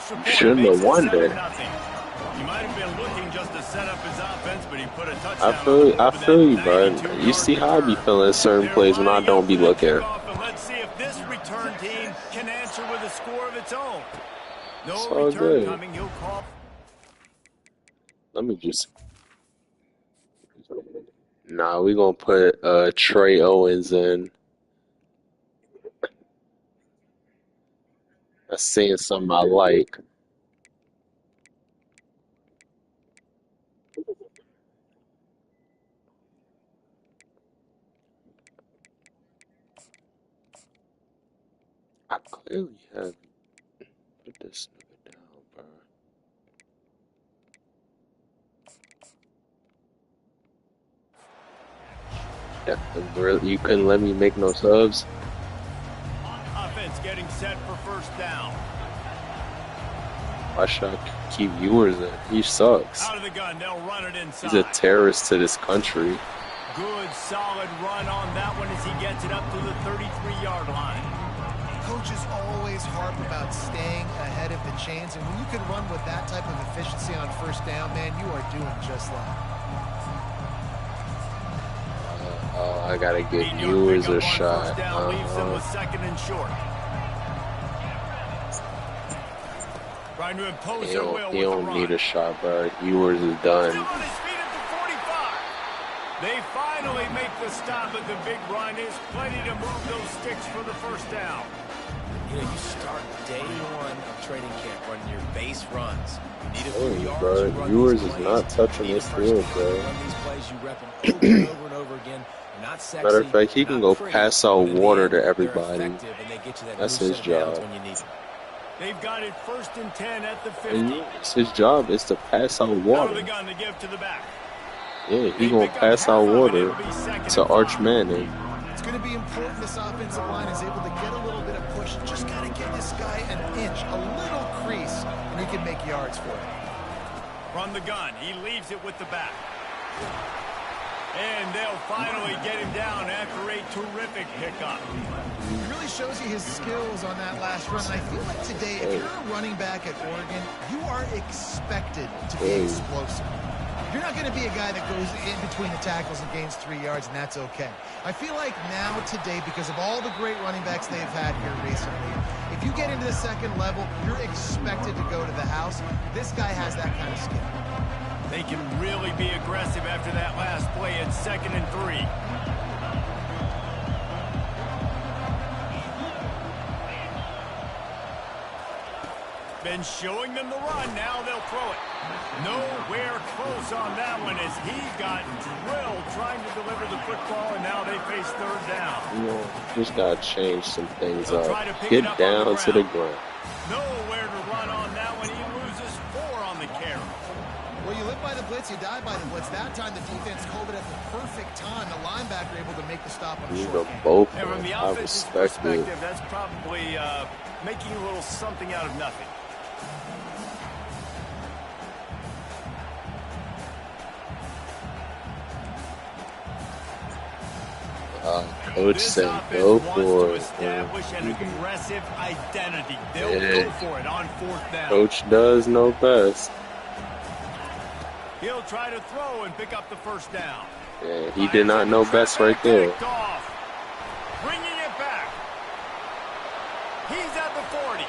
extra point. Shouldn't Makes have it won that. 7-0. He might have been looking just to set up his offense, but he put a I touchdown on the feel, board I with feel you, that bud. 92-yard You see how I be return. feeling certain They're plays when I lining don't up be for the looking. kickoff, and let's see if this return team can answer with a score of its own. It's No all return good. coming. He'll call. Let me just. Nah, we gonna put Trey Owens in. That's saying something I like. I clearly have put this nigga down, bro. You couldn't let me make no subs. Offense getting set for first down. Why should I keep viewers in? He sucks. Out of the gun, they'll run it inside. He's a terrorist to this country. Good, solid run on that one as he gets it up to the 33-yard line. Coaches always harp about staying ahead of the chains, and when you can run with that type of efficiency on first down, man, you are doing just that. I gotta give viewers a shot. First down leaves them with second and short. Trying to impose their will He don't need a shot, bro. Viewers is done. Still on his feet at the 45. They finally make the stop at the big run. Is plenty to move those sticks for the first down. You know, you start day one of training camp running your base runs. You need a few yards, bro. you run Viewers these is plays. not touching this field, bro. You run these plays, you rep them over and over and over again. Not sexy, Matter of fact, he can go pretty, pass out water to they're everybody. effective, and they get you that That's new his set of downs job. when you need them. They've got it first and 10 at the 50. And his job is to pass out Out of the water. gun to give to the back. Yeah, he gonna pass out water to Arch Manning. It's going to be important this offensive line is able to get a little bit of push. Just got to give this guy an inch, a little crease, and he can make yards for it. From the gun, he leaves it with the back. And they'll finally get him down after a terrific pickup. He really shows you his skills on that last run. And I feel like today, if you're a running back at Oregon, you are expected to be explosive. You're not going to be a guy that goes in between the tackles and gains 3 yards, and that's okay. I feel like now today, because of all the great running backs they've had here recently, if you get into the second level, you're expected to go to the house. This guy has that kind of skill. They can really be aggressive after that last play at 2nd and 3. Been showing them the run. Now they'll throw it. Nowhere close on that one as he got drilled trying to deliver the football, and now they face third down. You know, just gotta change some things up. Get down to the ground. Nowhere to run on that one. He loses 4 on the carry. Well, you live by the blitz, you die by the blitz. That time the defense called it at the perfect time. The linebacker able to make the stop on the short game. Both And from the I offense's respect perspective, it. that's probably making a little something out of nothing. Coach said go for it. Establish an aggressive identity. They'll go for it on 4th down. Coach does know best. He'll try to throw and pick up the first down. Yeah, he did not know best right there. Bringing it back. He's at the 40.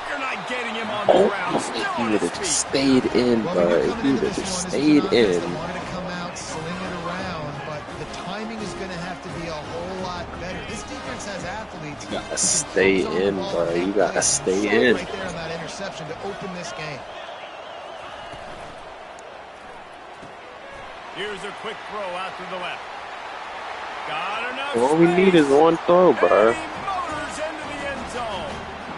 You're not getting him on the ground. Still If he on would his have feet. stayed in, bro. If he would have just stayed in. Wanted to come out, sling it around, but the timing is going to have to be a whole lot better. This defense has athletes. You gotta stay in, bro. You gotta stay in. Right there on that interception to open this game. Here's a quick throw out to the left. Got enough All we need is one throw, bro. And he motors into the end zone.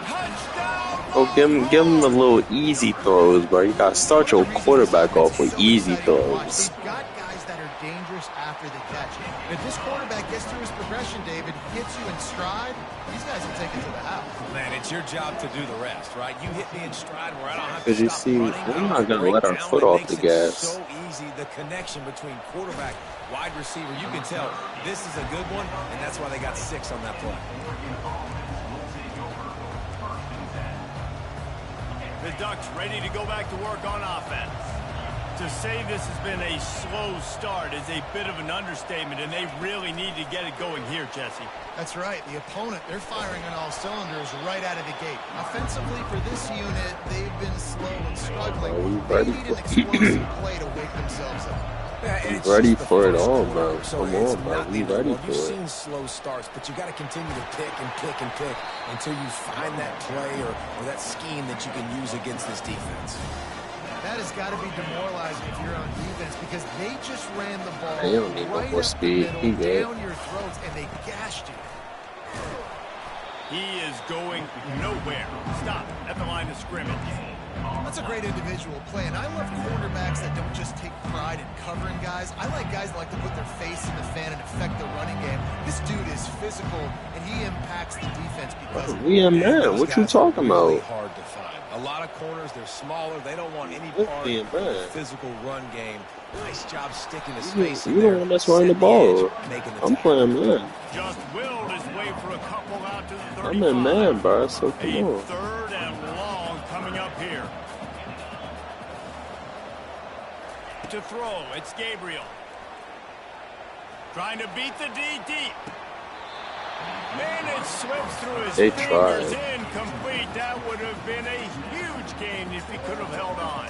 Touchdown. Oh, give him the little easy throws, bro. You gotta start your quarterback off with easy throws. They've got guys that are dangerous after the catch. If this quarterback gets through his progression, David, gets you in stride, these guys will take it to the house. Man, it's your job to do the rest, right? You hit me in stride where I don't have to Because you stop see, running. we're not gonna let our foot off the gas. So easy, the connection between quarterback, wide receiver. You can tell this is a good one, and that's why they got 6 on that play. The Ducks ready to go back to work on offense. To say this has been a slow start is a bit of an understatement, and they really need to get it going here, Jesse. That's right. The opponent, they're firing on all cylinders right out of the gate. Offensively, for this unit, they've been slow and struggling. They need an explosive play to wake themselves up. Yeah, ready for it all, bro. Come on, bro. We ready for it. You've seen slow starts, but you got to continue to pick and pick and pick until you find that play or that scheme that you can use against this defense. That has got to be demoralizing if you're on defense because they just ran the ball they don't need right no more speed. He down your throats, and they gashed you. He is going nowhere. Stop at the line of scrimmage. That's a great individual play, and I love cornerbacks that don't just take pride in covering guys. I like guys that like to put their face in the fan and affect the running game. This dude is physical, and he impacts the defense because we a man. What you talking about? Really hard to find. A lot of corners, they're smaller. They don't want any part of the physical run game. Nice job sticking to space. You don't want us running the ball. I'm playing man. Just willed his way for a couple out to the 35. I'm in man, bro. So come on. Third and long coming up here. To throw, it's Gabriel. Trying to beat the D deep. And it slips through his fingers. Incomplete. That would have been a huge gain if he could have held on.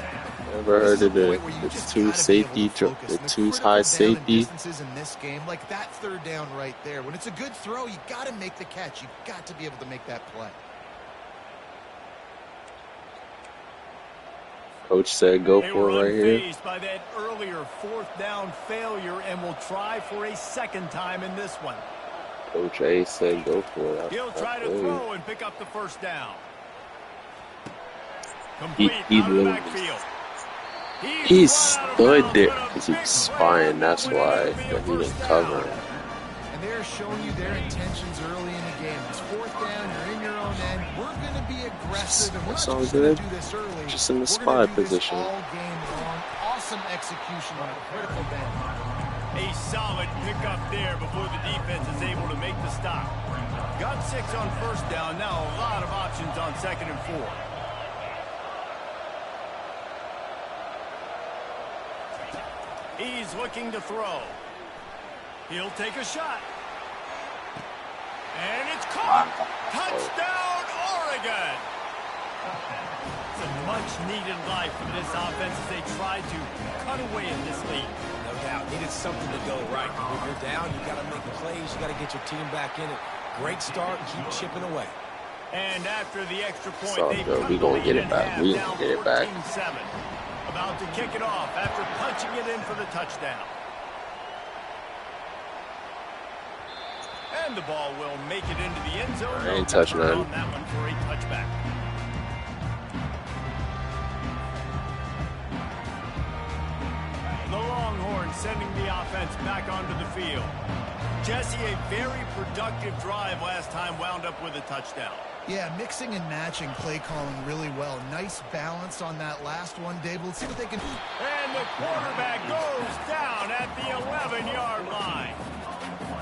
Never heard of it. It's too safety, it's too high safety. In this game, like that third down right there. When it's a good throw, you got to make the catch. You've got to be able to make that play. Coach said go for it right here. By that earlier fourth down failure, and will try for a second time in this one. Coach A said go for it. He'll try to throw and pick up the first down. Complete out of the backfield. He stood there because he was spying. That's why, but he didn't cover him. And they're showing you their intentions early in the game. It's fourth down, you're in your own end. We're going to be aggressive, and we're not just going to do this early. Just in the spy position. All game long. Awesome execution on a critical bend. A solid pickup there before the defense is able to make the stop. Got 6 on first down. Now a lot of options on second and 4. He's looking to throw. He'll take a shot. And it's caught. Touchdown, Oregon. It's a much-needed life for this offense as they try to cut away at this lead. No doubt. Needed something to go right. When you're down, you got to make plays. You got to get your team back in it. Great start. Keep chipping away. And after the extra point, So, we gonna get it back. We gonna get it back. 14-7. About to kick it off after punching it in for the touchdown. And the ball will make it into the end zone. I ain't touching that. On that one for a touchback. The Longhorns sending the offense back onto the field. Jesse, a very productive drive last time, wound up with a touchdown. Yeah, mixing and matching play calling really well. Nice balance on that last one, Dave. Let's see what they can do. And the quarterback goes down at the 11-yard line.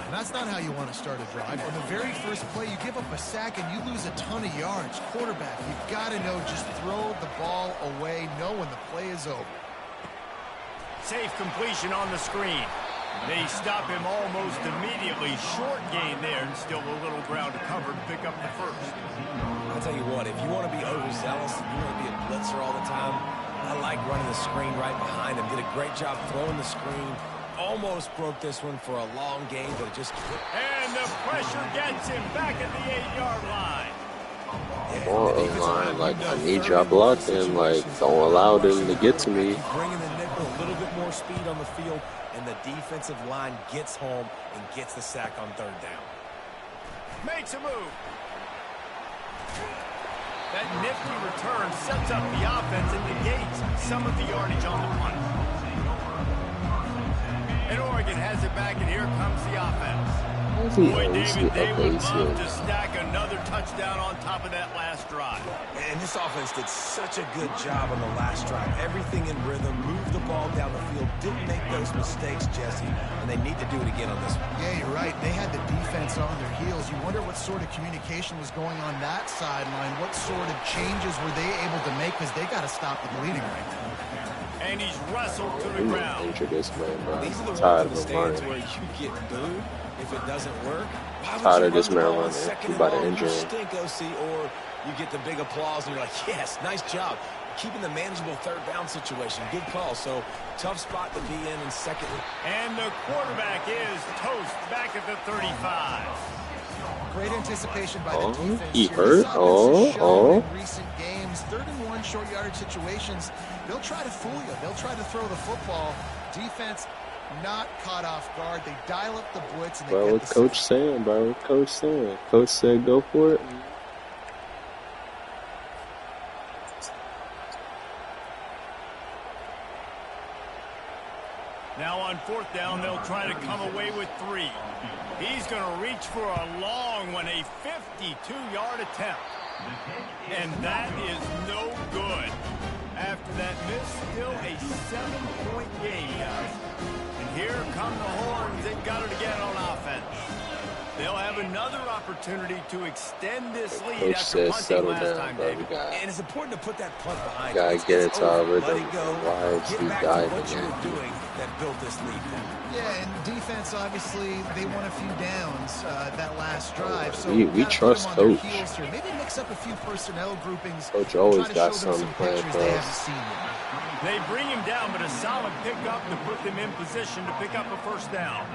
And that's not how you want to start a drive. On the very first play, you give up a sack and you lose a ton of yards. Quarterback, you've got to know, just throw the ball away, know when the play is over. Safe completion on the screen. They stop him almost immediately. Short gain there, and still a little ground to cover to pick up the first. I'll tell you what, if you want to be overzealous, you want to be a blitzer all the time, I like running the screen right behind him. Did a great job throwing the screen. Almost broke this one for a long game, but it just... And the pressure gets him back at the 8-yard line. Come on, line. Like, I need y'all blocking. Like, don't allow them to get to me. Bringing the nickel, a little bit more speed on the field, and the defensive line gets home and gets the sack on third down. Makes a move. That nifty return sets up the offense and negates some of the yardage on the punt. And Oregon has it back, and here comes the offense. Boy, David, they would love to stack another touchdown on top of that last drive. And this offense did such a good job on the last drive. Everything in rhythm, moved the ball down the field, didn't make those mistakes, Jesse, and they need to do it again on this one. Yeah, you're right. They had the defense on their heels. You wonder what sort of communication was going on that sideline. What sort of changes were they able to make, because they got to stop the bleeding right now. And he's wrestled to the ground. This man, bro. These are the Tired ones of in the stands running. where you get booed if it doesn't work. Why would Tired you of this run the man ball on running. second You and about to long? injure You him. stink, OC, or you get the big applause and you're like, yes, nice job. Keeping the manageable third down situation. Good call. So tough spot to be in second. And the quarterback is toast back at the 35. Great anticipation by the defense. He here. hurt? This offense has shown Oh. in recent games, 3rd-and-1 short yardage situations, they'll try to fool you. They'll try to throw the football. Defense not caught off guard. They dial up the blitz and they Bro, get what the Coach sack. saying, bro? What Coach saying? Coach said go for it. Now on 4th down, they'll try to come away with 3. He's going to reach for a long one, a 52-yard attempt. And that is no good. After that miss, still a 7-point game, guys. And here come the horns. They've got it again on offense. They'll have another opportunity to extend this lead Coach after said punting settle last down, time, bro. We David. got And it's important to put that punt behind gotta you. get It's into our over. Let rhythm. it go. Why is Get he back to diving what you in? were doing that built this lead. Yeah, and defense, obviously, they won a few downs that last drive. So we gotta put trust them on their Coach. heels here. Maybe mix up a few personnel groupings. Coach and always try to got show them something some planned pictures for they us. haven't seen yet. They bring him down, but a solid pickup to put them in position to pick up a 1st down.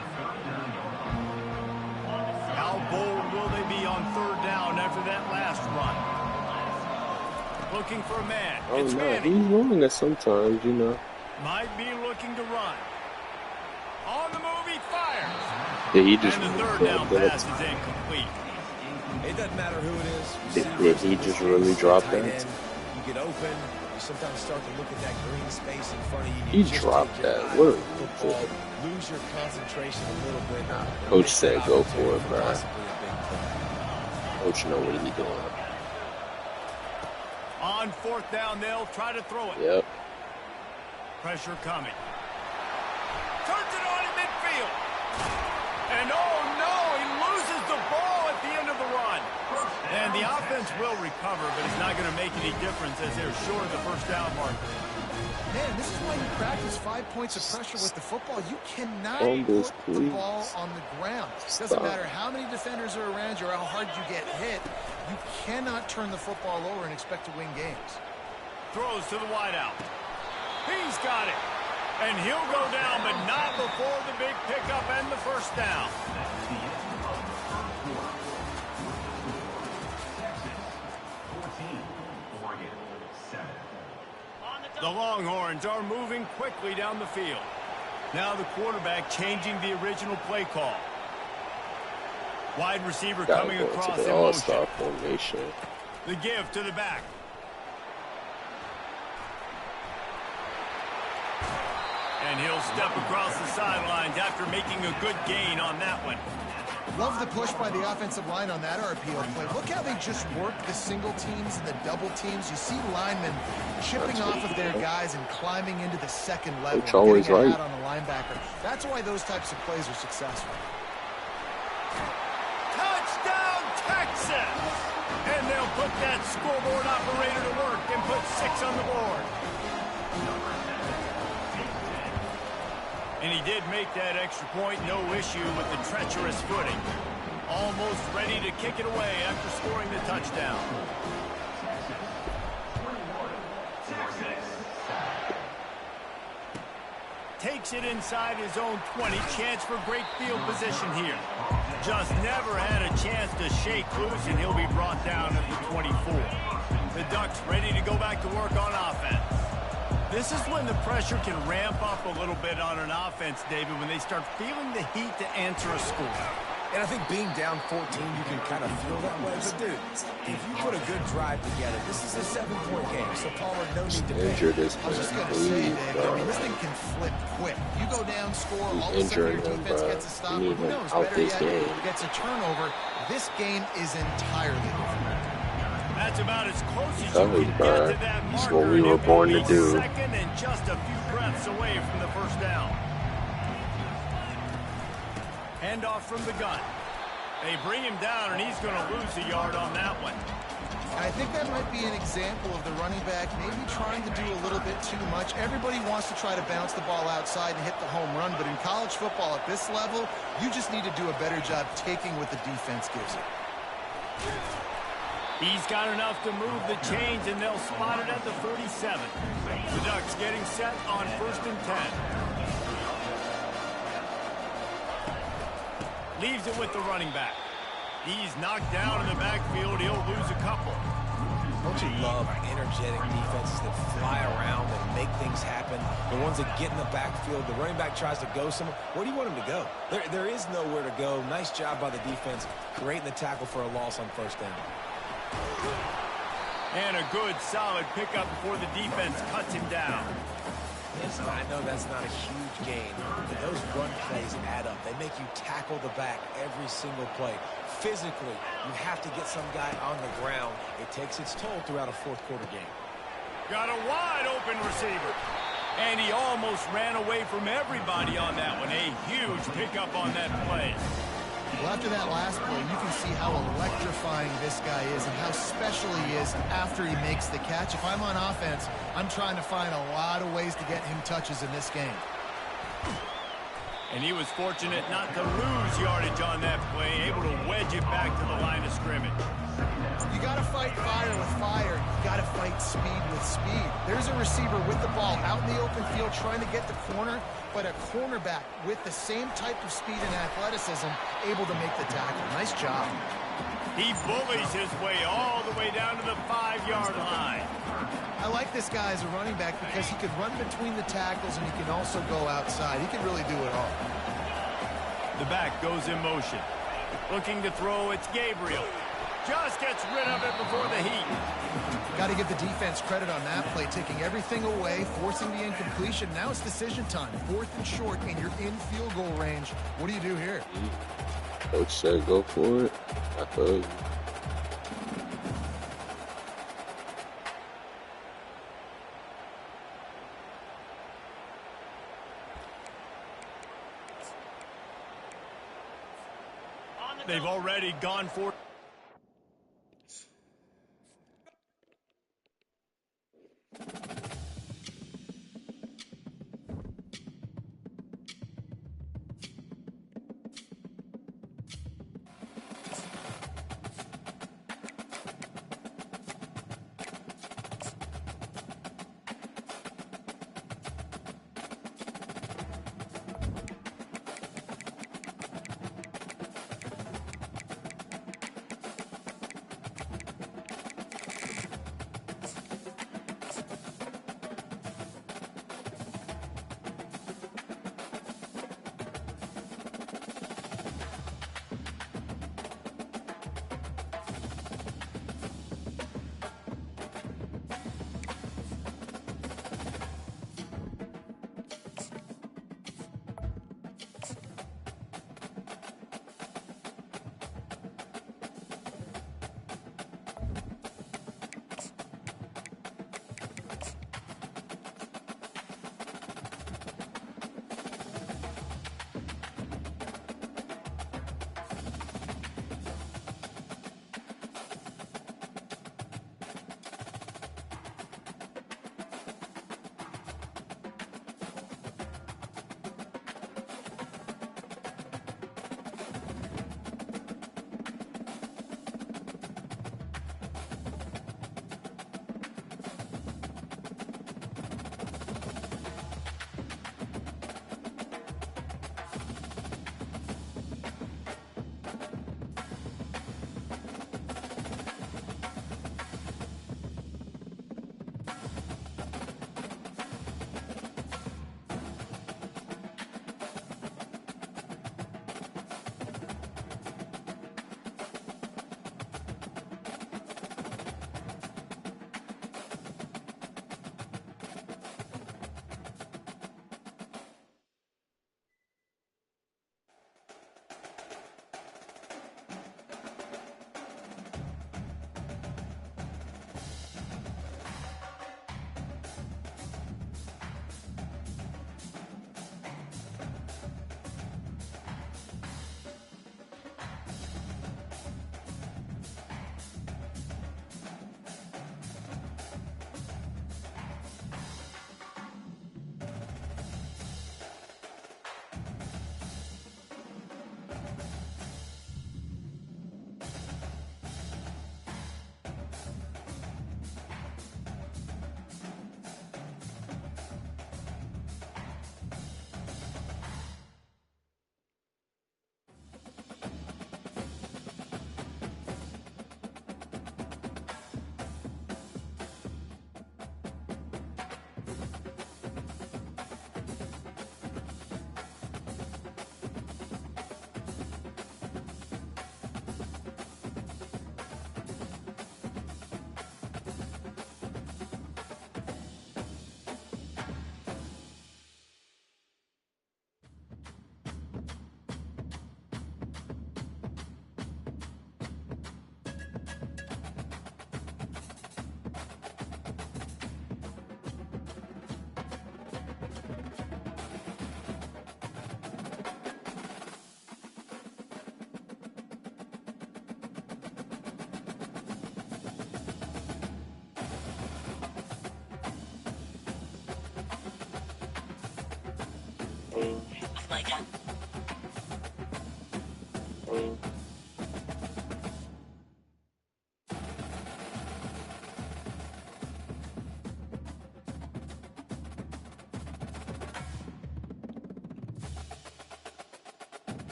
How bold will they be on 3rd down after that last run? Looking for a man. Oh It's no, Manning. he's wrong at sometimes, you know. Might be looking to run. On the move, he fires. Did he just And the 3rd down did pass is incomplete. It doesn't matter who it is. Did he just really drop Tight that? end, you get open. You sometimes start to look at that green space in front of you. He You just dropped take your that. eye What off a- the football, lose your concentration a little bit. Coach Miss said that go for it, opportunity bro. possibly a big play. Coach know what he doing. On 4th down, they'll try to throw it. Yep. Pressure coming. Turns it on in midfield. And oh no, he loses the ball at the end of the run. And the offense will recover, but it's not going to make any difference as they're short of the 1st down marker. Man, this is why you practice 5 points of pressure with the football. You cannot Fumbles, put the please. ball on the ground. Doesn't Stop. matter how many defenders are around you or how hard you get hit. You cannot turn the football over and expect to win games. Throws to the wideout. He's got it. And he'll go down, but not before the big pickup and the 1st down. The Longhorns are moving quickly down the field. Now the quarterback changing the original play call. Wide receiver Gotta coming go across to in the All-Star motion. formation. The give to the back. And he'll step across the sidelines after making a good gain on that one. Love the push by the offensive line on that RPO play. Look how they just work the single teams and the double teams. You see linemen chipping off of their guys and climbing into the second level. Coach always getting a right. hat on the linebacker. That's why those types of plays are successful. Touchdown, Texas! And they'll put that scoreboard operator to work and put 6 on the board. And he did make that extra point, no issue with the treacherous footing. Almost ready to kick it away after scoring the touchdown. Takes it inside his own 20. Chance for great field position here. Just never had a chance to shake loose, and he'll be brought down at the 24. The Ducks ready to go back to work on offense. This is when the pressure can ramp up a little bit on an offense, David, when they start feeling the heat to answer a score. And I think being down 14, you can kind of feel that way. But, dude, if you put a good drive together, this is a 7-point game. So, Pollard, no need to panic. Injure this I was just man, going to say, please, David, bro. I mean, this thing can flip quick. You go down, score, all of a sudden Injuring your him, defense bro. gets a stop. You need Who him knows? out Better this yet, game. gets a turnover. This game is entirely over. That's about as close as That you was can bad. get to that This is marker. what we and were it will born to be do. second and just a few breaths away from the first down. Handoff from the gun. They bring him down, and he's going to lose a yard on that one. I think that might be an example of the running back maybe trying to do a little bit too much. Everybody wants to try to bounce the ball outside and hit the home run, but in college football at this level, you just need to do a better job taking what the defense gives you. He's got enough to move the chains, and they'll spot it at the 37. The Ducks getting set on 1st and 10. Leaves it with the running back. He's knocked down in the backfield. He'll lose a couple. Don't you love energetic defenses that fly around and make things happen? The ones that get in the backfield, the running back tries to go somewhere. Where do you want him to go? There is nowhere to go. Nice job by the defense creating the tackle for a loss on 1st down. And a good, solid pickup before the defense cuts him down. Yes, I know that's not a huge gain, but those run plays add up. They make you tackle the back every single play. Physically, you have to get some guy on the ground. It takes its toll throughout a fourth-quarter game. Got a wide-open receiver. And he almost ran away from everybody on that one. A huge pickup on that play. Well, after that last play, you can see how electrifying this guy is and how special he is after he makes the catch. If I'm on offense, I'm trying to find a lot of ways to get him touches in this game. And he was fortunate not to lose yardage on that play, able to wedge it back to the line of scrimmage. You got to fight fire with fire. You got to fight speed with speed. There's a receiver with the ball out in the open field trying to get the corner, but a cornerback with the same type of speed and athleticism able to make the tackle. Nice job. He bullies his way all the way down to the 5-yard line. I like this guy as a running back because he can run between the tackles and he can also go outside. He can really do it all. The back goes in motion. Looking to throw, it's Gabriel. Just gets rid of it before the heat. Got to give the defense credit on that play, taking everything away, forcing the incompletion. Now it's decision time. 4th and short, and you're in field goal range. What do you do here? Coach said go for it. I feel you. They've already gone for it.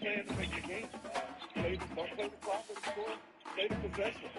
Playing to make your game. Don't play the clock or the score. Play the possession.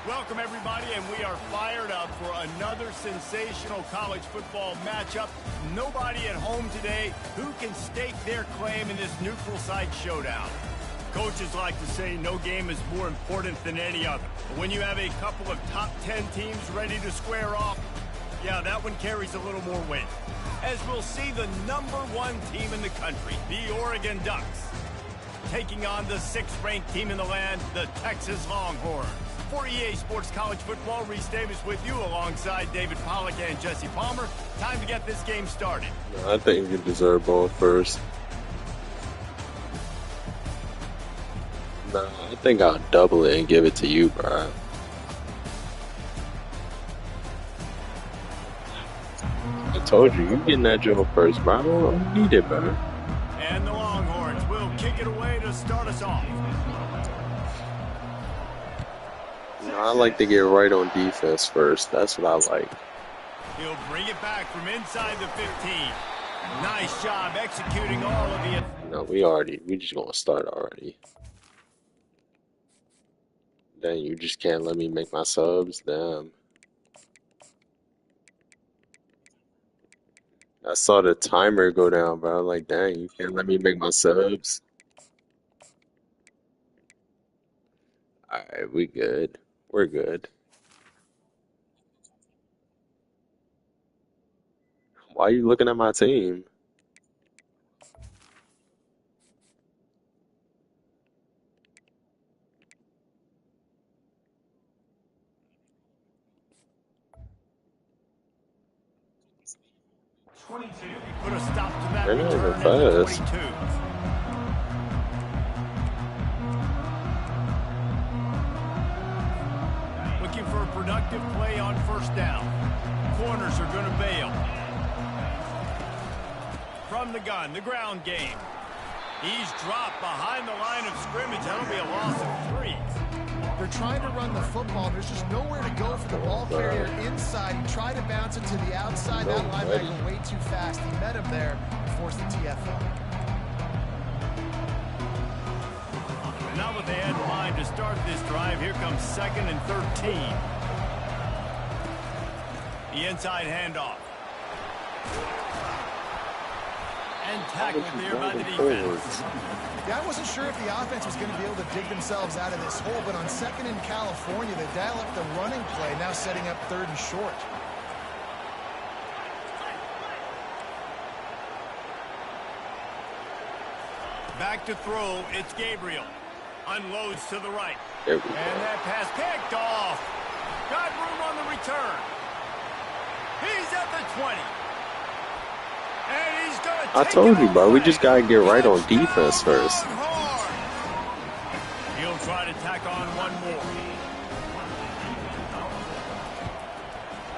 Welcome, everybody, and we are fired up for another sensational college football matchup. Nobody at home today who can stake their claim in this neutral site showdown. Coaches like to say no game is more important than any other. But when you have a couple of top 10 teams ready to square off, yeah, that one carries a little more weight. As we'll see the #1 team in the country, the Oregon Ducks, taking on the 6th-ranked team in the land, the Texas Longhorns. For EA Sports College Football, Reese Davis with you alongside David Pollack and Jesse Palmer. Time to get this game started. I think you deserve both first. No, I think I'll double it and give it to you, bro. I told you, you getting that job first, bro. I don't need it, bro. And the Longhorns will kick it away to start us off. I like to get right on defense first. That's what I like. He'll bring it back from inside the 15. Nice job executing all of the... No, we just gonna start already. Then you just can't let me make my subs. Damn. I saw the timer go down, bro. Like, dang, you can't let me make my subs. Alright, we good. We're good. Why are you looking at my team? Put a stop to that They're not even return at the fast. 22. Looking for a productive play on first down. Corners are going to bail. From the gun, the ground game. He's dropped behind the line of scrimmage. That'll be a loss of 3. They're trying to run the football. There's just nowhere to go for the ball carrier inside. He tried to bounce it to the outside. That linebacker way too fast. He met him there and forced the TFL. Not what they had in mind to start this drive. Here comes 2nd and 13. The inside handoff. And tackled there by the defense. Yeah, I wasn't sure if the offense was going to be able to dig themselves out of this hole, but on 2nd in California, they dial up the running play, now setting up 3rd and short. Back to throw, it's Gabriel. Unloads to the right. There we go. And that pass picked off. Got room on the return. He's at the 20. And he's going to I told you, bro. We just got to get right on defense first. He'll try to tack on one more.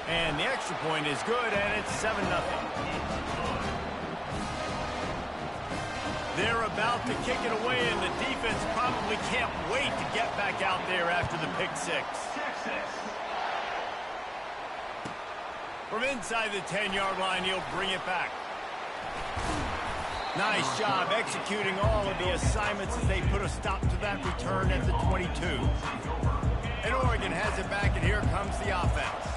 And the extra point is good, and it's 7-0. They're about to kick it away, and the defense probably can't wait to get back out there after the pick six. From inside the 10-yard line, he'll bring it back. Nice job executing all of the assignments as they put a stop to that return at the 22. And Oregon has it back, and here comes the offense.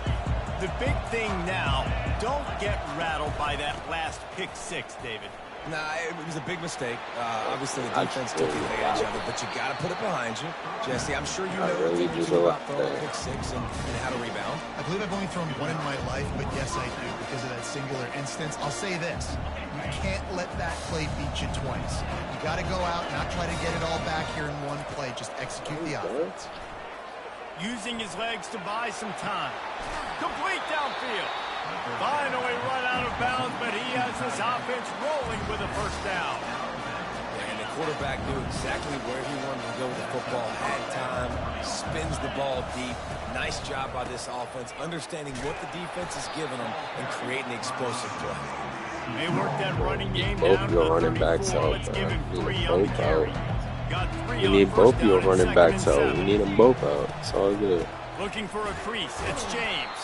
The big thing now, don't get rattled by that last pick six, David. Nah, it was a big mistake. Obviously, the defense took advantage of it, but you got to put it behind you. Jesse, I'm sure you know really about throwing a pick six and how to rebound. I believe I've only thrown one in my life, but yes, I do because of that singular instance. I'll say this. You can't let that play beat you twice. You got to go out, not try to get it all back here in one play. Just execute the offense. Using his legs to buy some time. Complete downfield. Finally run out of bounds, but he has this offense rolling with a first down. And the quarterback knew exactly where he wanted to go with the football, had time, spins the ball deep. Nice job by this offense, understanding what the defense is giving them and creating the explosive play. They worked that running game Both down your to running backs 34. out, Let's man. give him We 3 need on the both carry. out. Got 3 We on need first both your down and running 2nd backs and out. 7. We need them both out. It's all good. Looking for a crease. It's James.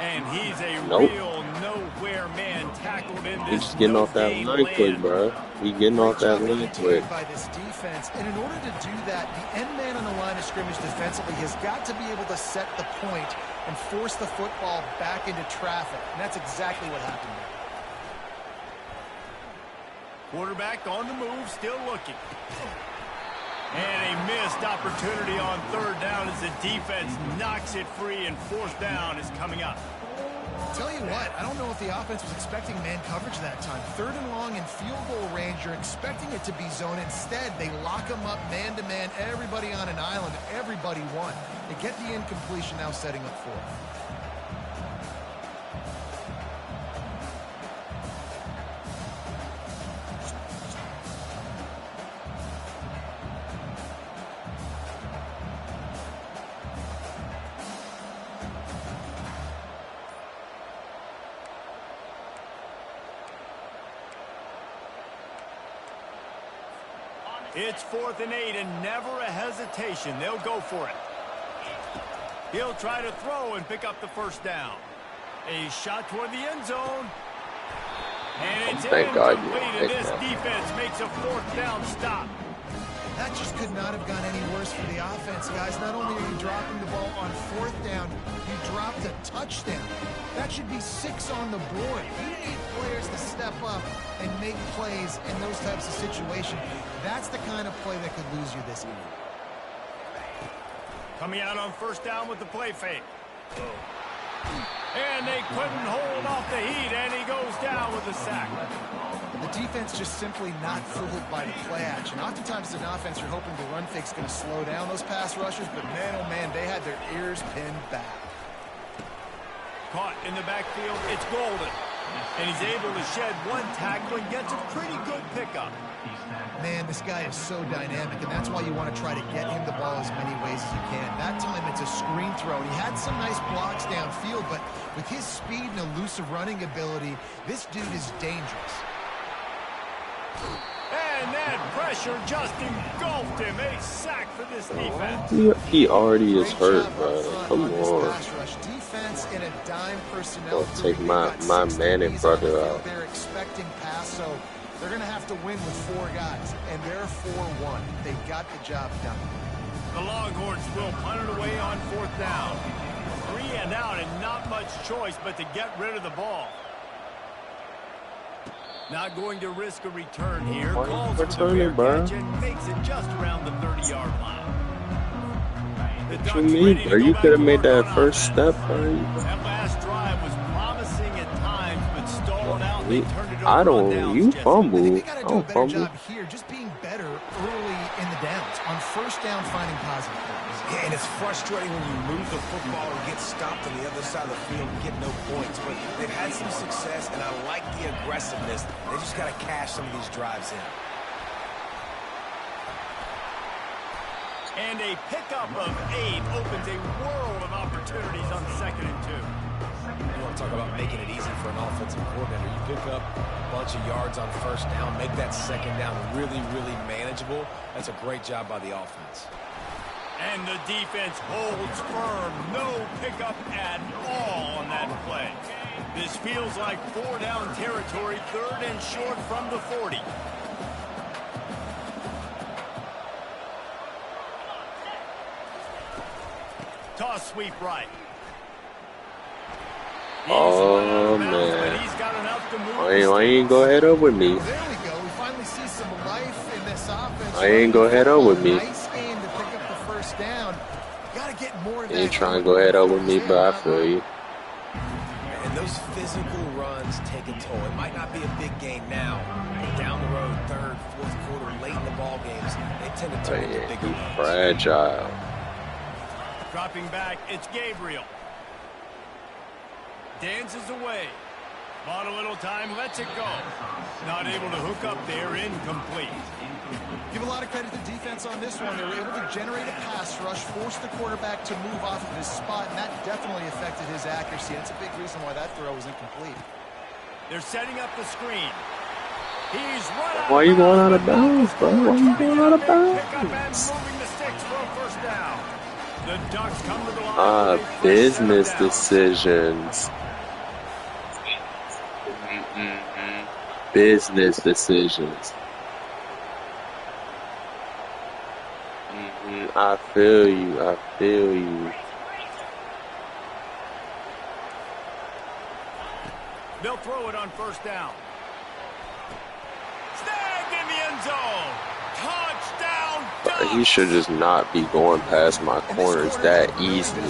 And he's a real nowhere man tackled in this. He's just getting off that line quick, bro. He getting off that line quick. By this defense, and in order to do that, the end man on the line of scrimmage defensively has got to be able to set the point and force the football back into traffic. And that's exactly what happened there. Quarterback on the move, still looking. And a missed opportunity on 3rd down as the defense knocks it free, and 4th down is coming up. Tell you what, I don't know if the offense was expecting man coverage that time. 3rd and long in field goal range, you're expecting it to be zone. Instead, they lock them up man-to-man, everybody on an island, everybody won. They get the incompletion, now setting up 4th. It's 4th and 8, and never a hesitation. They'll go for it. He'll try to throw and pick up the first down. A shot toward the end zone. And it's incomplete, and this defense makes a 4th down stop. That just could not have gone any worse for the offense, guys. Not only are you dropping the ball on 4th down, you dropped a touchdown. That should be 6 on the board. You need players to step up and make plays in those types of situations. That's the kind of play that could lose you this game. Coming out on 1st down with the play fake. And they couldn't hold off the heat, and he goes down with a sack. The defense just simply not fooled by the play action. Oftentimes as an offense, you're hoping the run fake's going to slow down those pass rushers, but man, oh man, they had their ears pinned back. Caught in the backfield, it's Golden. And he's able to shed one tackle and gets a pretty good pickup. Man, this guy is so dynamic, and that's why you want to try to get him the ball as many ways as you can. That time, it's a screen throw. And he had some nice blocks downfield, but with his speed and elusive running ability, this dude is dangerous. And And that pressure just engulfed him. A sack for this defense. He already is hurt, bro. Come on. Defense in a dime personnel. I'll take my man and brother out. They're expecting pass, so they're going to have to win with 4 guys, and they're 4-1. They got the job done. The Longhorns will punt it away on 4th down. 3 and out, and not much choice but to get rid of the ball. Not going to risk a return here. Calls for the fair catch and makes it just around the 30-yard line. What you mean, bro? You could have made that first step, bro. That last drive was promising at times, but stalled out. They turned it over I don't. You fumble. They got to I do a don't better fumble. job here, just being better early in the downs. On 1st down, finding positive plays. Yeah, and it's frustrating when you move the football and get stopped on the other side of the field and get no points. But they've had some success, and I like the aggressiveness. They just got to cash some of these drives in. And a pickup of 8 opens a world of opportunities on 2nd and 2. You want to talk about making it easy for an offensive coordinator. You pick up a bunch of yards on 1st down, make that 2nd down really, really manageable. That's a great job by the offense. And the defense holds firm. No pickup at all on that play. This feels like 4-down territory, 3rd and short from the 40. Toss sweep right. Oh, man. I ain't go head up with me. There we go. We finally see some life in this offense. I ain't go head up with me. Nice game to pick up the 1st down. Got to get more of that. You ain't trying to go head up with me, but I feel you. And those physical runs take a toll. It might not be a big gain now, but down the road, 3rd, 4th quarter, late in the ball games, they tend to turn into bigger runs. Fragile. Dropping back, it's Gabriel. Dances away. Bought a little time, lets it go. Not able to hook up there, incomplete. Give a lot of credit to defense on this one. They were able to generate a pass rush, force the quarterback to move off of his spot, and that definitely affected his accuracy. That's a big reason why that throw was incomplete. They're setting up the screen. He's right. Why you going out of bounds, bro? Why you going out of bounds? Moving the sticks for a 1st down. The Ducks come to the line. Business decisions. Business decisions. I feel you. I feel you. They'll throw it on 1st down. Snagged in the end zone. Touchdown, Ducks. He should just not be going past my corners that easily.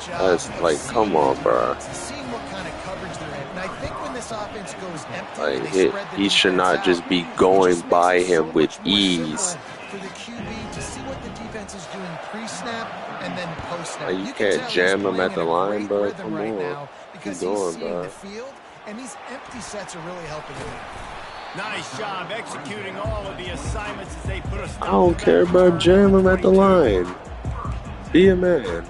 That's like, come on, bro. Seeing what kind of coverage they're in. And I think when this offense goes empty, Like, they spread the he should defense not out. just be It going just makes by it so him with much more ease. simple for the QB to see what the defense is doing pre-snap and then post-snap. Like, you can can't tell jam he's him at playing the in a line, great bro. rhythm Come right on. now because Keep he's going, seeing bro. the field, and these empty sets are really helping him out. Nice job executing all of the assignments as they put a stop I don't to care, that bro. return Jam him for at the 22. line. Be a man.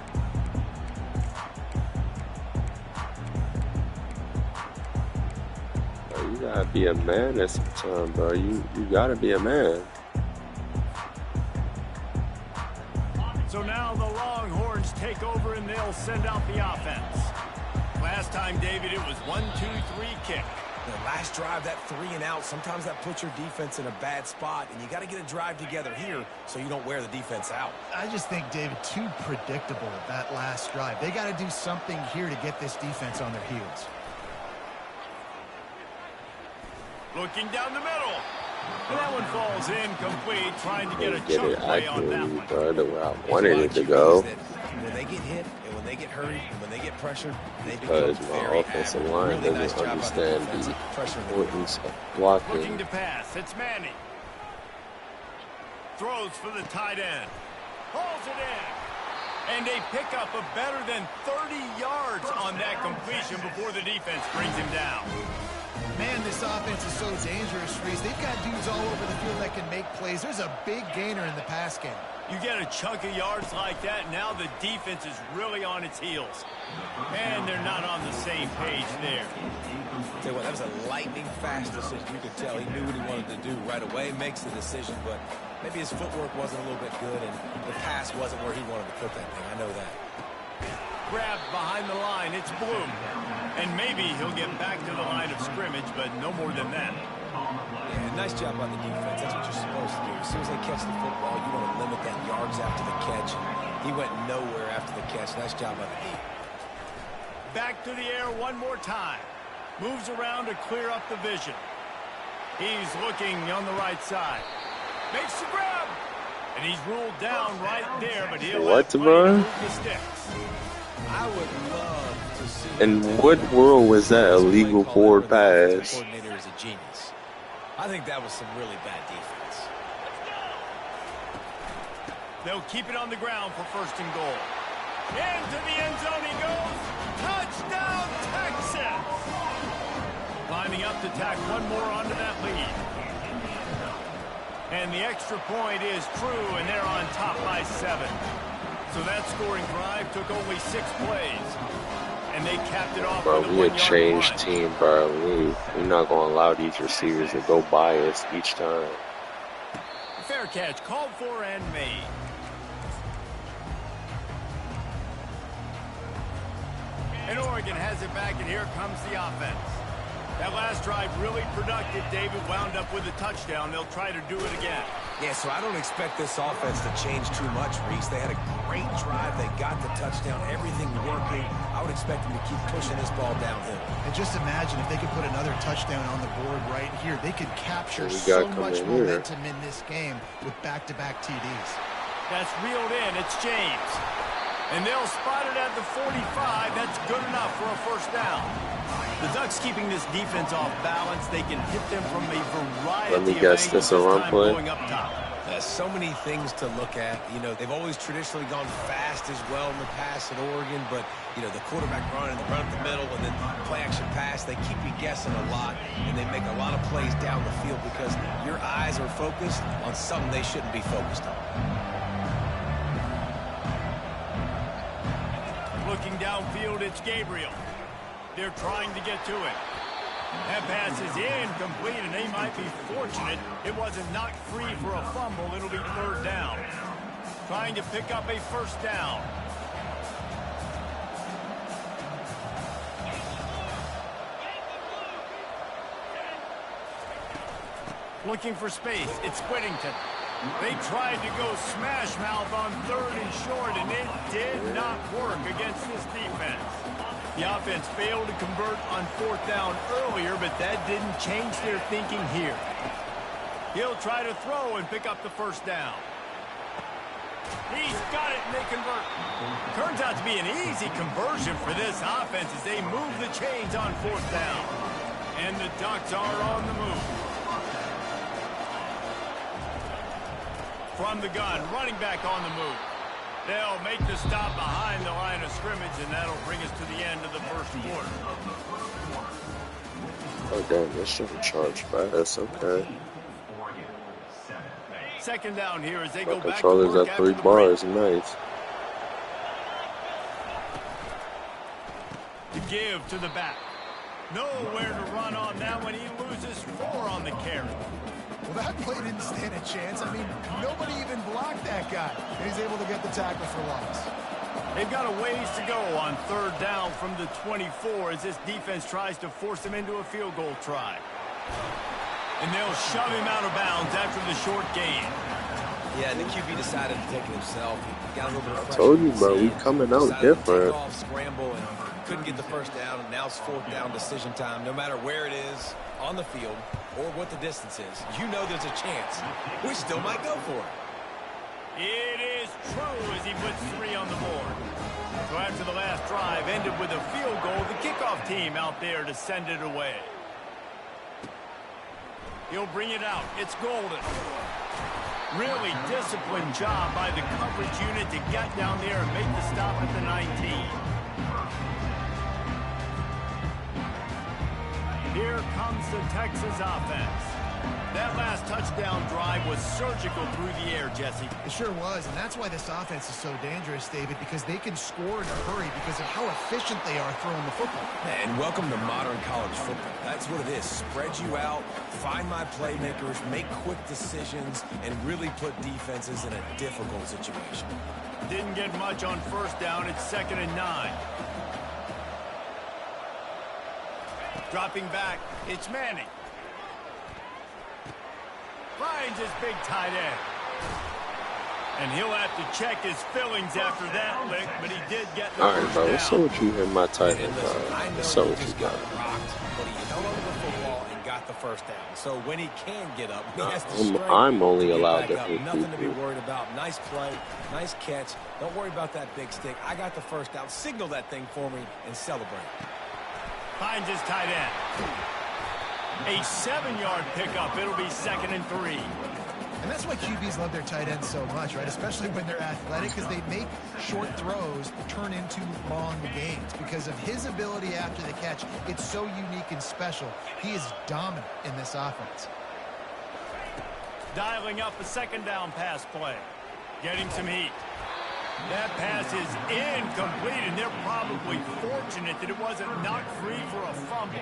Bro, you gotta be a man at some time, bro. You gotta be a man. So now the Longhorns take over and they'll send out the offense. Last time, David, it was 1-2-3 kick. The last drive, that 3 and out, sometimes that puts your defense in a bad spot, and you got to get a drive together here so you don't wear the defense out. I just think, David, too predictable that last drive. They got to do something here to get this defense on their heels. Looking down the middle. And that one falls incomplete, trying to get a Get chunk it play on that accurately, one. bro, the way I wanted it to go. When they get hit and when they get hurried and when they get pressured, they Because become my very offensive active. line Really nice doesn't job by understand defense the pressure. importance of Looking blocking. to pass. It's Manning. Throws for the tight end. Hauls it in. And a pickup of better than 30 yards on that completion before the defense brings him down. Man, this offense is so dangerous, Reese. They've got dudes all over the field that can make plays. There's a big gainer in the pass game. You get a chunk of yards like that, now the defense is really on its heels. And they're not on the same page there. Tell you what, that was a lightning-fast decision. You could tell he knew what he wanted to do right away, makes the decision, but maybe his footwork wasn't a little bit good, and the pass wasn't where he wanted to put that thing. I know that. Grabbed behind the line, it's Bloom. And maybe he'll get back to the line of scrimmage, but no more than that. Yeah, nice job on the defense. That's what you're supposed to do. As soon as they catch the football, you want to limit that yards after the catch. He went nowhere after the catch. Nice job on the D. Back to the air one more time. Moves around to clear up the vision. He's looking on the right side. Makes the grab. And he's ruled down right there, but he'll What, have bro? plenty to move the sticks. I would love to see. In what world was that a legal forward pass? Coordinator is a genius. I think that was some really bad defense. They'll keep it on the ground for first and goal. Into the end zone he goes. Touchdown, Texas! Lining up to tack one more onto that lead. And the extra point is true, and they're on top by 7. So that scoring drive took only 6 plays. And they capped it off Bro, with a we a 1-yard changed run. team, bro. We're not going to allow these receivers to go by us each time. Fair catch, called for and made. And Oregon has it back, and here comes the offense. That last drive really productive. David wound up with a touchdown. They'll try to do it again. Yeah, so I don't expect this offense to change too much, Reese. They had a great drive. They got the touchdown. Everything working. I would expect them to keep pushing this ball downhill. And just imagine if they could put another touchdown on the board right here. They could capture We so got much coming here. momentum in this game with back-to-back TDs. That's reeled in. It's James. And they'll spot it at the 45. That's good enough for a first down. The Ducks keeping this defense off balance. They can hit them from a variety Let me of guess, angles this a this run time play? going up top. There's so many things to look at. You know, they've always traditionally gone fast as well in the pass at Oregon, but, you know, the quarterback run and the run up the middle and then play action pass, they keep you guessing a lot, and they make a lot of plays down the field because your eyes are focused on something they shouldn't be focused on. Looking downfield, it's Gabriel. They're trying to get to it. That pass is incomplete, and they might be fortunate it wasn't knocked free for a fumble. It'll be third down. Trying to pick up a first down. Looking for space. It's Whittington. They tried to go smash mouth on 3rd and short, and it did not work against this defense. The offense failed to convert on 4th down earlier, but that didn't change their thinking here. He'll try to throw and pick up the first down. He's got it, and they convert. Turns out to be an easy conversion for this offense as they move the chains on 4th down. And the Ducks are on the move. From the gun, running back on the move. They'll make the stop behind the line of scrimmage, and that'll bring us to the end of the first quarter. Oh, damn, this shouldn't charge fast. Okay. Second down here as they go My back to controller's work at after 3 the bars. break. Nice. To give to the back. Nowhere to run on that one. He loses 4 on the carry. Well, that play didn't stand a chance. I mean, nobody even blocked that guy. He's able to get the tackle for loss. They've got a ways to go on 3rd down from the 24 as this defense tries to force him into a field goal try. And they'll shove him out of bounds after the short gain. Yeah, the QB decided to take it himself. He got a little bit of pressure. Told you, bro, we coming out Decided to different. take off, scramble, and couldn't get the first down, and now it's 4th down decision time. No matter where it is on the field or what the distance is, you know there's a chance. We still might go for it. It is true as he puts 3 on the board. So after the last drive ended with a field goal, the kickoff team out there to send it away. He'll bring it out. It's Golden. Really disciplined job by the coverage unit to get down there and make the stop at the 19. Here comes the Texas offense. That last touchdown drive was surgical through the air, Jesse. It sure was, and that's why this offense is so dangerous, David, because they can score in a hurry because of how efficient they are throwing the football. And welcome to modern college football. That's what it is. Spread you out, find my playmakers, make quick decisions, and really put defenses in a difficult situation. Didn't get much on first down. It's 2nd and 9. Dropping back, it's Manning. Finds his big tight end. And he'll have to check his fillings after that lick, but he did get the Alright, first bro. down. What's up with you hitting my tight end, bro? I know What's up he with you, just bro? got rocked, but he held on to the football and got the first down. So when he can get up, he has the strength I'm only to get allowed back to up. hit Nothing to be people. worried about. Nice play, nice catch. Don't worry about that big stick. I got the first down. Signal that thing for me and celebrate. Finds his tight end. A 7-yard pickup. It'll be 2nd and 3. And that's why QBs love their tight ends so much, right? Especially when they're athletic, because they make short throws turn into long gains. Because of his ability after the catch, it's so unique and special. He is dominant in this offense. Dialing up a 2nd down pass play. Getting some heat. That pass is incomplete, and they're probably fortunate that it wasn't knocked free for a fumble.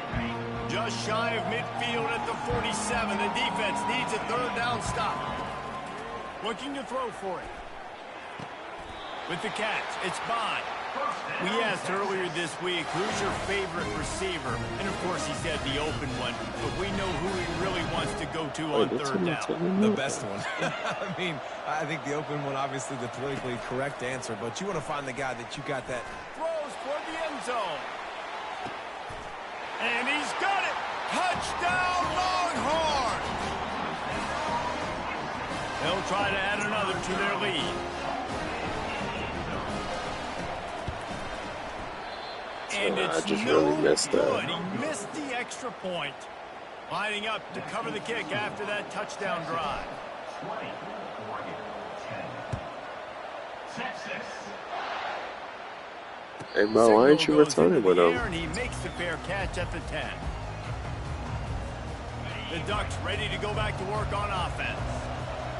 Just shy of midfield at the 47. The defense needs a 3rd down stop. Looking to throw for it. With the catch, it's Bond. We asked earlier this week, who's your favorite receiver? And, of course, he said the open one. But we know who he really wants to go to on 3rd down. The best one. I mean, I think the open one, obviously the politically correct answer, but you want to find the guy that you got that. Throws for the end zone. And he's got it. Touchdown, Longhorn. They'll try to add another to their lead. And it's just no really missed that. good. He missed the extra point. Lining up to cover the kick after that touchdown drive. Hey, bro, why ain't you returning with him? And he makes the fair catch at the 10. The Ducks ready to go back to work on offense.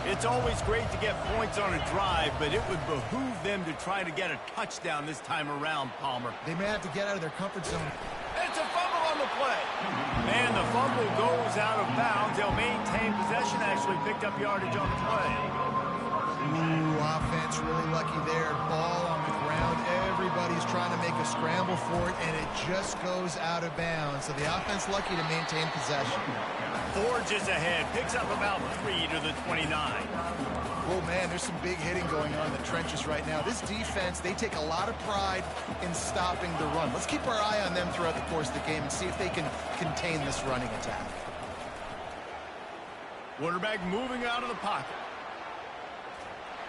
It's always great to get points on a drive, but it would behoove them to try to get a touchdown this time around, Palmer. They may have to get out of their comfort zone. It's a fumble on the play. And the fumble goes out of bounds. They'll maintain possession, actually picked up yardage on the play. Ooh, offense really lucky there. Ball on the ground. Everybody's trying to make a scramble for it, and it just goes out of bounds. So the offense lucky to maintain possession. Forges ahead, picks up about 3 to the 29. Oh, man, there's some big hitting going on in the trenches right now. This defense, they take a lot of pride in stopping the run. Let's keep our eye on them throughout the course of the game and see if they can contain this running attack. Quarterback moving out of the pocket.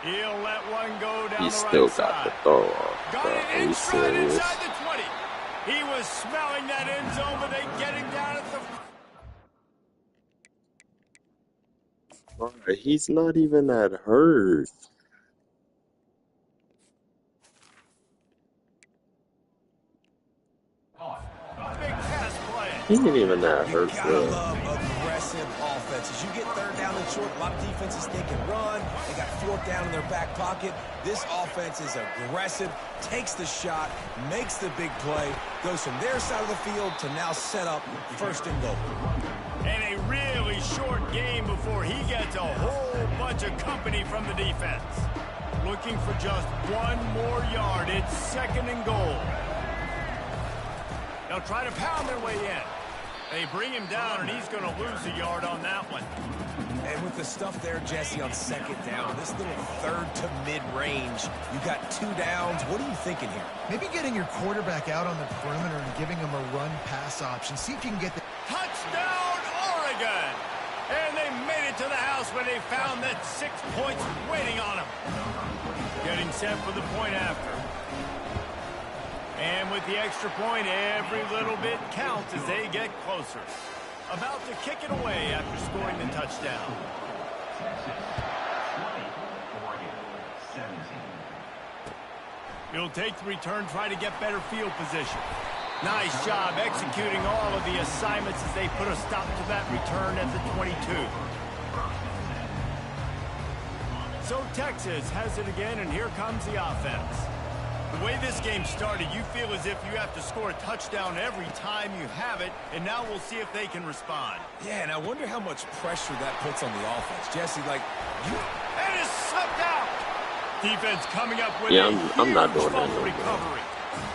He'll let one go down He the still right got the side. throw off, Got bro. it Are you inside serious? the 20. He was smelling that end zone, but they get him down at the... Bro, he's not even that hurt. Big pass play. He ain't even that You hurt, gotta bro. love aggressive offenses. You get 3rd down and short, a lot of defenses think and run. They got 4th down in their back pocket. This offense is aggressive, takes the shot, makes the big play, goes from their side of the field to now set up 1st and goal. And a really short game before he gets a whole bunch of company from the defense. Looking for just 1 more yard. It's 2nd and goal. They'll try to pound their way in. They bring him down, and he's going to lose a yard on that one. And with the stuff there, Jesse, on 2nd down, this little 3rd to mid-range, you got 2 downs. What are you thinking here? Maybe getting your quarterback out on the perimeter and giving him a run-pass option. See if you can get the... Touchdown, Oregon! And they made it to the house when they found that 6 points waiting on them. Getting set for the point after. And with the extra point, every little bit counts as they get closer. About to kick it away after scoring the touchdown. He'll take the return, try to get better field position. Nice job executing all of the assignments as they put a stop to that return at the 22. So Texas has it again, and here comes the offense. The way this game started, you feel as if you have to score a touchdown every time you have it, and now we'll see if they can respond. Yeah, and I wonder how much pressure that puts on the offense. Jesse, like, And it's slipped out. Defense coming up with I'm not doing that no more. recovery.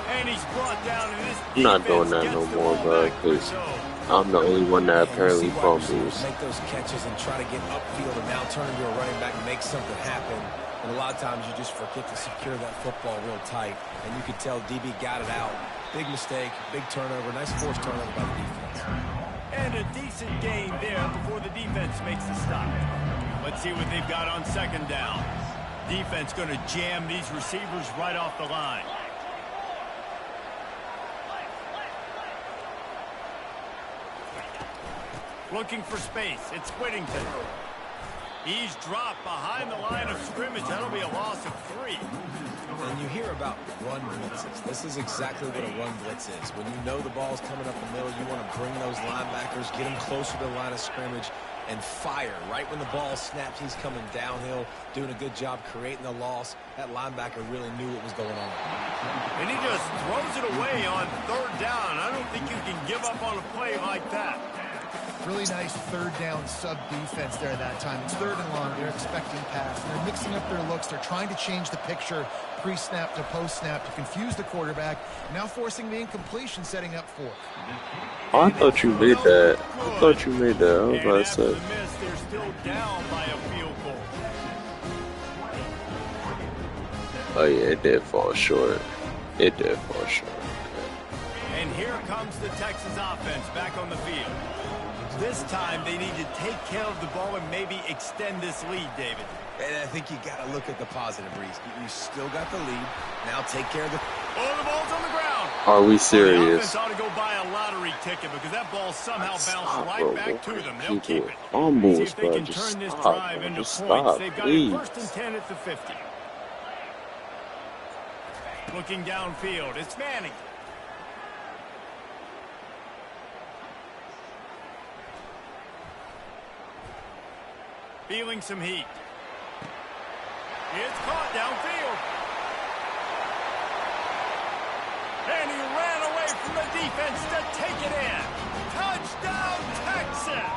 And he's brought down, and this I'm not doing that no more, bro, because I'm the only one that apparently fumbles. Make those catches and try to get upfield and now turn into a running back and make something happen. And a lot of times you just forget to secure that football real tight. And you could tell DB got it out. Big mistake, big turnover, nice forced turnover by the defense. And a decent gain there before the defense makes the stop. Let's see what they've got on second down. Defense going to jam these receivers right off the line. Looking for space. It's Whittington. He's dropped behind the line of scrimmage. That'll be a loss of 3. And you hear about run blitzes. This is exactly what a run blitz is. When you know the ball's coming up the middle, you want to bring those linebackers, get them closer to the line of scrimmage, and fire. Right when the ball snaps, he's coming downhill, doing a good job creating the loss. That linebacker really knew what was going on. And he just throws it away on third down. I don't think you can give up on a play like that. Really nice third down sub defense there that time. It's third and long. They're expecting pass. They're mixing up their looks. They're trying to change the picture pre-snap to post-snap to confuse the quarterback. Now forcing the incompletion, setting up fourth. Oh, I thought you made that. I thought you made that. I was about to say. They're still down by a field goal. Oh yeah, it did fall short. It did fall short. And here comes the Texas offense back on the field. This time they need to take care of the ball and maybe extend this lead, David. And I think you got to look at the positive, Reese. You still got the lead. Now take care of the... Oh, the ball's on the ground. Are we The serious? offense ought to go buy a lottery ticket because that ball somehow bounced right back to them. They'll keep it. See Fumbles, if they bro. can Just turn this stop, drive bro. into Just points. stop, They've got please. it first and 10 at the 50. Looking downfield, it's Manning. Feeling some heat. It's caught downfield. And he ran away from the defense to take it in. Touchdown, Texas!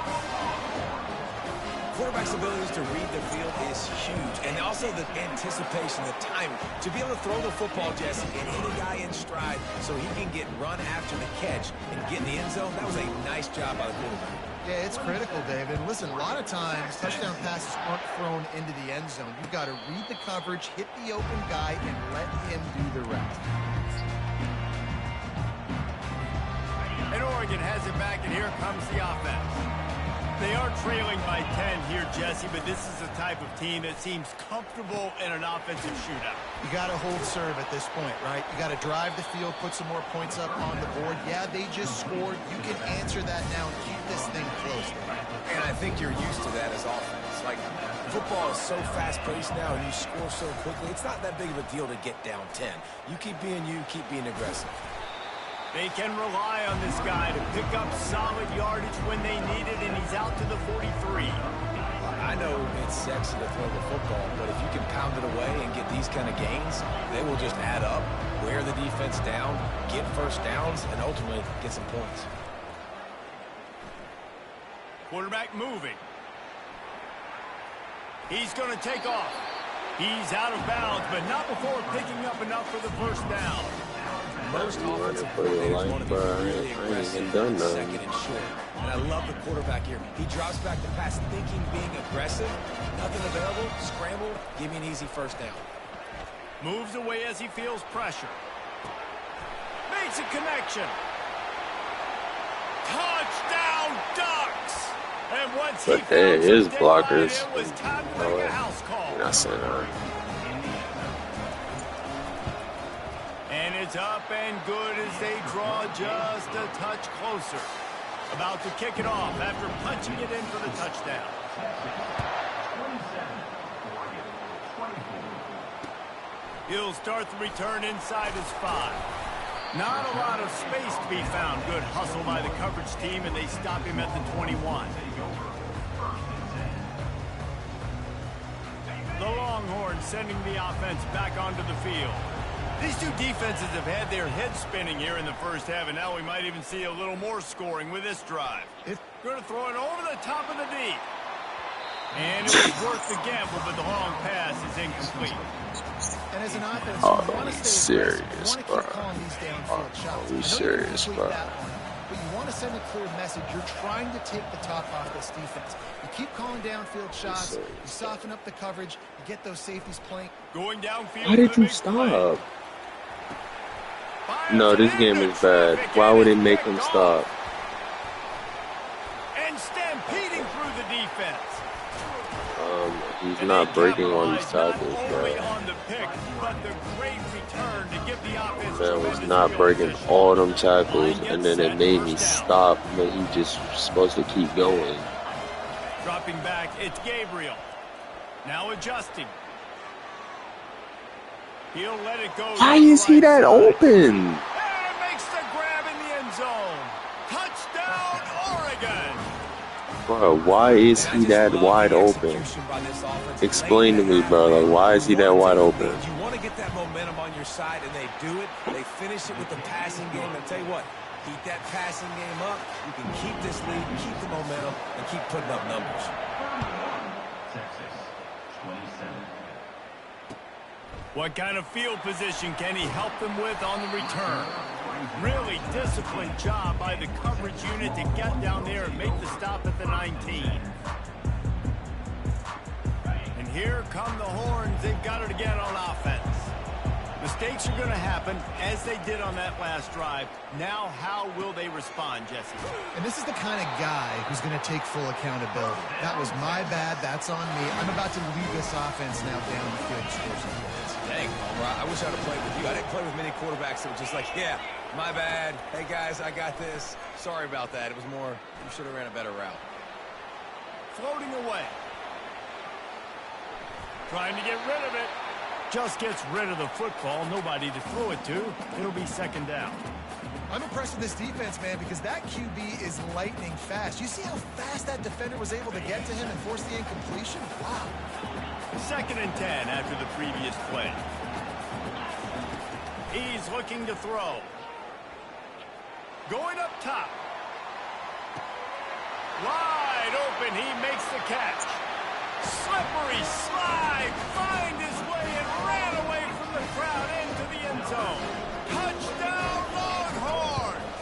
Quarterback's abilities to read the field is huge. And also the anticipation, the timing. To be able to throw the football, Jesse, and hit a guy in stride so he can get run after the catch and get in the end zone, that was a nice job by the quarterback. Yeah, it's critical, David. Listen, a lot of times touchdown passes aren't thrown into the end zone. You've got to read the coverage, hit the open guy, and let him do the rest. And Oregon has it back, and here comes the offense. They are trailing by 10 here, Jesse, but this is the type of team that seems comfortable in an offensive shootout. You got to hold serve at this point, right? You got to drive the field, put some more points up on the board. Yeah, they just scored. You can answer that now and keep this thing close. And I think you're used to that as offense. Like, football is so fast-paced now and you score so quickly, it's not that big of a deal to get down 10. You keep being you, keep being aggressive. They can rely on this guy to pick up solid yardage when they need it, and he's out to the 43. I know it's sexy to throw the football, but if you can pound it away and get these kind of gains, they will just add up, wear the defense down, get first downs, and ultimately get some points. Quarterback moving. He's going to take off. He's out of bounds, but not before picking up enough for the first down. Most offensive coordinators want to be really aggressive on second and short. And I love the quarterback here. He drops back to pass, thinking being aggressive. Nothing available, scramble, give me an easy first down. Moves away as he feels pressure. Makes a connection. Touchdown, Ducks! And once he found his some blockers. daylight, it was time to make a house call. You're not saying that. And it's up and good as they draw just a touch closer. About to kick it off after punching it in for the touchdown. He'll start the return inside his 5. Not a lot of space to be found. Good hustle by the coverage team, and they stop him at the 21. The Longhorns sending the offense back onto the field. These two defenses have had their heads spinning here in the first half, and now we might even see a little more scoring with this drive. It's going to throw it over the top of the deep. And it was worth the gamble, but the long pass is incomplete. And as an offense, you want to stay aggressive. You want to keep calling these downfield shots. Are we serious, bro? But you want to send a clear message. You're trying to take the top off this defense. You keep calling downfield shots. You soften up the coverage. You get those safeties playing. Going downfield. Why did you stop? No, this game is bad. Why would it make him stop? And stampeding through the defense. He's not breaking on these tackles, bro. Man was not breaking all them tackles, and then it made me stop, but he just supposed to keep going. Dropping back, it's Gabriel. Now adjusting. He'll let it go. Why is he that open? And makes the grab in the end zone. Touchdown, Oregon. Bro, why is he that wide open? Explain to me, bro. Like, why is he that wide open? You want to get that momentum on your side, and they do it. They finish it with the passing game. And tell you what, keep that passing game up. You can keep this lead, keep the momentum, and keep putting up numbers. What kind of field position can he help them with on the return? Really disciplined job by the coverage unit to get down there and make the stop at the 19. And here come the Horns. They've got it again on offense. Mistakes are going to happen, as they did on that last drive. Now, how will they respond, Jesse? And this is the kind of guy who's going to take full accountability. That was my bad. That's on me. I'm about to lead this offense now down the field and score some points. Dang, I wish I'd have played with you. I didn't play with many quarterbacks that were just like, yeah, my bad. Hey, guys, I got this. Sorry about that. It was more, you should have ran a better route. Floating away. Trying to get rid of it. Just gets rid of the football. Nobody to throw it to. It'll be second down. I'm impressed with this defense, man, because that QB is lightning fast. You see how fast that defender was able to get to him and force the incompletion? Wow. 2nd and 10 after the previous play. He's looking to throw. Going up top. Wide open. He makes the catch. Slippery slide. Find his way and ran away from the crowd into the end zone. Touchdown, Longhorns.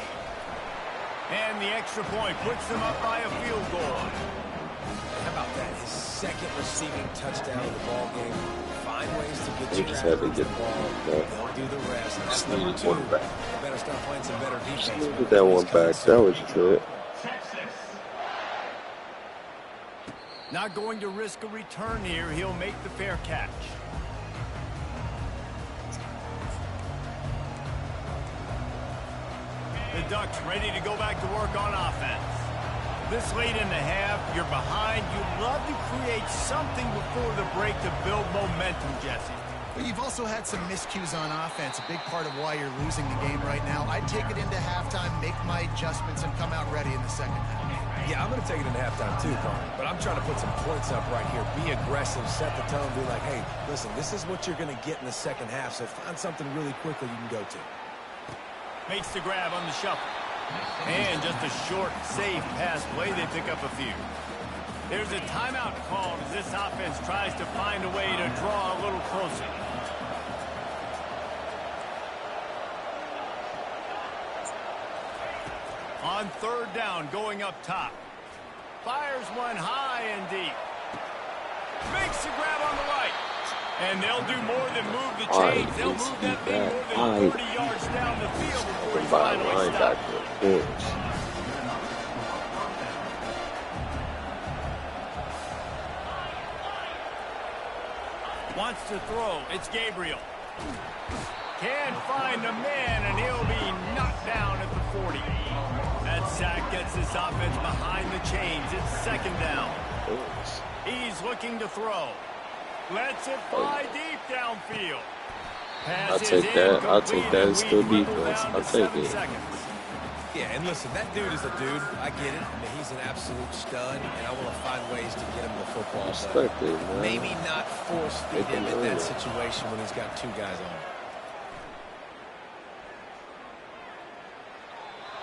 And the extra point puts them up by a field goal. How about that? His second receiving touchdown of the ball game. Find ways to get They just had to get the ball. They'll do the rest. That's number 2. They better start playing some better defense. Get that one back. That was good. Not going to risk a return here. He'll make the fair catch. The Ducks ready to go back to work on offense. This late in the half, you're behind. You'd love to create something before the break to build momentum, Jesse. But you've also had some miscues on offense, a big part of why you're losing the game right now. I'd take it into halftime, make my adjustments, and come out ready in the second half. Yeah, I'm going to take it into halftime too, Carl. But I'm trying to put some points up right here. Be aggressive, set the tone, be like, hey, listen, this is what you're going to get in the second half, so find something really quickly you can go to. Makes the grab on the shuffle. And just a short, safe pass play. They pick up a few. There's a timeout called as this offense tries to find a way to draw a little closer. On 3rd down, going up top. Fires one high and deep. Makes the grab on the right. And they'll do more than move the chains. They'll move that thing more than 30 yards down the field before he finally stops. Wants to throw. It's Gabriel. Can't find the man, and he'll be knocked down at the 40. That sack gets this offense behind the chains. It's 2nd down. He's looking to throw. Lets it fly deep downfield. I'll take that. I'll take that. It's still defense. I'll take it. Yeah, and listen, that dude is a dude. I get it. I mean, he's an absolute stud, and I want to find ways to get him the football. Respect it, man. Maybe not force feed him in that situation when he's got 2 guys on him.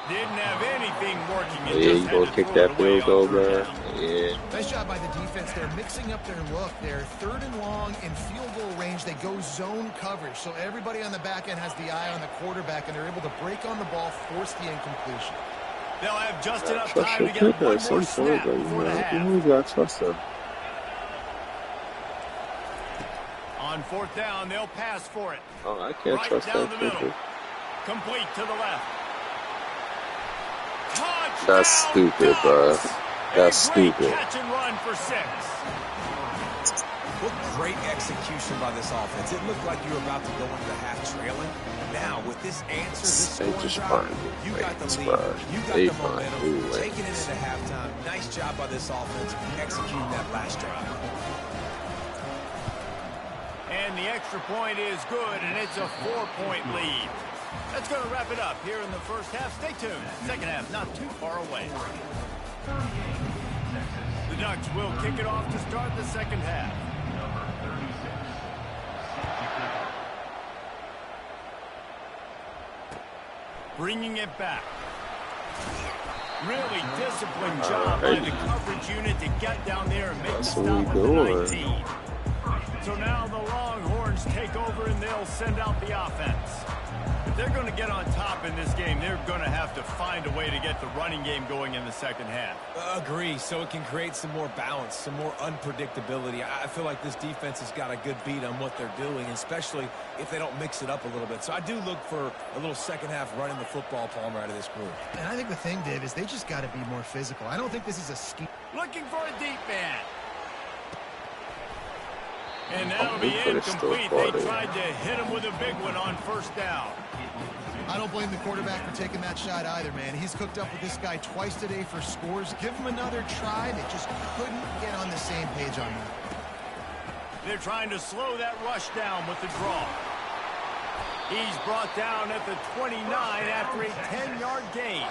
Didn't have anything working. Yeah, you gonna kick that field goal, man. Yeah. Nice job by the defense. They're mixing up their look. They're 3rd and long in field goal range. They go zone coverage. So everybody on the back end has the eye on the quarterback, and they're able to break on the ball, force the incompletion. They'll have just enough time to get one more snap before the half. You gotta trust them. On 4th down, they'll pass for it. Oh, I can't right trust down that the middle. kicker. Complete to the left. Touchdown, That's stupid, bro. That's stupid. Catch and run for 6. What great execution by this offense. It looked like you were about to go into the half trailing. Now, with this answer, this They scoring just drive, find you got the ways, lead. bro. You got They the find momentum. ways. Taking it into halftime. Nice job by this offense executing that last drive. And the extra point is good, and it's a 4-point lead. That's going to wrap it up here in the first half. Stay tuned. Second half not too far away. The Ducks will kick it off to start the second half. Bringing it back. Really disciplined job by the coverage unit to get down there and make the stop at the 19. So now the Longhorns take over and they'll send out the offense. If they're going to get on top in this game, they're going to have to find a way to get the running game going in the second half. Agree, so it can create some more balance, some more unpredictability. I feel like this defense has got a good beat on what they're doing, especially if they don't mix it up a little bit. So I do look for a little second half running the football, Palmer, out of this group. And I think the thing, Dave, is they just got to be more physical. I don't think this is a scheme. Looking for a deep man. And that'll be incomplete. They tried to hit him with a big one on 1st down. I don't blame the quarterback for taking that shot either, man. He's cooked up with this guy twice today for scores. Give him another try. They just couldn't get on the same page on that. They're trying to slow that rush down with the draw. He's brought down at the 29 after a 10-yard gain.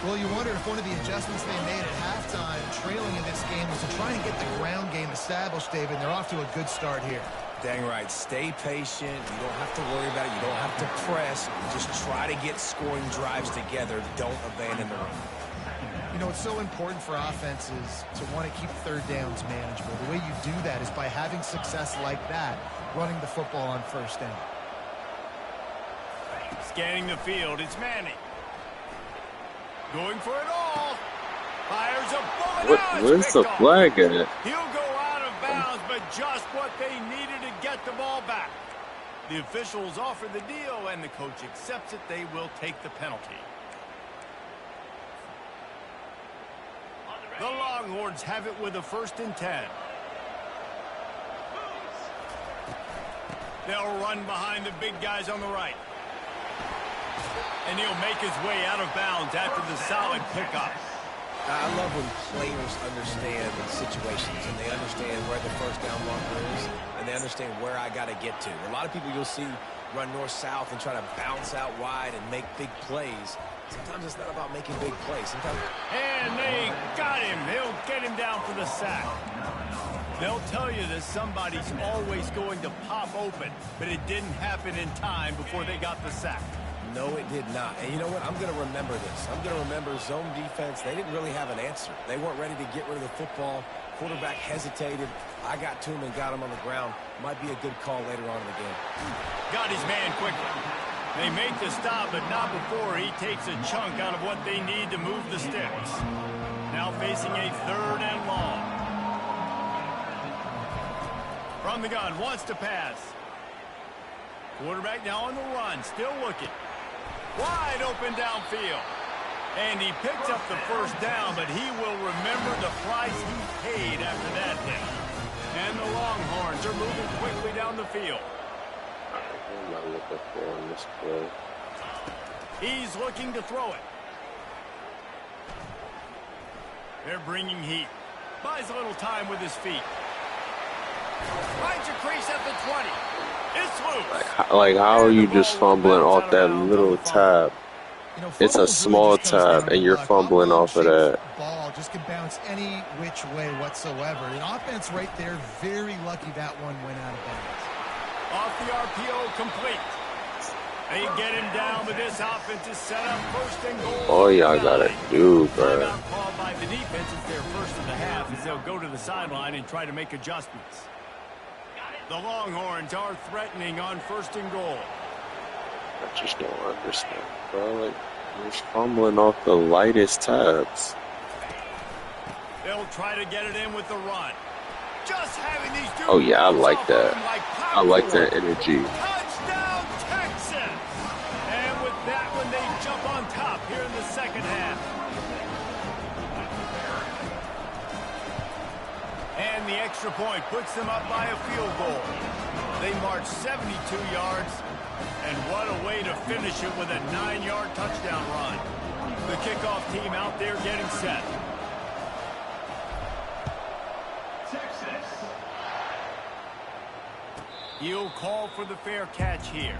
Well, you wonder if one of the adjustments they made at halftime, trailing in this game, was to try and get the ground game established, David. They're off to a good start here. Dang right. Stay patient. You don't have to worry about it. You don't have to press. Just try to get scoring drives together. Don't abandon the run. You know, it's so important for offenses to want to keep 3rd downs manageable. The way you do that is by having success like that, running the football on 1st down. Scanning the field, it's Manning. Going for it all. Fires a bullet. Where's the flag at? He'll go out of bounds, but just what they needed to get the ball back. The officials offer the deal, and the coach accepts it. They will take the penalty. The Longhorns have it with a 1st and 10. They'll run behind the big guys on the right. And he'll make his way out of bounds after the solid pickup. I love when players understand situations and they understand where the 1st down marker is and they understand where I got to get to. A lot of people you'll see run north-south and try to bounce out wide and make big plays. Sometimes it's not about making big plays. Sometimes. And they got him. He'll get him down for the sack. They'll tell you that somebody's always going to pop open, but it didn't happen in time before they got the sack. No, it did not. And you know what? I'm going to remember this. I'm going to remember zone defense. They didn't really have an answer. They weren't ready to get rid of the football. Quarterback hesitated. I got to him and got him on the ground. Might be a good call later on in the game. Got his man quickly. They make the stop, but not before he takes a chunk out of what they need to move the sticks. Now facing a 3rd and long. From the gun, wants to pass. Quarterback now on the run, still looking. Wide open downfield. And he picks up the 1st down, but he will remember the price he paid after that hit. And the Longhorns are moving quickly down the field. I'm not looking for on this play. He's looking to throw it. They're bringing heat. Buys a little time with his feet. Finds a crease at the 20. It's loose. Like how are you just fumbling off that little tab? It's a small tab, and you're fumbling off of that. Ball just can bounce any which way whatsoever. The offense right there, very lucky that one went out of bounds. Off the RPO, complete. They get him down, but this offense is set up first and goal. All y'all gotta do, bro. Timeout called by the defense is their first in the half as they'll go to the sideline and try to make adjustments. The Longhorns are threatening on first and goal. I just don't understand, bro. Like, you're fumbling off the lightest tabs. They'll try to get it in with the run. Just having these dudes. Oh yeah, I like that. I like that energy. Touchdown, Texas! And with that one, they jump on top here in the second half. And the extra point puts them up by a field goal. They march 72 yards, and what a way to finish it with a 9-yard touchdown run. The kickoff team out there getting set. Texas. He'll call for the fair catch here.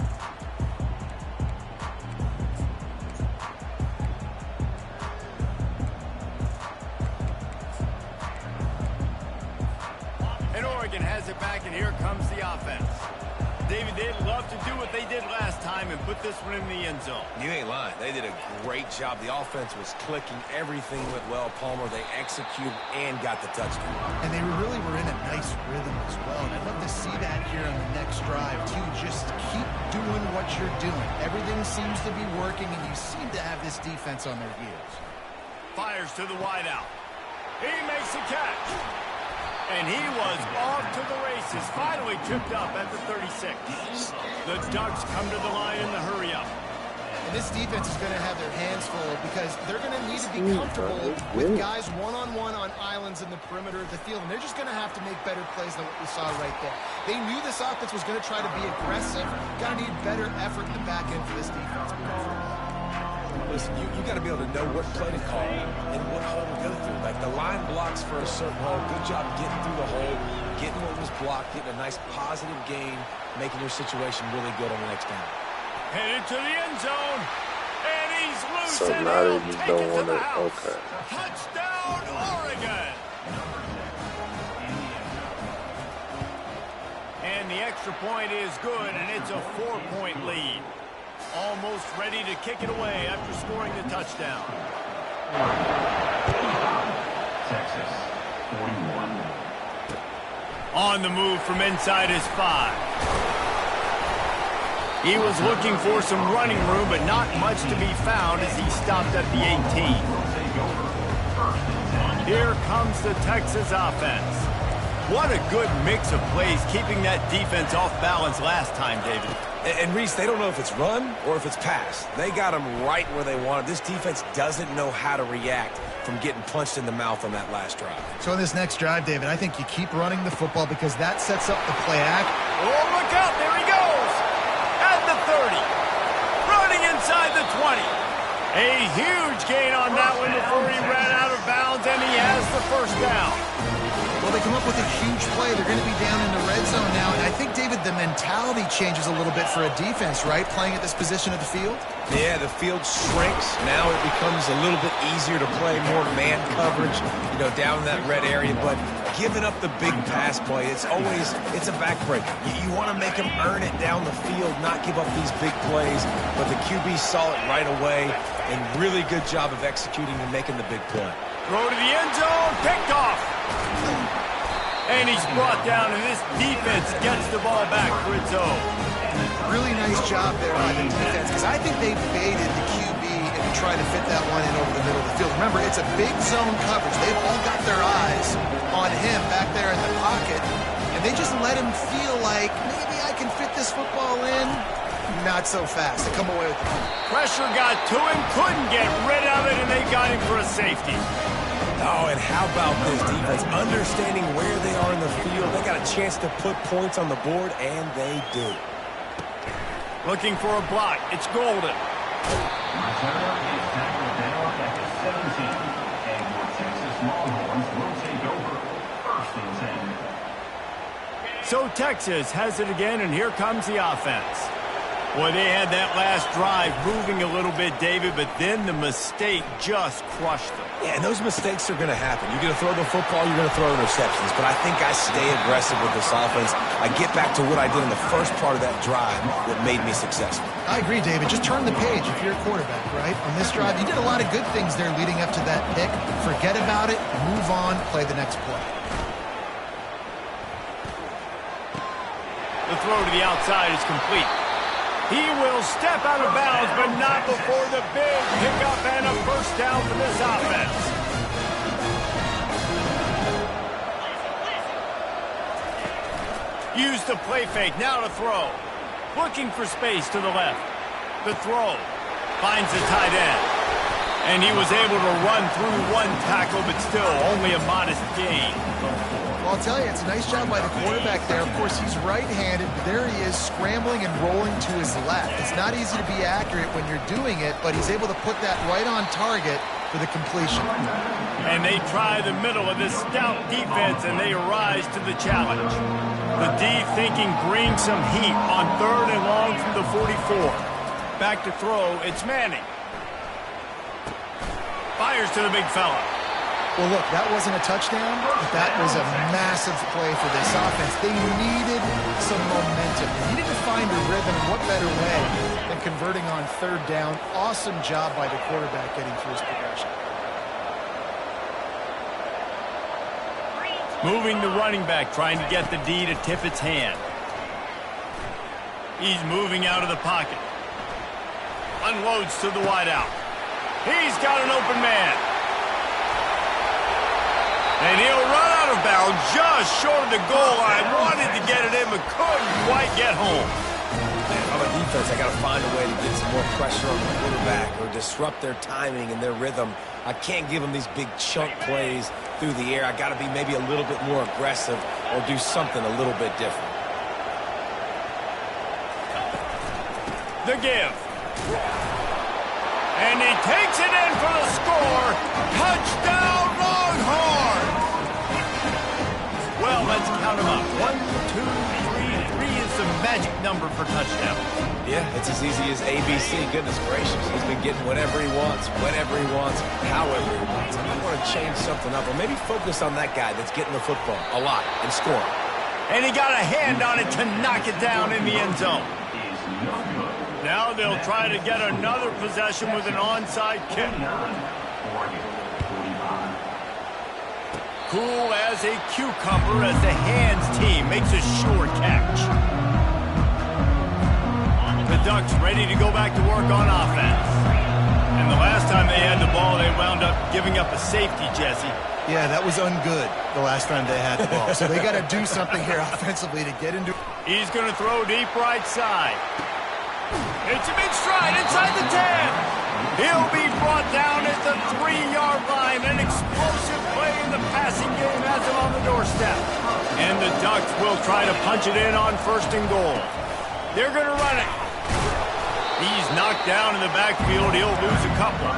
And Oregon has it back, and here comes the offense. David, they'd love to do what they did last time and put this one in the end zone. You ain't lying. They did a great job. The offense was clicking. Everything went well. Palmer, they executed and got the touchdown. And they really were in a nice rhythm as well. And I'd love to see that here on the next drive, too. Just keep doing what you're doing. Everything seems to be working, and you seem to have this defense on their heels. Fires to the wideout. He makes a catch. And he was off to the races, finally tripped up at the 36. The Ducks come to the line in the hurry-up. And this defense is going to have their hands full because they're going to need to be comfortable with guys one-on-one on islands in the perimeter of the field. And they're just going to have to make better plays than what we saw right there. They knew this offense was going to try to be aggressive. Got to need better effort in the back end for this defense. Listen, you got to be able to know what play to call and what hole to go through. Like the line blocks for a certain hole. Good job getting through the hole, getting what was blocked, getting a nice positive gain, making your situation really good on the next down. Headed to the end zone, and he's loose. So and now he'll they just take don't it to want the to. house. Okay. Touchdown, Oregon! And the extra point is good, and it's a 4-point lead. Almost ready to kick it away after scoring the touchdown. Texas, 41. On the move from inside his 5. He was looking for some running room, but not much to be found as he stopped at the 18. Here comes the Texas offense. What a good mix of plays, keeping that defense off balance last time, David. And Reese, they don't know if it's run or if it's pass. They got them right where they want it. This defense doesn't know how to react from getting punched in the mouth on that last drive. So on this next drive, David, I think you keep running the football because that sets up the play act. Oh, look out. There he goes. At the 30. Running inside the 20. A huge gain on that one before he ran out of bounds, and he has the first down. Well, they come up with a huge play. They're going to be down in the red zone now. And I think, David, the mentality changes a little bit for a defense, right? Playing at this position of the field? Yeah, the field shrinks. Now it becomes a little bit easier to play more man coverage, down in that red area. But giving up the big pass play, it's a backbreaker. You want to make them earn it down the field, not give up these big plays. But the QB saw it right away, and really good job of executing and making the big play. Throw to the end zone, picked off. And he's brought down, and this defense gets the ball back for its own. Really nice job there by the defense, because I think they baited the QB and tried to fit that one in over the middle of the field. Remember, it's a big zone coverage. They've all got their eyes on him back there in the pocket, and they just let him feel like, maybe I can fit this football in. Not so fast. They come away with the ball. Pressure got to him, couldn't get rid of it, and they got him for a safety. Oh, and how about this defense? Understanding where they are in the field. They got a chance to put points on the board, and they do. Looking for a block. It's Golden. Returner is tackled down at the 17. And your Texas Longhorns will take over 1st and 10. So So Texas has it again, and here comes the offense. Boy, they had that last drive moving a little bit, David, but then the mistake just crushed them. Yeah, and those mistakes are going to happen. You're going to throw the football, you're going to throw interceptions. But I think I stay aggressive with this offense. I get back to what I did in the first part of that drive that made me successful. I agree, David. Just turn the page if you're a quarterback, right? On this drive, you did a lot of good things there leading up to that pick. Forget about it, move on, play the next play. The throw to the outside is complete. He will step out of bounds, but not before the big pickup and a first down for this offense. Use the play fake, now to throw. Looking for space to the left. The throw finds the tight end. And he was able to run through one tackle, but still only a modest gain. Well, I'll tell you, it's a nice job by the quarterback there. Of course, he's right-handed, but there he is scrambling and rolling to his left. It's not easy to be accurate when you're doing it, but he's able to put that right on target for the completion. And they try the middle of this stout defense, and they rise to the challenge. The D thinking bring some heat on 3rd and long from the 44. Back to throw, it's Manning. Fires to the big fella. Well, look, that wasn't a touchdown, but that was a massive play for this offense. They needed some momentum. They needed to find a rhythm. What better way than converting on 3rd down? Awesome job by the quarterback getting through his progression. Moving the running back, trying to get the D to tip its hand. He's moving out of the pocket. Unloads to the wideout. He's got an open man. And he'll run out of bounds just short of the goal line. Wanted to get it in, but couldn't quite get home. Man, on the defense, I got to find a way to get some more pressure on the quarterback or disrupt their timing and their rhythm. I can't give them these big chunk plays through the air. I got to be maybe a little bit more aggressive or do something a little bit different. The give. And he takes it in for the score. Touchdown, Longhorn! Well, let's count them up. 1, 2, 3. 3 is the magic number for touchdown. Yeah, it's as easy as ABC. Goodness gracious. He's been getting whatever he wants, whenever he wants, however he wants. I want to change something up or maybe focus on that guy that's getting the football a lot and scoring. And he got a hand on it to knock it down in the end zone. Now they'll try to get another possession with an onside kick. Cool as a cucumber as the hands team makes a sure catch. The Ducks ready to go back to work on offense. And the last time they had the ball, they wound up giving up a safety, Jesse. Yeah, that was ungood the last time they had the ball. So they got to do something here offensively to get into. He's going to throw deep right side. It's a big stride inside the 10. He'll be brought down at the 3-yard line. An explosive play in the passing game has him on the doorstep. And the Ducks will try to punch it in on 1st and goal. They're going to run it. He's knocked down in the backfield. He'll lose a couple.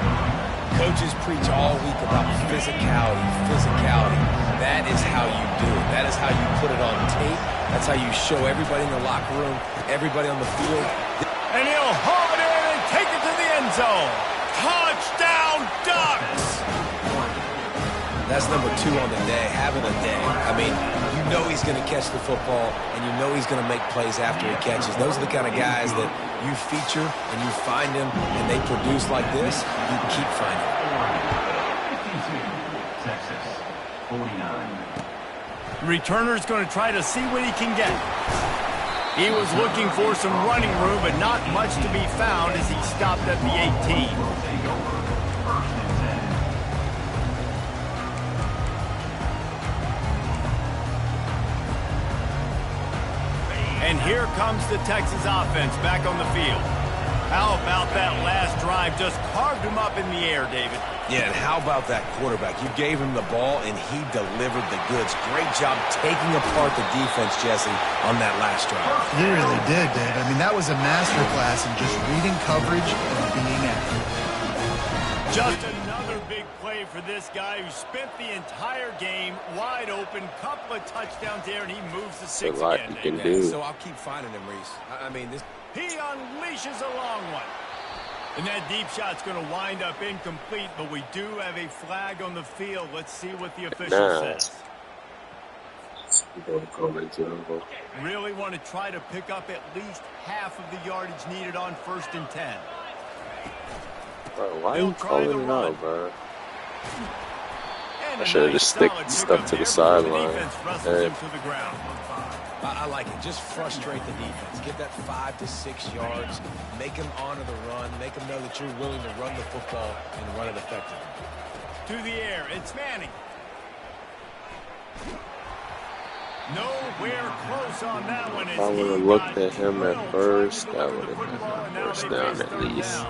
Coaches preach all week about physicality, physicality. That is how you do it. That is how you put it on tape. That's how you show everybody in the locker room, everybody on the field. And he'll haul it in and take it to the end zone. Touchdown, Ducks! That's number 2 on the day, having a day. I mean, you know he's going to catch the football, and you know he's going to make plays after he catches. Those are the kind of guys that you feature, and you find them, and they produce like this, you keep finding them. Texas, 49. Returner's going to try to see what he can get. He was looking for some running room, but not much to be found as he stopped at the 18. And here comes the Texas offense back on the field. How about that last drive? Just carved him up in the air, David. Yeah, and how about that quarterback? You gave him the ball, and he delivered the goods. Great job taking apart the defense, Jesse, on that last drive. He really did, Dave. I mean, that was a masterclass in just reading coverage and being accurate. Just another big big play for this guy who spent the entire game wide open, couple of touchdowns there, and he moves the six again. He can do. So I'll keep finding him, Reese. I mean, this. He unleashes a long one. And that deep shot's going to wind up incomplete, but we do have a flag on the field. Let's see what the official says. Really want to try to pick up at least half of the yardage needed on 1st and 10. Bro, why are you calling it out, bro? I should have just stuck to the sideline. I like it. Just frustrate the defense. Get that 5 to 6 yards. Make them honor the run. Make them know that you're willing to run the football and run it effectively. To the air. It's Manning. Nowhere close on that one. If I would have looked at him at first, that would have been first down at least.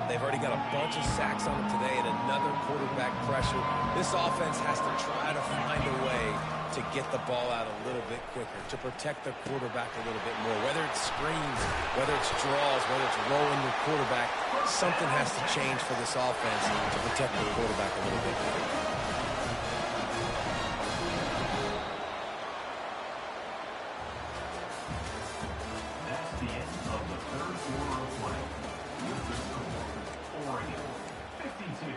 They've already got a bunch of sacks on them today and another quarterback pressure. This offense has to try to find a way to get the ball out a little bit quicker, to protect the quarterback a little bit more. Whether it's screens, whether it's draws, whether it's rolling your quarterback, something has to change for this offense to protect the quarterback a little bit more. That's the end of the third quarter of play. With the score, Oregon 52,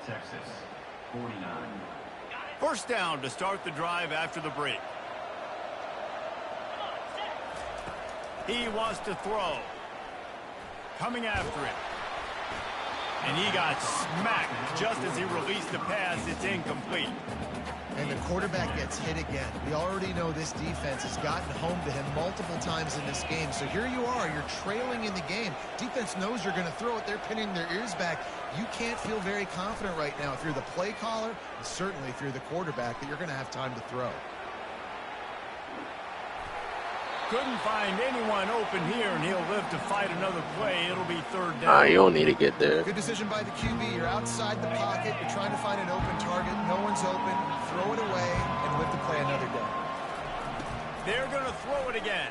Texas 49. First down to start the drive after the break. He wants to throw. Coming after it. And he got smacked just as he released the pass. It's incomplete. And the quarterback gets hit again. We already know this defense has gotten home to him multiple times in this game. So here you are, you're trailing in the game. Defense knows you're going to throw it. They're pinning their ears back. You can't feel very confident right now if you're the play caller, and certainly if you're the quarterback, that you're going to have time to throw. Couldn't find anyone open here, and he'll live to fight another play. It'll be 3rd down. Nah, you don't need to get there. Good decision by the QB. You're outside the pocket. You're trying to find an open target. No one's open. Throw it away and live to play another day. They're going to throw it again.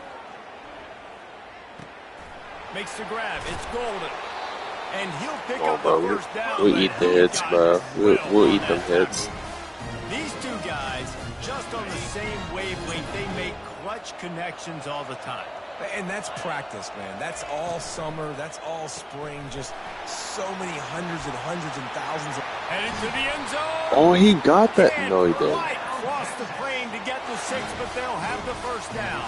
Makes the grab. It's golden. And he'll pick up the first down. We'll eat the hits, bro. We'll eat them hits. These two guys, just on the same wavelength, they make clutch connections all the time. And that's practice, man. That's all summer. That's all spring. Just so many hundreds and thousands of... Headed to the end zone. Oh, he got that. No, he didn't. Cross the plane to get the 6, but they'll have the first down.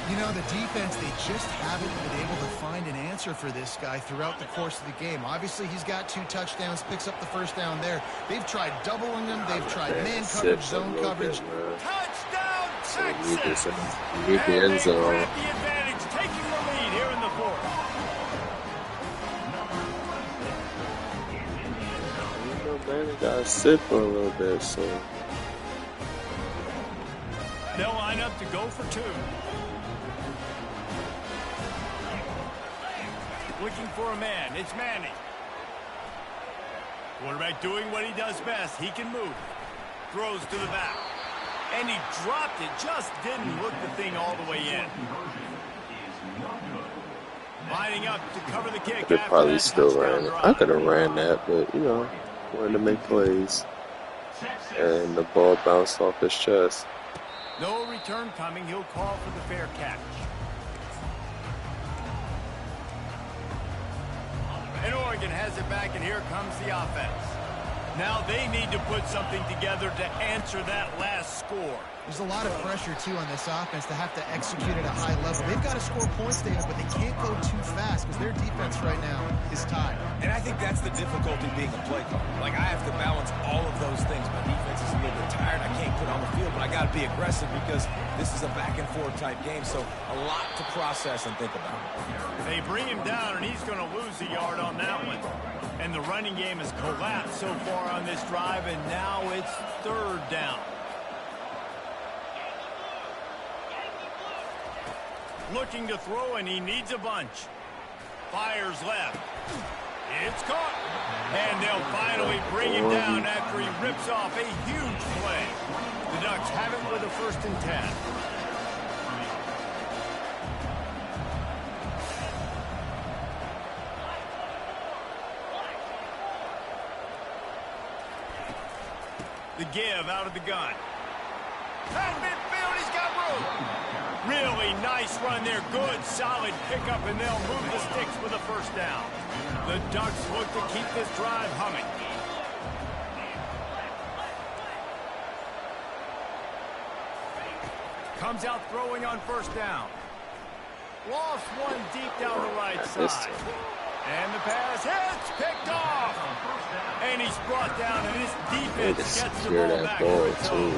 You know, the defense, they just haven't been able to find an answer for this guy throughout the course of the game. Obviously, he's got 2 touchdowns, picks up the first down there. They've tried doubling him. They've tried man coverage, zone coverage. Touchdown, Texas! You need the end zone. The advantage, taking the lead here in the 4th. You know, man, he got to sit for a little bit, so... They'll line up to go for 2. Looking for a man. It's Manning. Quarterback doing what he does best. He can move. Throws to the back. And he dropped it. Just didn't look the thing all the way in. Lining up to cover the kick. I could probably still ran it. I could have ran that, but, you know, wanted to make plays. And the ball bounced off his chest. No return coming. He'll call for the fair catch. And Oregon has it back, and here comes the offense. Now they need to put something together to answer that last score. There's a lot of pressure, too, on this offense to have to execute at a high level. They've got to score points, David, but they can't go too fast because their defense right now is tied. And I think that's the difficulty being a play caller. Like, I have to balance all of those things. My defense is a little bit tired. I can't put on the field, but I got to be aggressive because this is a back-and-forth type game, so a lot to process and think about. They bring him down, and he's going to lose a yard on that one. And the running game has collapsed so far on this drive, and now it's 3rd down. Looking to throw, and he needs a bunch. Fires left. It's caught. And they'll finally bring him down after he rips off a huge play. The Ducks have it with a 1st and 10. The give out of the gun. And midfield, he's got room. Really nice run there. Good, solid pickup, and they'll move the sticks with a first down. The Ducks look to keep this drive humming. Comes out throwing on first down. Lost one deep down the right side. And the pass hits, picked off. And he's brought down, and his defense gets the ball back to its own.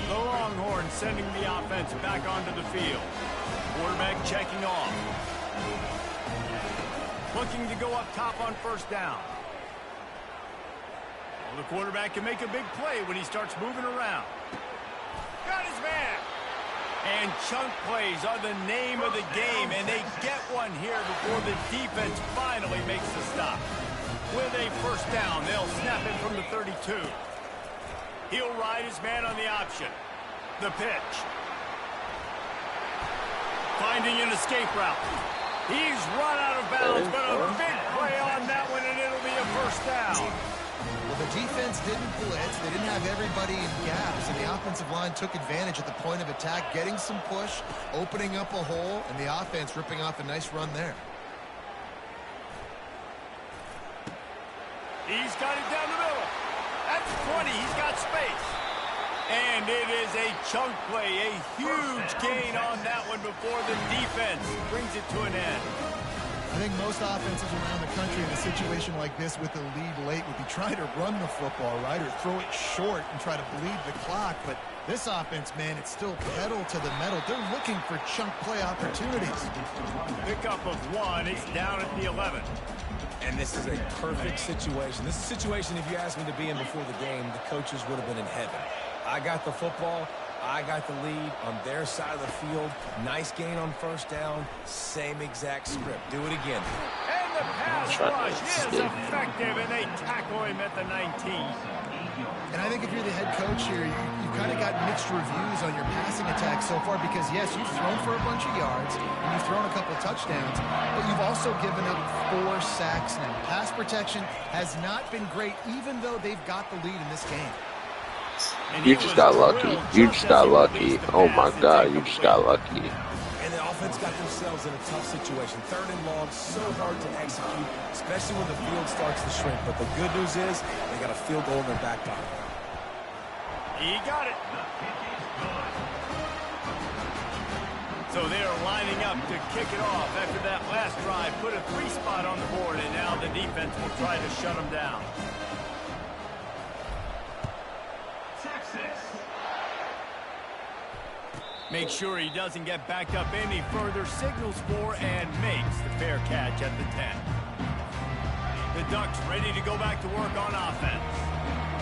The Longhorns sending the offense back onto the field. Quarterback checking off. Looking to go up top on first down. Well, the quarterback can make a big play when he starts moving around. Got his man. And chunk plays are the name of the game, and they get one here before the defense finally makes the stop. With a first down, they'll snap it from the 32. He'll ride his man on the option. The pitch. Finding an escape route. He's run out of bounds, but a big play on that one, and it'll be a first down. Well, the defense didn't blitz. They didn't have everybody in gaps, and the offensive line took advantage at the point of attack, getting some push, opening up a hole, and the offense ripping off a nice run there. He's got it down the middle. That's 20. He's got space. And it is a chunk play, a huge gain on that one before the defense brings it to an end. I think most offenses around the country in a situation like this with the lead late would be trying to run the football, right, or throw it short and try to bleed the clock. But this offense, man, it's still pedal to the metal. They're looking for chunk play opportunities. Pickup of one. He's down at the 11. And this is a perfect situation. This is a situation, if you asked me to be in before the game, the coaches would have been in heaven. I got the football. I got the lead on their side of the field. Nice gain on first down. Same exact script. Do it again. And the pass rush is effective, and they tackle him at the 19. And I think if you're the head coach here, you've kind of got mixed reviews on your passing attack so far because, yes, you've thrown for a bunch of yards and you've thrown a couple touchdowns, but you've also given up 4 sacks now. Pass protection has not been great, even though they've got the lead in this game. You just got lucky. You just got lucky. Oh my God, you just got lucky. And the offense got themselves in a tough situation. 3rd and long, so hard to execute, especially when the field starts to shrink. But the good news is they got a field goal in their back pocket. He got it. So they are lining up to kick it off after that last drive. Put a 3 spot on the board, and now the defense will try to shut them down. Make sure he doesn't get backed up any further, signals for and makes the fair catch at the 10. The Ducks ready to go back to work on offense.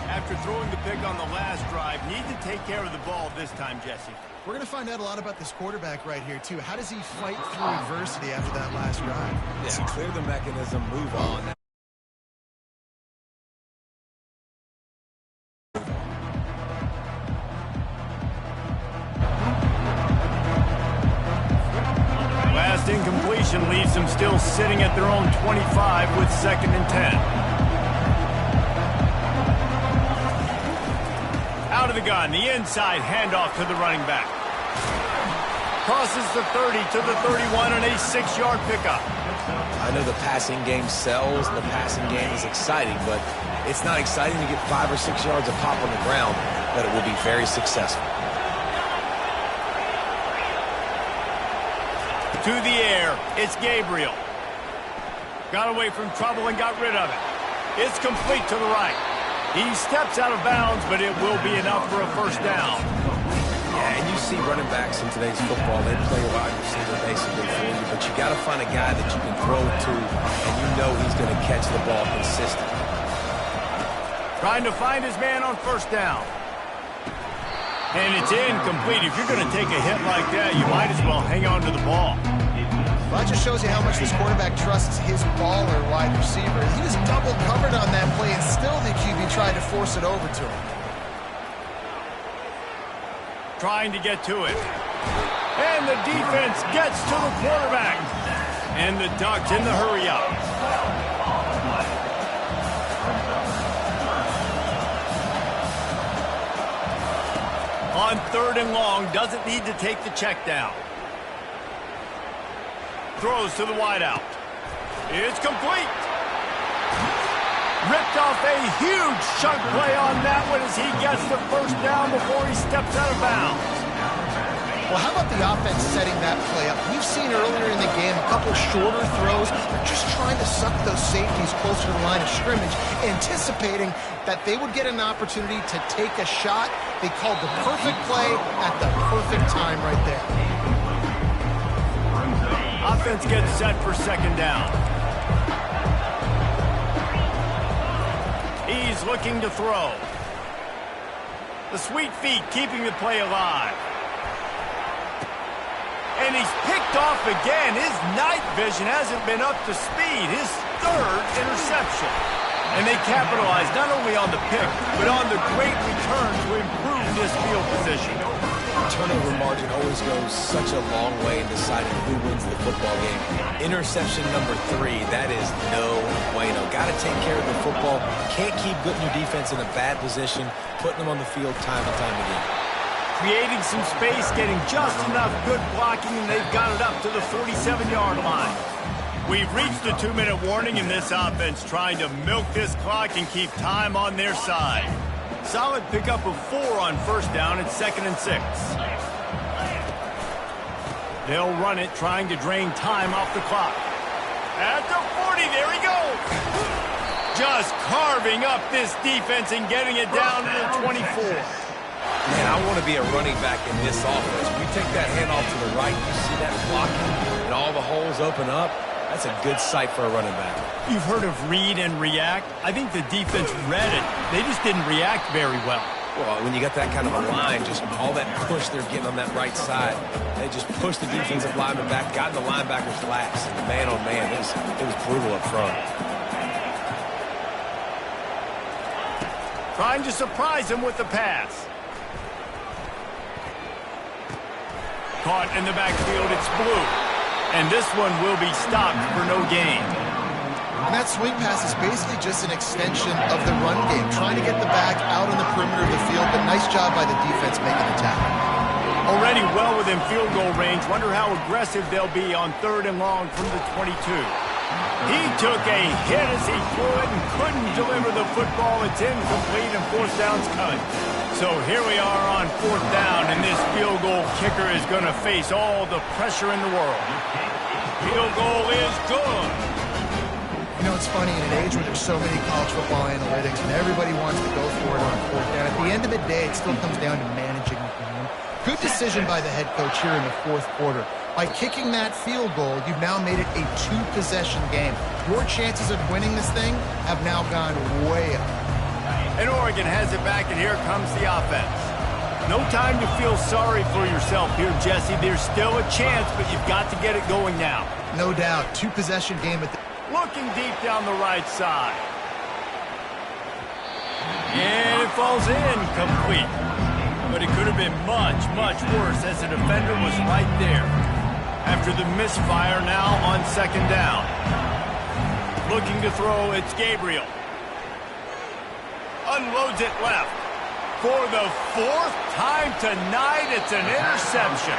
After throwing the pick on the last drive, need to take care of the ball this time, Jesse. We're going to find out a lot about this quarterback right here, too. How does he fight through adversity after that last drive? Yeah, clear the mechanism, move on. Incompletion leaves them still sitting at their own 25 with 2nd and 10. Out of the gun, the inside handoff to the running back. Crosses the 30 to the 31 and a 6-yard pickup. I know the passing game sells and the passing game is exciting, but it's not exciting to get 5 or 6 yards of pop on the ground, but it will be very successful. To the air, it's Gabriel. Got away from trouble and got rid of it. It's complete to the right. He steps out of bounds, but it will be enough for a first down. Yeah, and you see running backs in today's football, they play wide receiver basically for you, but you got to find a guy that you can throw it to, and you know he's going to catch the ball consistently. Trying to find his man on first down. And it's incomplete. If you're going to take a hit like that, you might as well hang on to the ball. Well, that just shows you how much this quarterback trusts his baller wide receiver. He was double covered on that play, and still the QB tried to force it over to him. Trying to get to it. And the defense gets to the quarterback. And the Ducks in the hurry up. On 3rd and long, doesn't need to take the check down. Throws to the wideout. It's complete. Ripped off a huge chunk play on that one as he gets the first down before he steps out of bounds. Well, how about the offense setting that play up? We've seen earlier in the game a couple shorter throws. They're just trying to suck those safeties closer to the line of scrimmage, anticipating that they would get an opportunity to take a shot. They called the perfect play at the perfect time right there. Offense gets set for 2nd down. He's looking to throw. The sweet feet keeping the play alive. And he's picked off again. His night vision hasn't been up to speed. His 3rd interception. And they capitalize not only on the pick, but on the great return to improve this field position. Turnover margin always goes such a long way in deciding who wins the football game. Interception number 3, that is no bueno. Got to take care of the football. Can't keep putting your defense in a bad position, putting them on the field time and time again. Creating some space, getting just enough good blocking, and they've got it up to the 47-yard line. We've reached the 2-minute warning in this offense, trying to milk this clock and keep time on their side. Solid pickup of 4 on 1st down at 2nd and 6. They'll run it, trying to drain time off the clock. At the 40, there he goes. Just carving up this defense and getting it down to the 24. Man, I want to be a running back in this offense. We take that handoff to the right, you see that blocking, and all the holes open up. That's a good sight for a running back. You've heard of read and react. I think the defense read it. They just didn't react very well. Well, when you got that kind of a line, just all that push they're getting on that right side, they just pushed the defensive lineman back, got in the linebacker's laps. Man, oh man, it was brutal up front. Trying to surprise him with the pass. Caught in the backfield, it's Blue. And this one will be stopped for no gain. And that swing pass is basically just an extension of the run game, trying to get the back out on the perimeter of the field, but nice job by the defense making the tackle. Already well within field goal range. Wonder how aggressive they'll be on 3rd and long from the 22. He took a hit as he threw it and couldn't deliver the football. It's incomplete and 4th down's cut. So here we are on 4th down, and this field goal kicker is going to face all the pressure in the world. Field goal is good. You know, it's funny, in an age where there's so many college football analytics and everybody wants to go for it on 4th down, at the end of the day, it still comes down to managing the game. Good decision by the head coach here in the 4th quarter. By kicking that field goal, you've now made it a 2-possession game. Your chances of winning this thing have now gone way up. And Oregon has it back, and here comes the offense. No time to feel sorry for yourself here, Jesse. There's still a chance, but you've got to get it going now. No doubt. 2-possession game at the... Looking deep down the right side. And it falls in complete. But it could have been much, much worse as the defender was right there. After the misfire, now on 2nd down. Looking to throw, it's Gabriel. Unloads it left. For the 4th time tonight, it's an interception.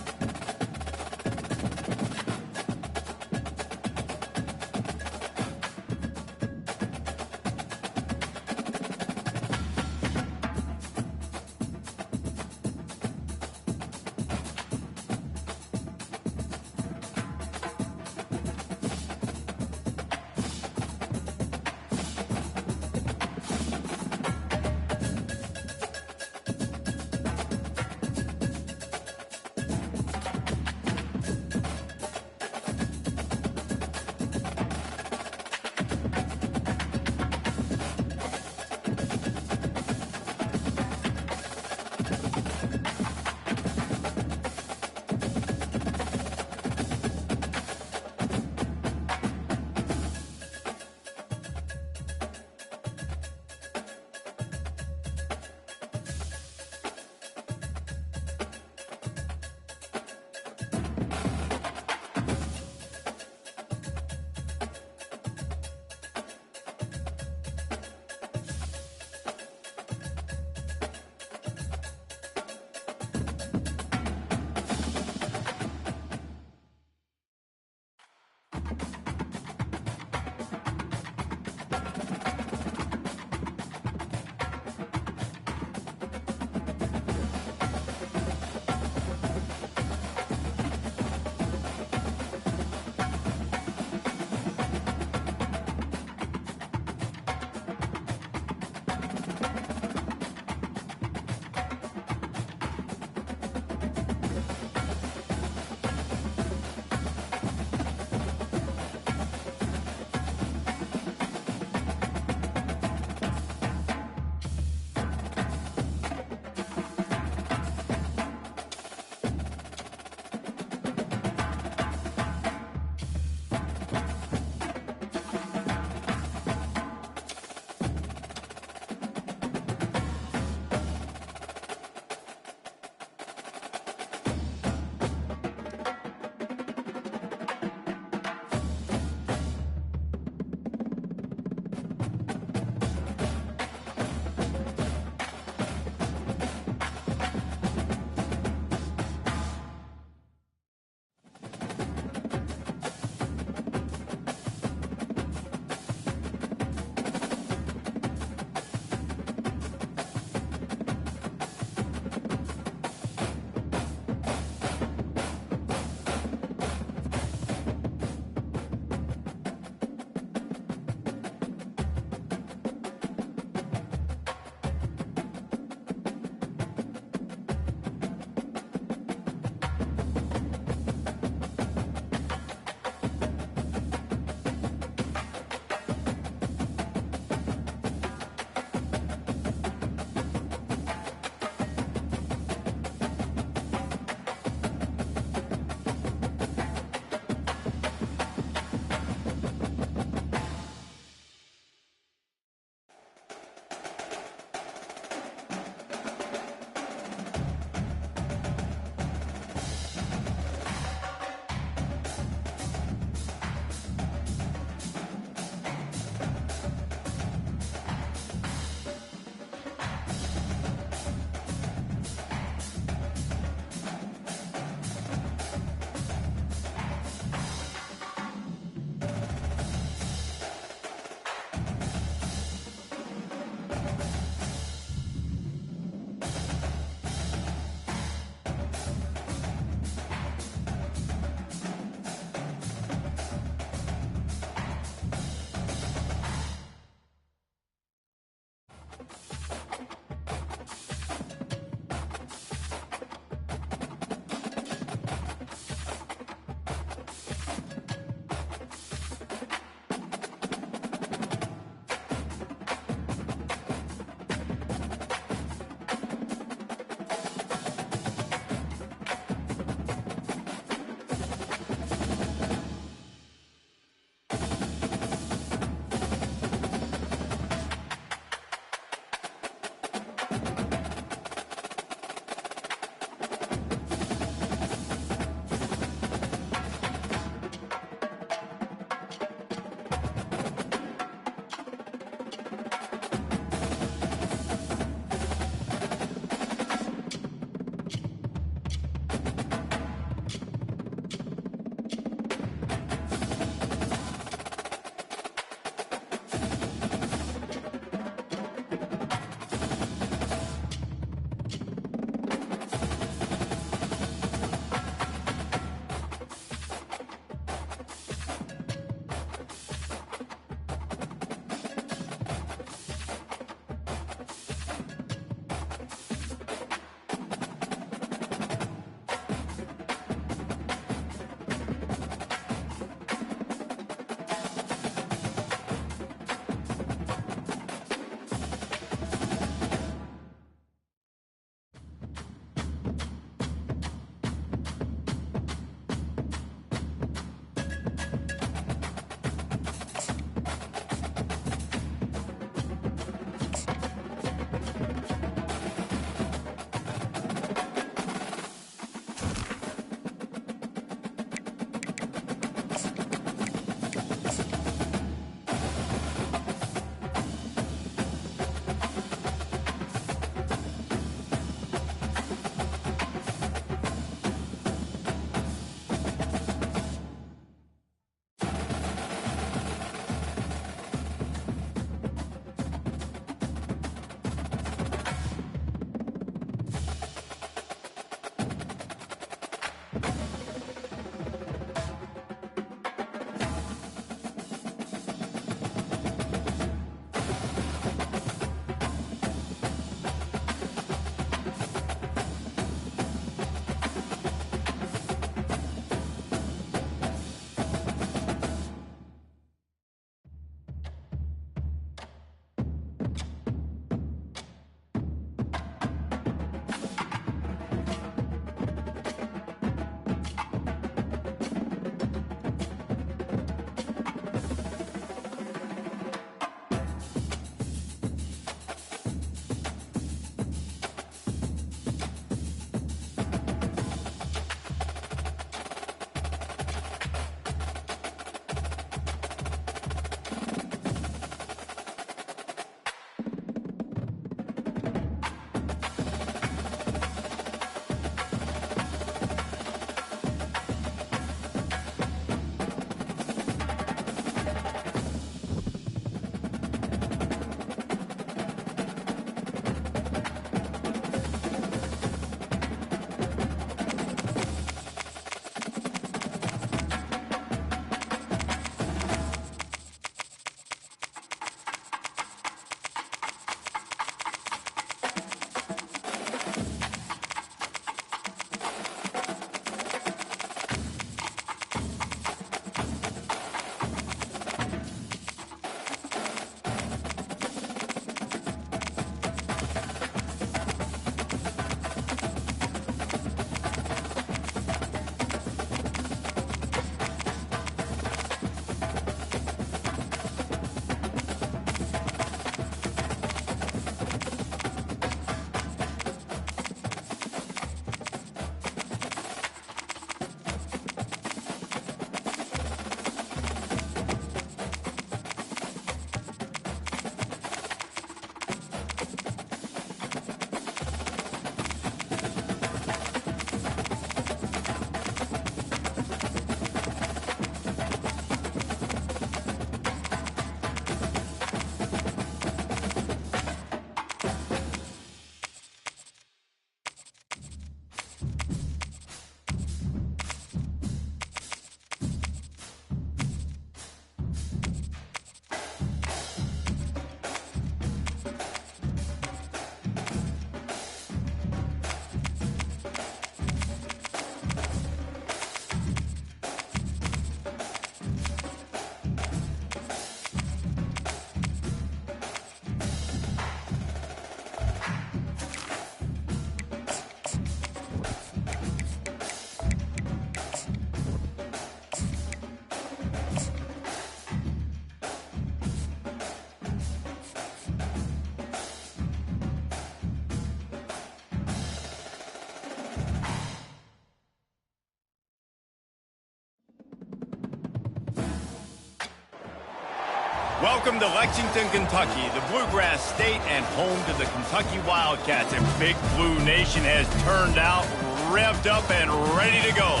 Welcome to Lexington, Kentucky, the Bluegrass State and home to the Kentucky Wildcats. And Big Blue Nation has turned out, revved up, and ready to go.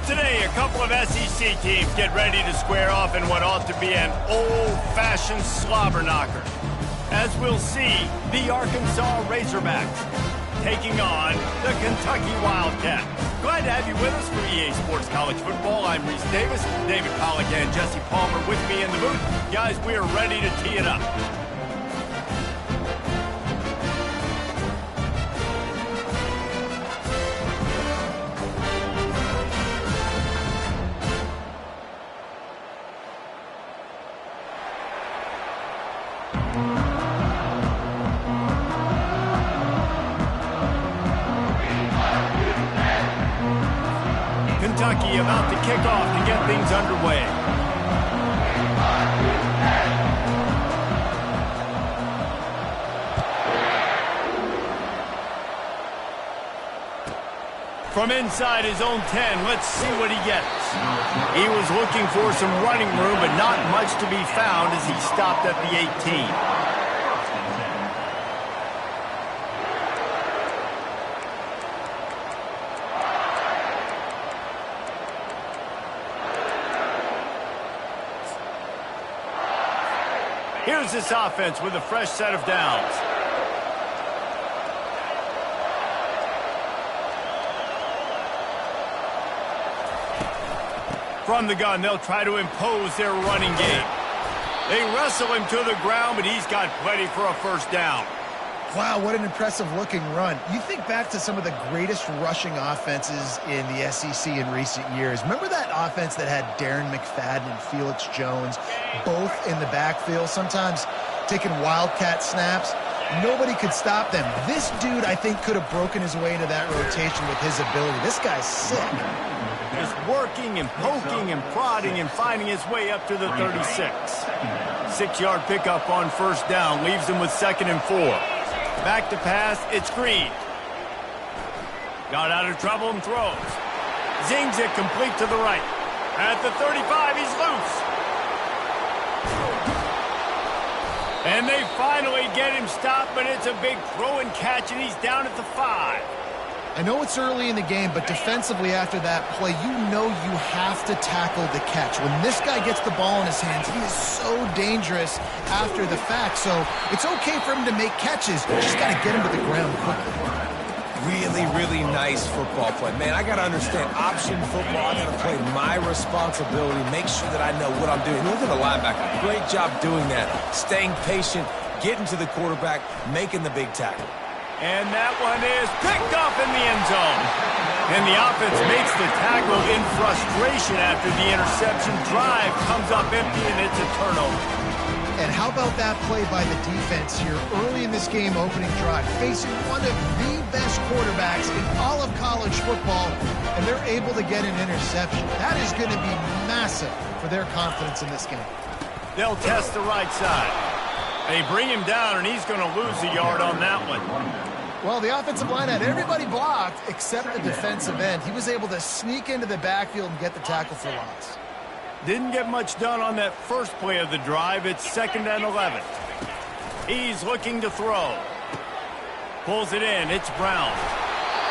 Today, a couple of SEC teams get ready to square off in what ought to be an old-fashioned slobber knocker. As we'll see, the Arkansas Razorbacks taking on the Kentucky Wildcats. Glad to have you with us for EA Sports College Football. I'm Reese Davis, David Pollack and Jesse Palmer with me in the booth. Guys, we are ready to tee it up. Kentucky about to kick off to get things underway. From inside his own 10, let's see what he gets. He was looking for some running room, but not much to be found as he stopped at the 18. Here's this offense with a fresh set of downs. From the gun, they'll try to impose their running game. They wrestle him to the ground, but he's got plenty for a first down. Wow, what an impressive-looking run. You think back to some of the greatest rushing offenses in the SEC in recent years. Remember that offense that had Darren McFadden and Felix Jones both in the backfield, sometimes taking wildcat snaps? Nobody could stop them. This dude, I think, could have broken his way into that rotation with his ability. This guy's sick. Just working and poking and prodding and finding his way up to the 36. 6-yard pickup on first down leaves him with 2nd and 4. Back to pass, it's Green. Got out of trouble and throws. Zings it complete to the right. At the 35, he's loose. And they finally get him stopped, but it's a big throw and catch, and he's down at the 5. I know it's early in the game, but defensively after that play, you know you have to tackle the catch. When this guy gets the ball in his hands, he is so dangerous after the fact. So it's okay for him to make catches. You just got to get him to the ground quickly. Really, really nice football play. Man, I got to understand option football. I got to play my responsibility, make sure that I know what I'm doing. Look at the linebacker. Great job doing that. Staying patient, getting to the quarterback, making the big tackle. And that one is picked off in the end zone. And the offense makes the tackle in frustration after the interception. Drive comes up empty, and it's a turnover. And how about that play by the defense here early in this game opening drive, facing one of the best quarterbacks in all of college football, and they're able to get an interception. That is going to be massive for their confidence in this game. They'll test the right side. They bring him down, and he's going to lose a yard on that one. Well, the offensive line had everybody blocked except the defensive end. He was able to sneak into the backfield and get the tackle for loss. Didn't get much done on that first play of the drive. It's 2nd and 11. He's looking to throw. Pulls it in. It's Brown.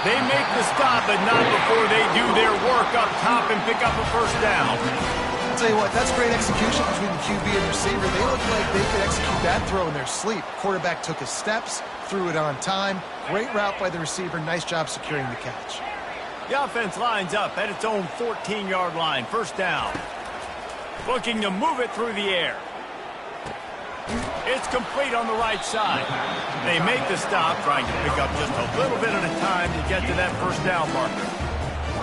They make the stop, but not before they do their work up top and pick up a first down. I'll tell you what, that's great execution between the QB and receiver. They look like they could execute that throw in their sleep. Quarterback took his steps, threw it on time. Great route by the receiver. Nice job securing the catch. The offense lines up at its own 14-yard line. First down. Looking to move it through the air. It's complete on the right side. They make the stop, trying to pick up just a little bit at a time to get to that first down marker.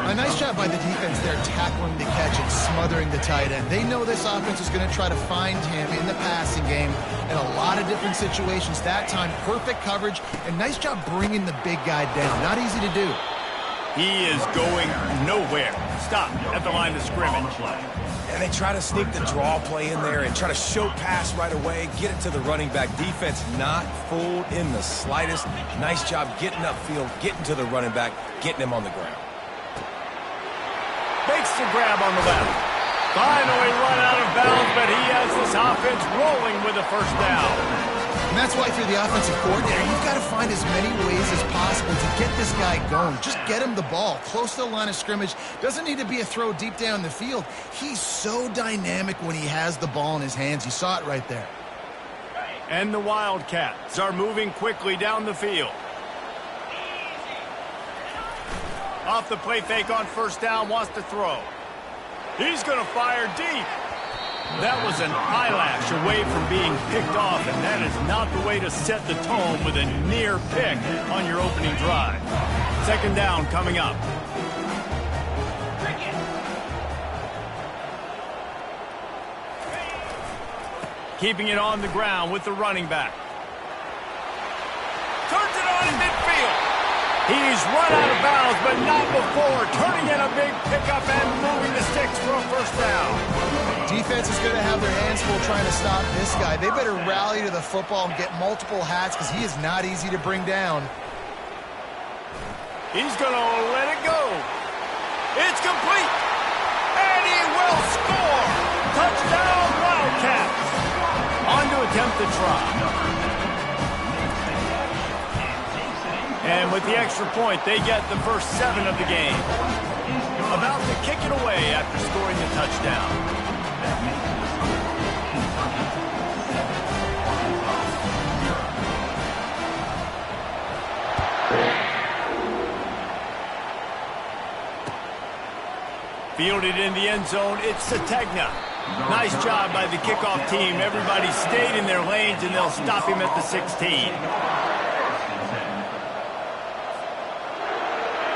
A nice job by the defense there, tackling the catch and smothering the tight end. They know this offense is going to try to find him in the passing game in a lot of different situations. That time, perfect coverage, and nice job bringing the big guy down. Not easy to do. He is going nowhere. Stop at the line of scrimmage. And they try to sneak the draw play in there and try to show pass right away, get it to the running back. Defense not fooled in the slightest. Nice job getting upfield, getting to the running back, getting him on the ground. Makes the grab on the left. Finally run out of bounds, but he has this offense rolling with a first down. And that's why if you're the offensive coordinator, you've got to find as many ways as possible to get this guy going. Just get him the ball close to the line of scrimmage. Doesn't need to be a throw deep down the field. He's so dynamic when he has the ball in his hands. You saw it right there. And the Wildcats are moving quickly down the field. Off the play fake on first down, wants to throw. He's going to fire deep. That was an eyelash away from being picked off, and that is not the way to set the tone with a near pick on your opening drive. Second down coming up. Keeping it on the ground with the running back. Turns it on in midfield. He's run out of bounds, but not before. Turning in a big pickup and moving the sticks for a first down. Defense is going to have their hands full trying to stop this guy. They better rally to the football and get multiple hats because he is not easy to bring down. He's going to let it go. It's complete. And he will score. Touchdown, Wildcats. On to attempt the try. And with the extra point, they get the first 7 of the game. About to kick it away after scoring the touchdown. Fielded in the end zone, it's Sategna. Nice job by the kickoff team. Everybody stayed in their lanes, and they'll stop him at the 16.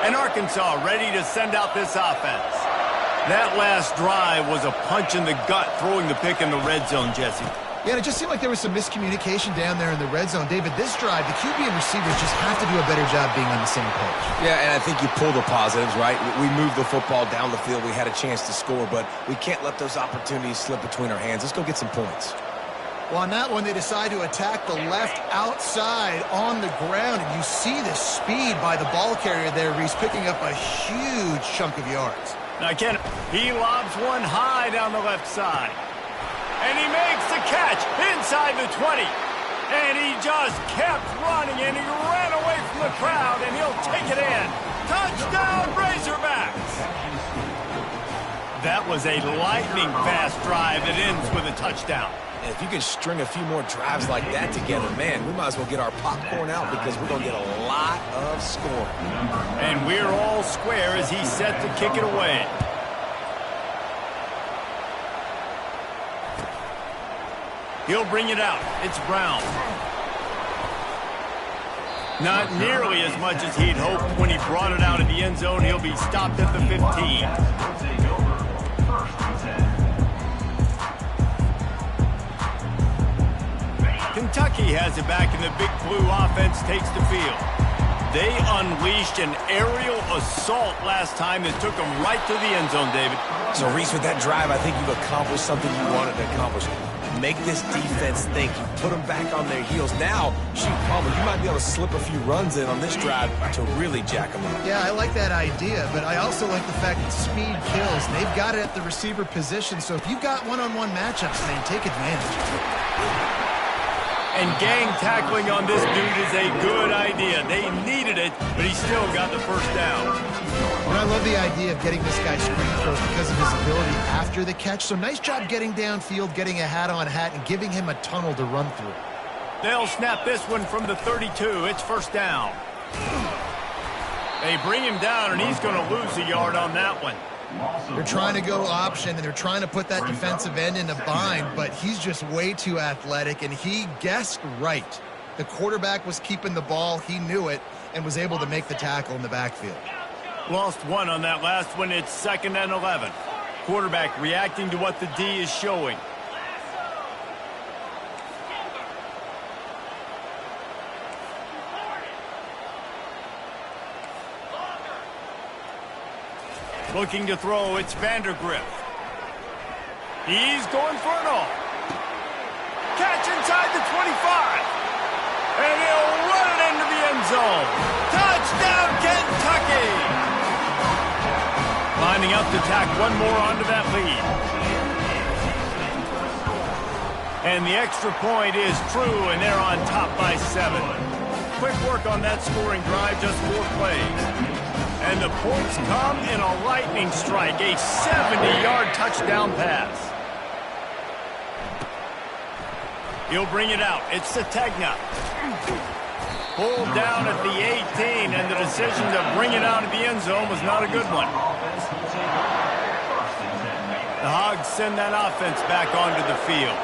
And Arkansas ready to send out this offense. That last drive was a punch in the gut, throwing the pick in the red zone, Jesse. Yeah, and it just seemed like there was some miscommunication down there in the red zone. David, this drive, the QB and receivers just have to do a better job being on the same page. Yeah, and I think you pull the positives, right? We moved the football down the field. We had a chance to score, but we can't let those opportunities slip between our hands. Let's go get some points. Well, on that one, they decide to attack the left outside on the ground, and you see the speed by the ball carrier there, Reese, picking up a huge chunk of yards. Now, he lobs one high down the left side. And he makes the catch inside the 20. And he just kept running, and he ran away from the crowd, and he'll take it in. Touchdown, Razorbacks! That was a lightning-fast drive that ends with a touchdown. And if you can string a few more drives like that together, man, we might as well get our popcorn out because we're going to get a lot of scoring. And we're all square as he's set to kick it away. He'll bring it out. It's Brown. Not nearly as much as he'd hoped when he brought it out of the end zone. He'll be stopped at the 15. Kentucky has it back, and the Big Blue offense takes the field. They unleashed an aerial assault last time that took them right to the end zone, David. So, Reese, with that drive, I think you've accomplished something you wanted to accomplish. Make this defense think. You put them back on their heels. Now, shoot, Palmer, you might be able to slip a few runs in on this drive to really jack them up. Yeah, I like that idea, but I also like the fact that speed kills. And they've got it at the receiver position, so if you've got one-on-one matchups, man, take advantage. And gang tackling on this dude is a good idea. They needed it, but he still got the first down. And I love the idea of getting this guy screen throws because of his ability after the catch. So nice job getting downfield, getting a hat-on-hat, and giving him a tunnel to run through. They'll snap this one from the 32. It's first down. They bring him down, and he's going to lose a yard on that one. They're trying to go option, and they're trying to put that defensive end in a bind, but he's just way too athletic, and he guessed right. The quarterback was keeping the ball. He knew it and was able to make the tackle in the backfield. Lost one on that last one. It's 2nd and 11. Quarterback reacting to what the D is showing. Looking to throw, it's Vandergrift. He's going for it all. Catch inside the 25. And he'll run it into the end zone. Touchdown, Kentucky! Lining up to tack one more onto that lead. And the extra point is true, and they're on top by 7. Quick work on that scoring drive, just 4 plays. And the points come in a lightning strike, a 70-yard touchdown pass. He'll bring it out. It's Sategna. Pulled down at the 18, and the decision to bring it out of the end zone was not a good one. The Hogs send that offense back onto the field.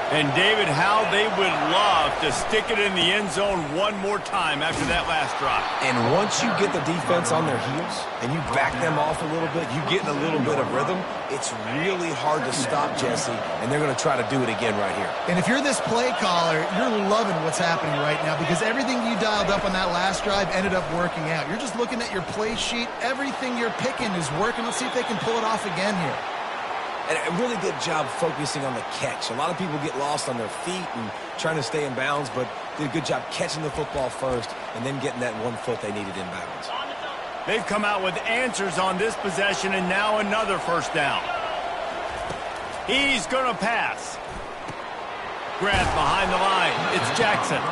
And, David, how they would love to stick it in the end zone one more time after that last drive. And once you get the defense on their heels and you back them off a little bit, you get in a little bit of rhythm, it's really hard to stop, Jesse, and they're going to try to do it again right here. And if you're this play caller, you're loving what's happening right now because everything you dialed up on that last drive ended up working out. You're just looking at your play sheet. Everything you're picking is working. Let's see if they can pull it off again here. And a really good job focusing on the catch. A lot of people get lost on their feet and trying to stay in bounds, but did a good job catching the football first and then getting that 1 foot they needed in bounds. They've come out with answers on this possession, and now another first down. He's going to pass. Grab behind the line. It's Jackson.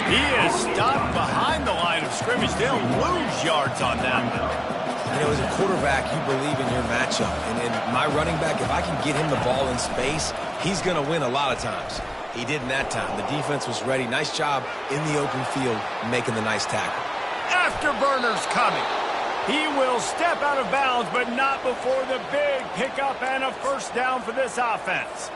He is stopped behind the line of scrimmage. They'll lose yards on that one. You know, as a quarterback, you believe in your matchup. And my running back, if I can get him the ball in space, he's going to win a lot of times. He didn't that time. The defense was ready. Nice job in the open field making the nice tackle. Afterburner's coming. He will step out of bounds, but not before the big pickup and a first down for this offense.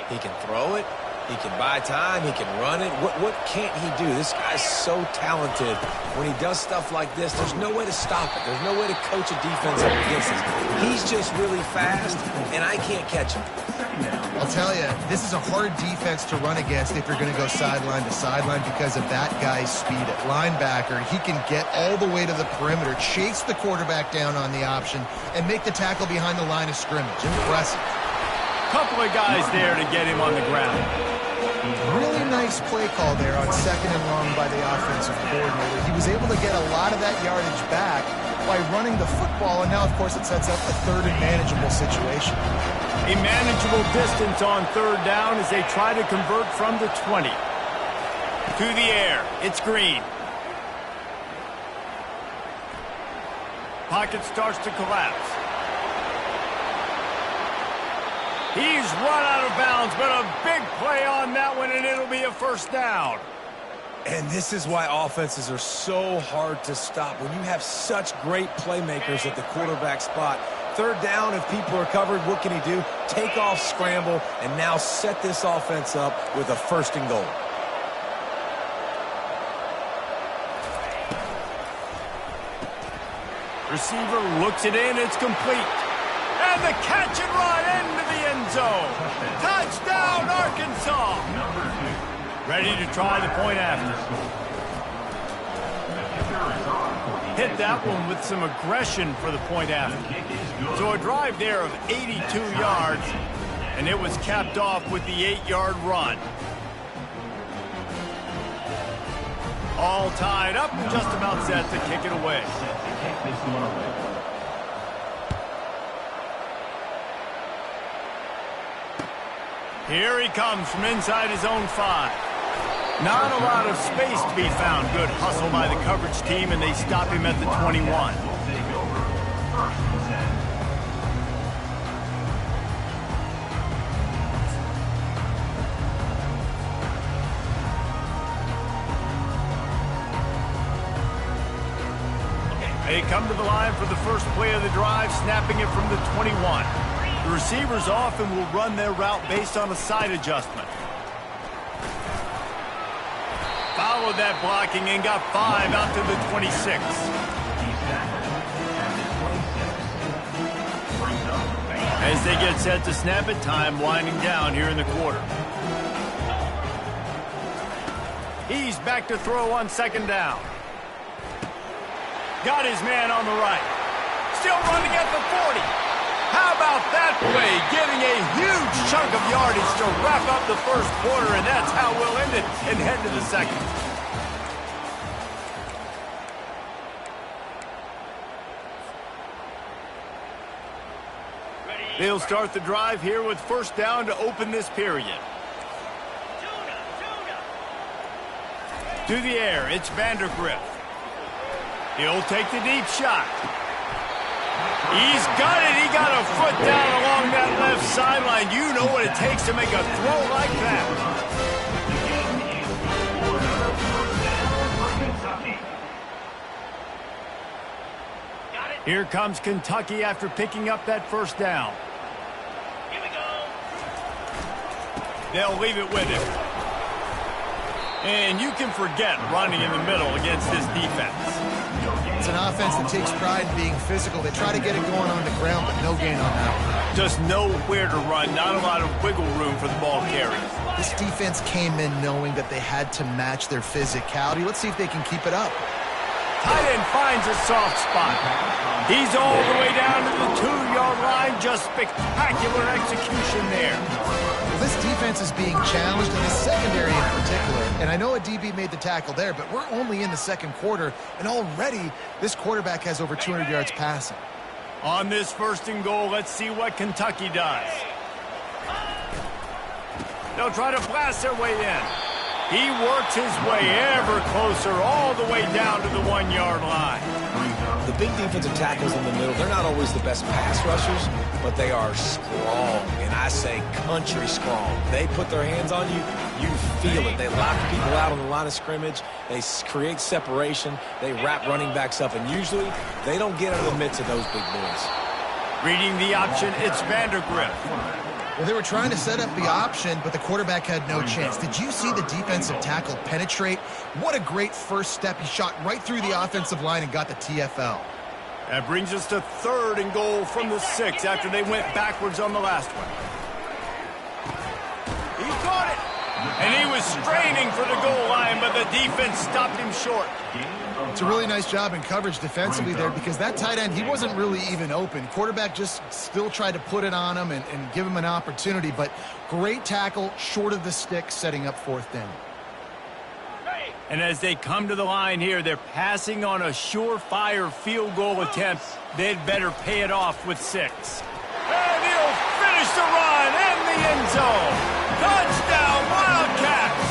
He can throw it. He can buy time. He can run it. What can't he do? This guy's so talented. When he does stuff like this, there's no way to stop it. There's no way to coach a defense up against it. He's just really fast, and I can't catch him. I'll tell you, this is a hard defense to run against if you're going to go sideline to sideline because of that guy's speed at linebacker. He can get all the way to the perimeter, chase the quarterback down on the option, and make the tackle behind the line of scrimmage. Impressive. Couple of guys there to get him on the ground. Really nice play call there on 2nd and long by the offensive coordinator. He was able to get a lot of that yardage back by running the football, and now, of course, it sets up a 3rd and manageable situation. A manageable distance on 3rd down as they try to convert from the 20. To the air, it's Green. Pocket starts to collapse. He's run out of bounds, but a big play on that one, and it'll be a first down. And this is why offenses are so hard to stop. When you have such great playmakers at the quarterback spot, 3rd down, if people are covered, what can he do? Take off, scramble, and now set this offense up with a 1st and goal. Receiver looks it in, it's complete. And the catch and run into the end zone. Touchdown, Arkansas. Ready to try the point after. Hit that one with some aggression for the point after. So a drive there of 82 yards, and it was capped off with the 8-yard run. All tied up and just about set to kick it away. Here he comes from inside his own 5. Not a lot of space to be found. Good hustle by the coverage team, and they stop him at the 21. They come to the line for the first play of the drive, snapping it from the 21. The receivers often will run their route based on a side adjustment. Followed that blocking and got 5 out to the 26. As they get set to snap it, time winding down here in the quarter. He's back to throw on 2nd down. Got his man on the right. Still running at the 40. How about that play? Getting a huge chunk of yardage to wrap up the first quarter, and that's how we'll end it and head to the second. They'll start the drive here with first down to open this period. To the air, it's Vandergrift. He'll take the deep shot. He's got it. He got a foot down along that left sideline. You know what it takes to make a throw like that. Here comes Kentucky after picking up that first down. Here we go. They'll leave it with him. And you can forget running in the middle against this defense. It's an offense that takes pride in being physical. They try to get it going on the ground, but no gain on that one. Just know where to run, not a lot of wiggle room for the ball carrier. This defense came in knowing that they had to match their physicality. Let's see if they can keep it up. Tight end finds a soft spot. He's all the way down to the 2-yard line. Just spectacular execution there. Well, this defense is being challenged in the secondary in particular. And I know a DB made the tackle there, but we're only in the second quarter, and already this quarterback has over 200 yards passing. On this 1st and goal, let's see what Kentucky does. They'll try to blast their way in. He works his way ever closer all the way down to the 1-yard line. The big defensive tackles in the middle, they're not always the best pass rushers, but they are strong, and I say country strong. They put their hands on you, you feel it. They lock people out on the line of scrimmage. They create separation. They wrap running backs up, and usually they don't get out of the midst of those big boys. Reading the option, it's Vandergrift. Well, they were trying to set up the option, but the quarterback had no chance. Did you see the defensive tackle penetrate? What a great first step. He shot right through the offensive line and got the TFL. That brings us to 3rd and goal from the 6 after they went backwards on the last one. He caught it. And he was straining for the goal line, but the defense stopped him short. It's a really nice job in coverage defensively there because that tight end, he wasn't really even open. Quarterback just still tried to put it on him and give him an opportunity, but great tackle short of the stick, setting up 4th down. And as they come to the line here, they're passing on a surefire field goal attempt. They'd better pay it off with 6. And he'll finish the run in the end zone. Touchdown, Wildcats!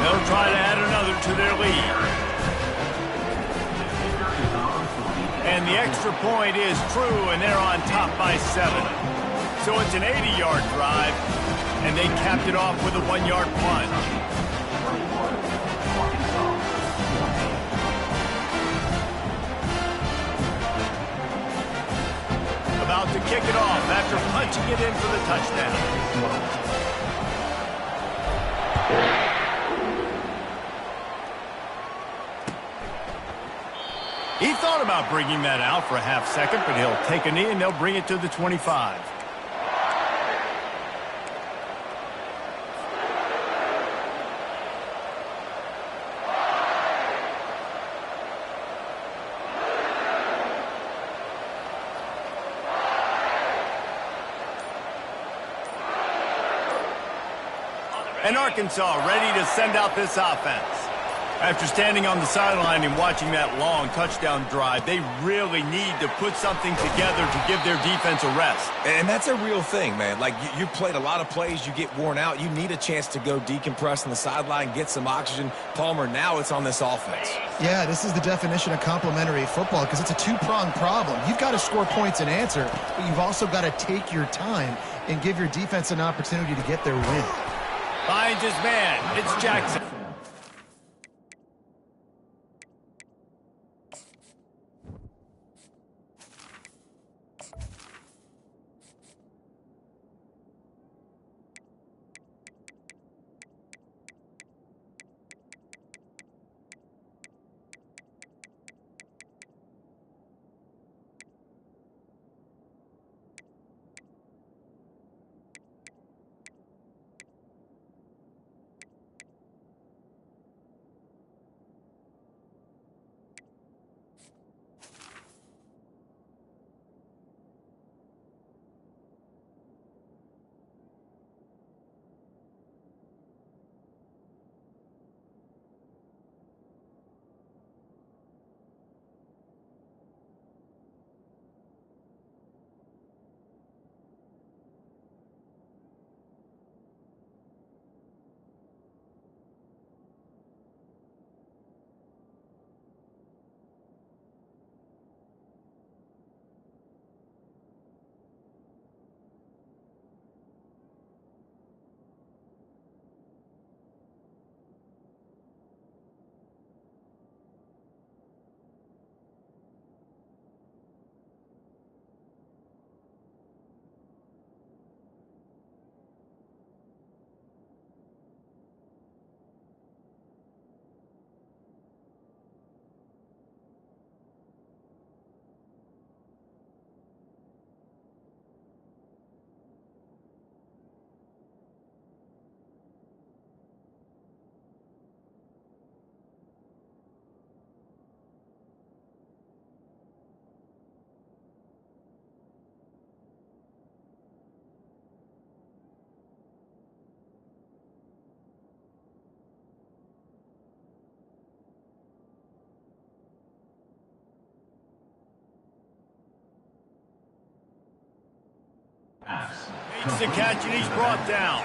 They'll try to add another to their lead. And the extra point is true, and they're on top by 7. So it's an 80-yard drive, and they capped it off with a 1-yard plunge. About to kick it off after punching it in for the touchdown. He thought about bringing that out for a half second, but he'll take a knee and they'll bring it to the 25. And Arkansas ready to send out this offense. After standing on the sideline and watching that long touchdown drive, they really need to put something together to give their defense a rest. And that's a real thing, man. Like, you played a lot of plays, you get worn out. You need a chance to go decompress on the sideline, get some oxygen. Palmer, now it's on this offense. Yeah, this is the definition of complementary football because it's a two-pronged problem. You've got to score points and answer, but you've also got to take your time and give your defense an opportunity to get their win. Finds his man. It's Jackson. Makes the catch, and he's brought down.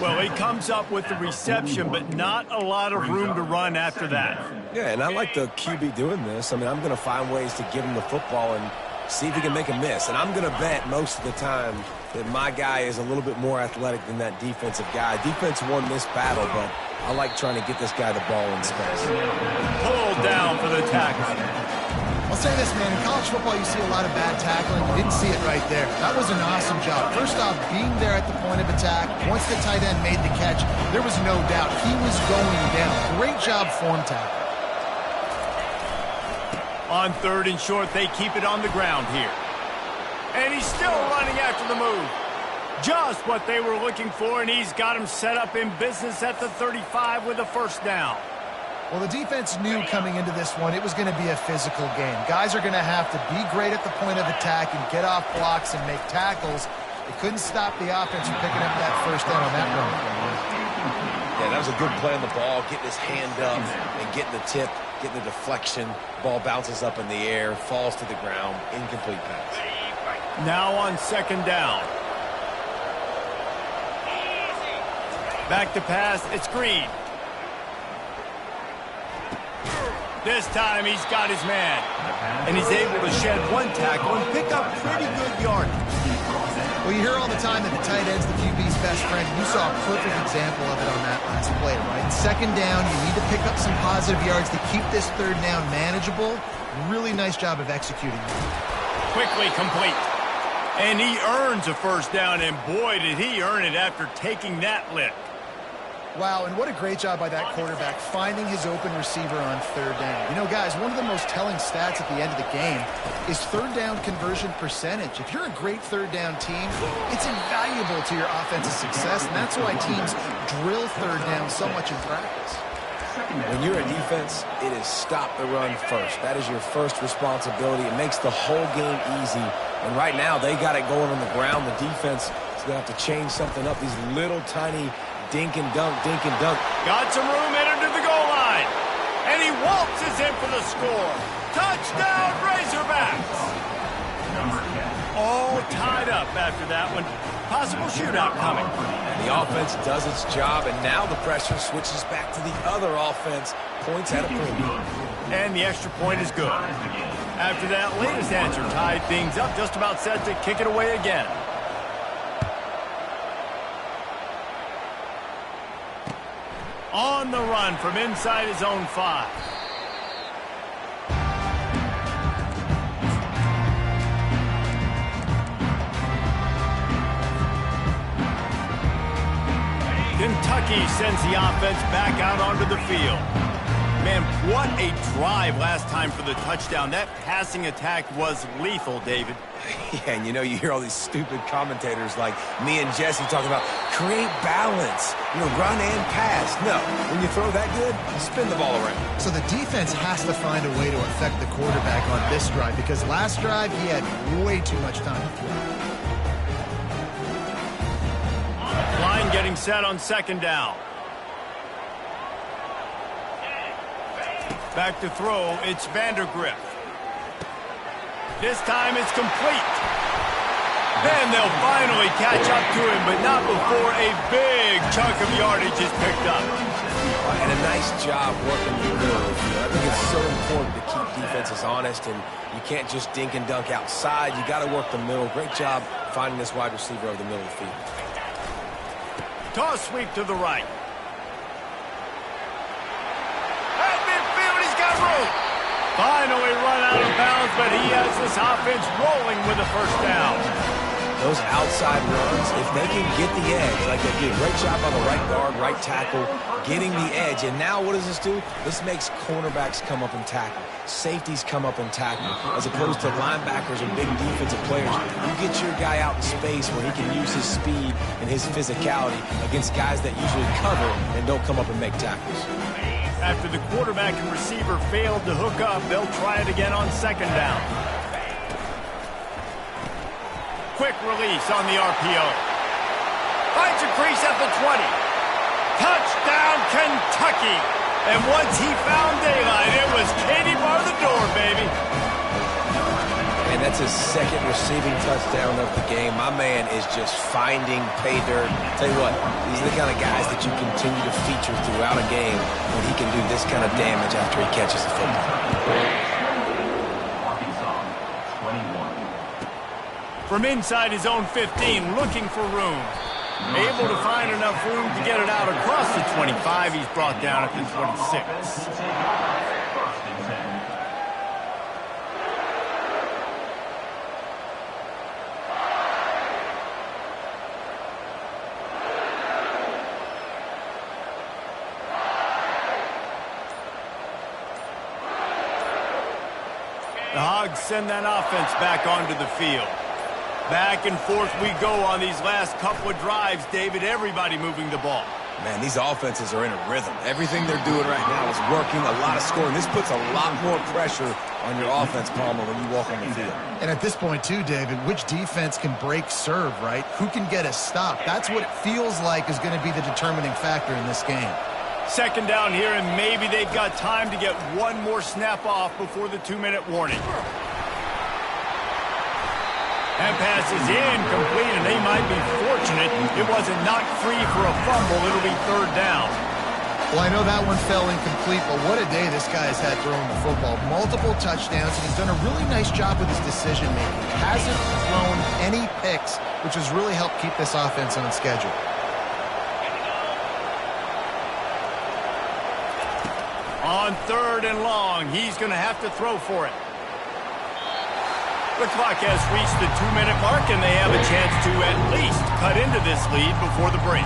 Well, he comes up with the reception, but not a lot of room to run after that. Yeah, and I like the QB doing this. I mean, I'm going to find ways to give him the football and see if he can make a miss. And I'm going to bet most of the time that my guy is a little bit more athletic than that defensive guy. Defense won this battle, but I like trying to get this guy the ball in space. Pulled down for the tackle. I'll say this, man. In college football, you see a lot of bad tackling. You didn't see it right there. That was an awesome job. First off, being there at the point of attack. Once the tight end made the catch, there was no doubt he was going down. Great job form tackle. On 3rd and short, they keep it on the ground here. And he's still running after the move. Just what they were looking for, and he's got him set up in business at the 35 with a first down. Well, the defense knew coming into this one it was going to be a physical game. Guys are going to have to be great at the point of attack and get off blocks and make tackles. They couldn't stop the offense from picking up that first down on that run. Yeah, that was a good play on the ball, getting his hand up and getting the tip, getting the deflection. Ball bounces up in the air, falls to the ground, incomplete pass. Now on 2nd down. Back to pass, it's Green. This time he's got his man. And he's able to shed one tackle and pick up pretty good yardage. Well, you hear all the time that the tight end's the QB's best friend. You saw a perfect example of it on that last play, right? 2nd down, you need to pick up some positive yards to keep this 3rd down manageable. Really nice job of executing it. Quickly complete. And he earns a first down, and boy, did he earn it after taking that lick. Wow, and what a great job by that quarterback finding his open receiver on 3rd down. You know, guys, one of the most telling stats at the end of the game is 3rd down conversion percentage. If you're a great 3rd down team, it's invaluable to your offensive success, and that's why teams drill 3rd down so much in practice. When you're a defense, it is stop the run first. That is your first responsibility. It makes the whole game easy. And right now, they got it going on the ground. The defense is going to have to change something up. These little tiny dink and dunk, dink and dunk. Got some room, entered to the goal line. And he waltzes in for the score. Touchdown, Razorbacks. All tied up after that one. Possible shootout coming. And the offense does its job, and now the pressure switches back to the other offense. Points at a premium. And the extra point is good. After that latest answer tied things up, just about set to kick it away again. On the run from inside his own 5. Kentucky sends the offense back out onto the field. Man, what a drive last time for the touchdown. That passing attack was lethal, David. Yeah, and you hear all these stupid commentators like me and Jesse talking about create balance, run and pass. No, when you throw that good, spin the ball around. So the defense has to find a way to affect the quarterback on this drive because last drive he had way too much time to throw. Line getting set on 2nd down. Back to throw, it's Vandergrift. This time it's complete. Then they'll finally catch up to him, but not before a big chunk of yardage is picked up. And a nice job working the middle of the field. I think it's so important to keep defenses honest, and you can't just dink and dunk outside. You got to work the middle. Great job finding this wide receiver over the middle of the field. Toss sweep to the right. At midfield, he's got room. Finally run out of bounds, but he has this offense rolling with a first down. Those outside runs, if they can get the edge, like they did, great job on the right guard, right tackle, getting the edge. And now what does this do? This makes cornerbacks come up and tackle. Safeties come up and tackle. As opposed to linebackers and big defensive players, you get your guy out in space where he can use his speed and his physicality against guys that usually cover and don't come up and make tackles. After the quarterback and receiver failed to hook up, they'll try it again on 2nd down. Quick release on the RPO. Finds a crease at the 20. Touchdown, Kentucky. And once he found daylight, it was Katie bar the door, baby. And That's his second receiving touchdown of the game. My man is just finding pay dirt. Tell you what, these are the kind of guys that you continue to feature throughout a game when he can do this kind of damage after he catches the football. Arkansas, 21. From inside his own 15, looking for room. Able to find enough room to get it out across the 25. He's brought down at the 26. First and 10. The Hogs send that offense back onto the field. Back and forth we go on these last couple of drives, David. Everybody moving the ball. Man, these offenses are in a rhythm. Everything they're doing right now is working, a lot of scoring. This puts a lot more pressure on your offense, Palmer, when you walk on the field. And at this point, too, David, which defense can break serve, right? Who can get a stop? That's what it feels like is going to be the determining factor in this game. Second down here, and maybe they've got time to get one more snap off before the 2-minute warning. That pass is incomplete, and they might be fortunate it wasn't knocked free for a fumble. It'll be third down. Well, I know that one fell incomplete, but what a day this guy's had throwing the football. Multiple touchdowns, and he's done a really nice job with his decision-making. Hasn't thrown any picks, which has really helped keep this offense on schedule. On third and long, he's going to have to throw for it. The clock has reached the 2-minute mark, and they have a chance to at least cut into this lead before the break.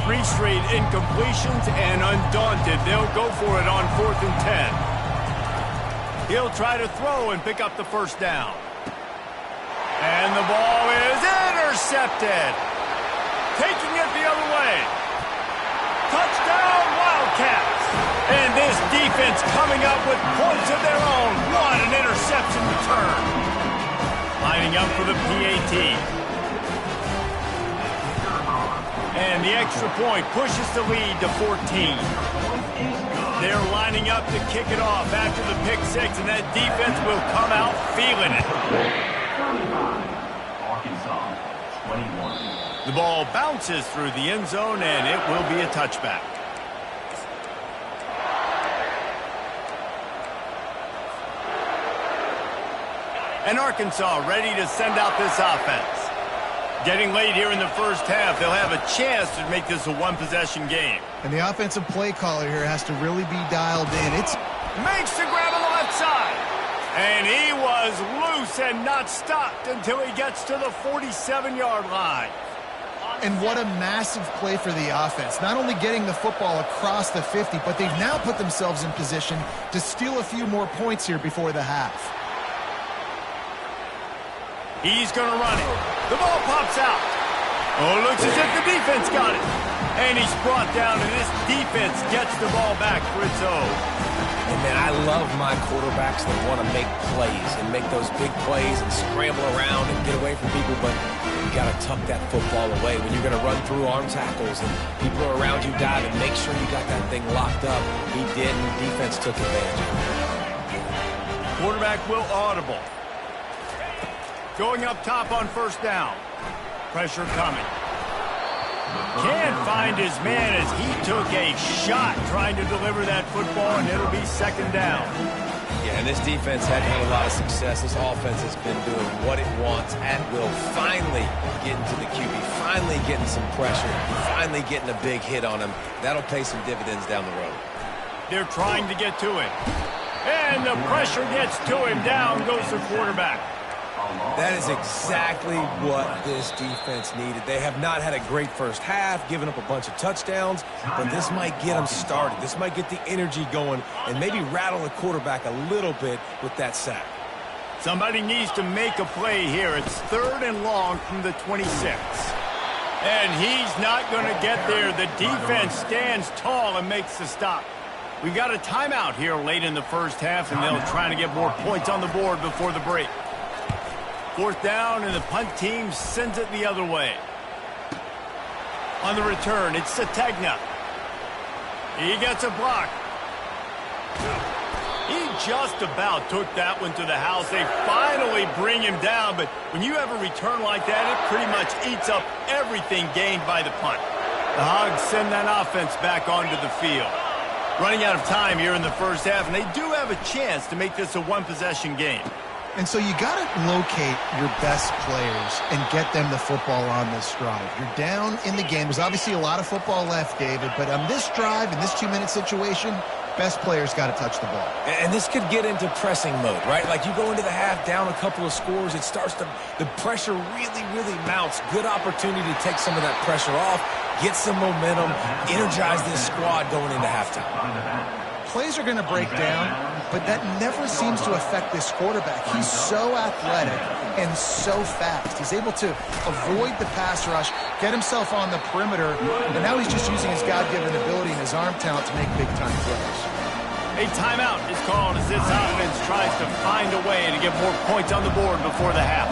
Three straight incompletions, and undaunted, they'll go for it on 4th and 10. He'll try to throw and pick up the first down. And the ball is intercepted. Taking it the other way. Touchdown, Wildcats. And this defense coming up with points of their own. What an interception return. Lining up for the PAT. And the extra point pushes the lead to 14. They're lining up to kick it off after the pick six, and that defense will come out feeling it. Arkansas, 21. The ball bounces through the end zone, and it will be a touchback. And Arkansas ready to send out this offense. Getting late here in the first half, they'll have a chance to make this a one-possession game. And the offensive play caller here has to really be dialed in. Makes the grab on the left side. And he was loose and not stopped until he gets to the 47-yard line. And what a massive play for the offense. Not only getting the football across the 50, but they've now put themselves in position to steal a few more points here before the half. He's going to run it. The ball pops out. Oh, looks as if the defense got it. And he's brought down, and this defense gets the ball back for its own. And, man, I love my quarterbacks that want to make plays and make those big plays and scramble around and get away from people, but you got to tuck that football away. When you're going to run through arm tackles and people are around you diving, make sure you got that thing locked up. He did, and the defense took advantage of it. Quarterback will audible. Going up top on first down. Pressure coming. Can't find his man as he took a shot trying to deliver that football, and it'll be second down. Yeah, and this defense hadn't had a lot of success. This offense has been doing what it wants at will. Finally getting to the QB, finally getting some pressure, finally getting a big hit on him. That'll pay some dividends down the road. They're trying to get to him. And the pressure gets to him. Down goes the quarterback. That is exactly what this defense needed. They have not had a great first half, given up a bunch of touchdowns, but this might get them started. This might get the energy going and maybe rattle the quarterback a little bit with that sack. Somebody needs to make a play here. It's third and long from the 26. And he's not going to get there. The defense stands tall and makes the stop. We've got a timeout here late in the first half, and they'll try to get more points on the board before the break. 4th down, and the punt team sends it the other way. On the return, it's Sategna. He gets a block. He just about took that one to the house. They finally bring him down, but when you have a return like that, it pretty much eats up everything gained by the punt. The Hogs send that offense back onto the field. Running out of time here in the first half, and they do have a chance to make this a one-possession game. And so you got to locate your best players and get them the football on this drive. You're down in the game. There's obviously a lot of football left, David, but on this drive, in this 2-minute situation, best players got to touch the ball. And this could get into pressing mode, right? Like you go into the half down a couple of scores, it starts to, the pressure really mounts. Good opportunity to take some of that pressure off, get some momentum, energize this squad going into halftime. Plays are going to break down, but that never seems to affect this quarterback. He's so athletic and so fast. He's able to avoid the pass rush, get himself on the perimeter, and now he's just using his God-given ability and his arm talent to make big-time plays. A timeout is called as this offense tries to find a way to get more points on the board before the half.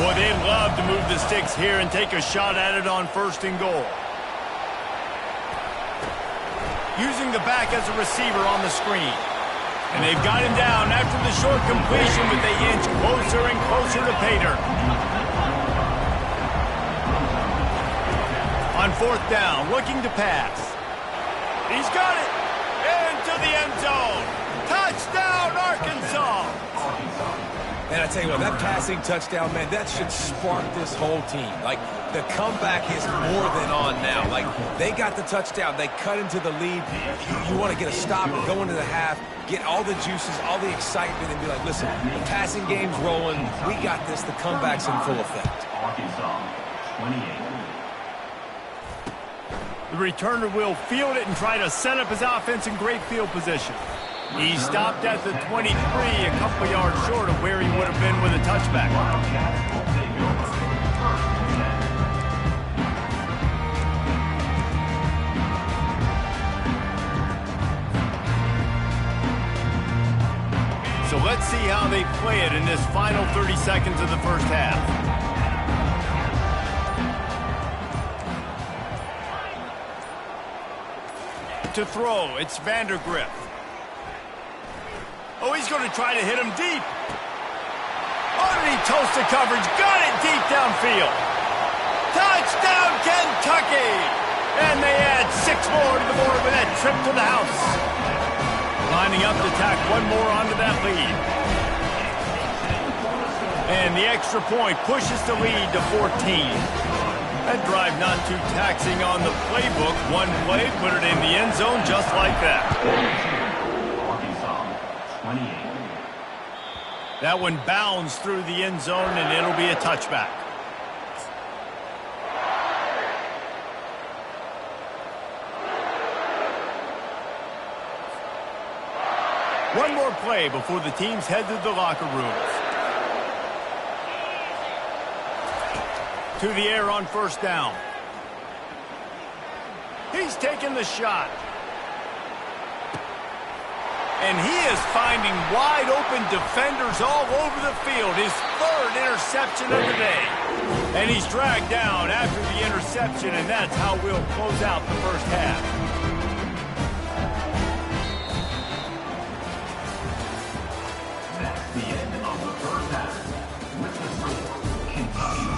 Boy, they'd love to move the sticks here and take a shot at it on 1st and goal. Using the back as a receiver on the screen. And they've got him down after the short completion, but they inch closer and closer to Pater. On 4th down, looking to pass. He's got it! Into the end zone! Touchdown, Arkansas! And I tell you what, that passing touchdown, man, that should spark this whole team. Like, the comeback is more than on now. Like, they got the touchdown. They cut into the lead. You want to get a stop and go into the half, get all the juices, all the excitement, and be like, listen, the passing game's rolling. We got this. The comeback's in full effect. Arkansas, 28. The returner will field it and try to set up his offense in great field position. He stopped at the 23, a couple yards short of where he would have been with a touchback. So let's see how they play it in this final 30 seconds of the first half. To throw, it's Vandergrift. Oh, he's going to try to hit him deep. Underneath toasted coverage, got it deep downfield. Touchdown, Kentucky! And they add 6 more to the board with that trip to the house. Lining up to tack one more onto that lead. And the extra point pushes the lead to 14. That drive not too taxing on the playbook. One play, put it in the end zone just like that. That one bounds through the end zone, and it'll be a touchback. One more play before the teams head to the locker rooms. To the air on 1st down. He's taking the shot. And he is finding wide open defenders all over the field. His 3rd interception of the day. And he's dragged down after the interception, and that's how we'll close out the first half. That's the end of the first half. With the score, Kentucky.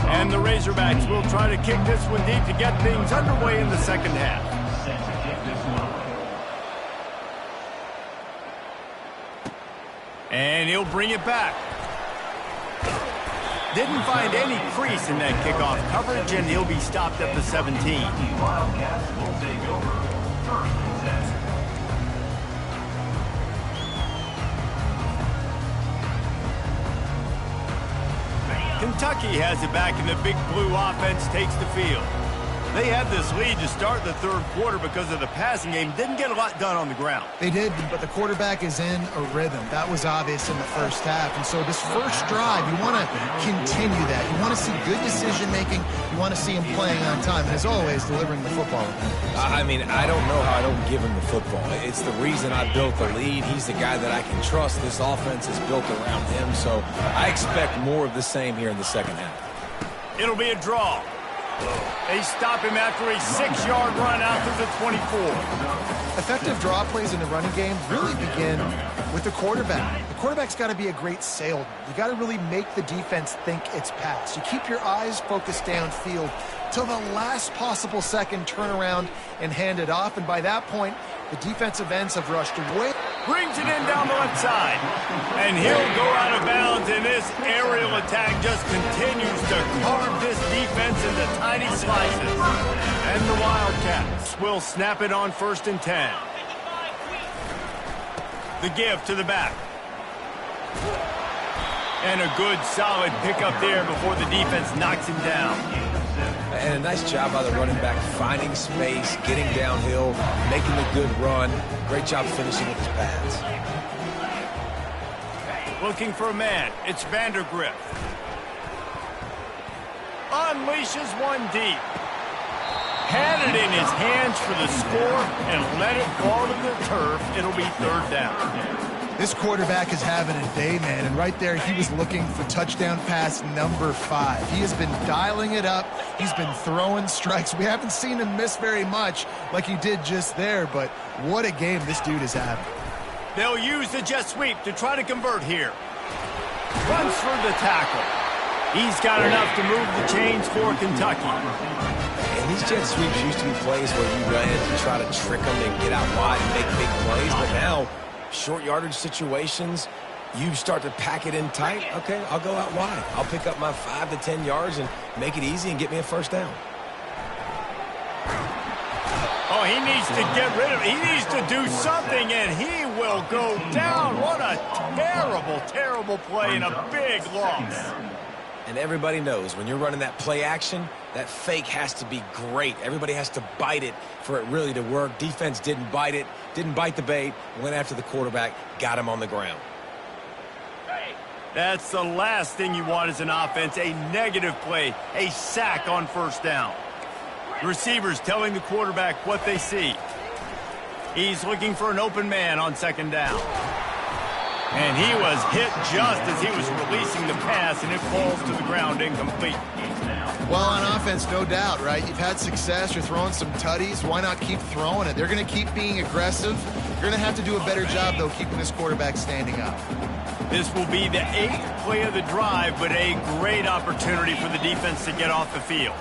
And the Razorbacks will try to kick this one deep to get things underway in the second half. Set to kick this one away. And he'll bring it back. Didn't find any crease in that kickoff coverage, and he'll be stopped at the 17. Wildcats will take over. 1st and 10. Kentucky has it back, and the Big Blue offense takes the field. They had this lead to start the third quarter because of the passing game. Didn't get a lot done on the ground. They did, but the quarterback is in a rhythm. That was obvious in the first half. And so this first drive, you want to continue that. You want to see good decision-making. You want to see him playing on time. And as always, delivering the football. I mean, I don't know how I don't give him the football. It's the reason I built the lead. He's the guy that I can trust. This offense is built around him. So I expect more of the same here in the second half. It'll be a draw. They stop him after a 6-yard run out to the 24. Effective draw plays in the running game really begin with the quarterback. The quarterback's got to be a great salesman. You got to really make the defense think it's pass. You keep your eyes focused downfield till the last possible second, turn around and hand it off. And by that point, the defensive ends have rushed away. Brings it in down the left side. And he'll go out of bounds, and this aerial attack just continues to carve this defense into tiny slices. And the Wildcats will snap it on 1st and 10. The give to the back. And a good solid pickup there before the defense knocks him down. And a nice job by the running back, finding space, getting downhill, making a good run. Great job finishing with his pads. Looking for a man. It's Vandergrift. Unleashes one deep. Had it in his hands for the score and let it fall to the turf. It'll be 3rd down. This quarterback is having a day, man, and right there he was looking for touchdown pass number 5. He has been dialing it up. He's been throwing strikes. We haven't seen him miss very much like he did just there, but what a game this dude is having. They'll use the jet sweep to try to convert here. Runs for the tackle. He's got enough to move the chains for Kentucky. And these jet sweeps used to be plays where you ran to try to trick them and get out wide and make big plays, but now short yardage situations, you start to pack it in tight. Okay, I'll go out wide. I'll pick up my 5 to 10 yards and make it easy and get me a 1st down. Oh, he needs to get rid of it. He needs to do something, and he will go down. What a terrible, terrible play and a big loss. And everybody knows when you're running that play action, that fake has to be great. Everybody has to bite it for it really to work. Defense didn't bite it, didn't bite the bait, went after the quarterback, got him on the ground. That's the last thing you want as an offense, a negative play, a sack on 1st down. Receivers telling the quarterback what they see. He's looking for an open man on 2nd down. And he was hit just as he was releasing the pass, and it falls to the ground incomplete. Well, on offense, no doubt, right? You've had success. You're throwing some tutties. Why not keep throwing it? They're going to keep being aggressive. You're going to have to do a better job, though, keeping this quarterback standing up. This will be the 8th play of the drive, but a great opportunity for the defense to get off the field.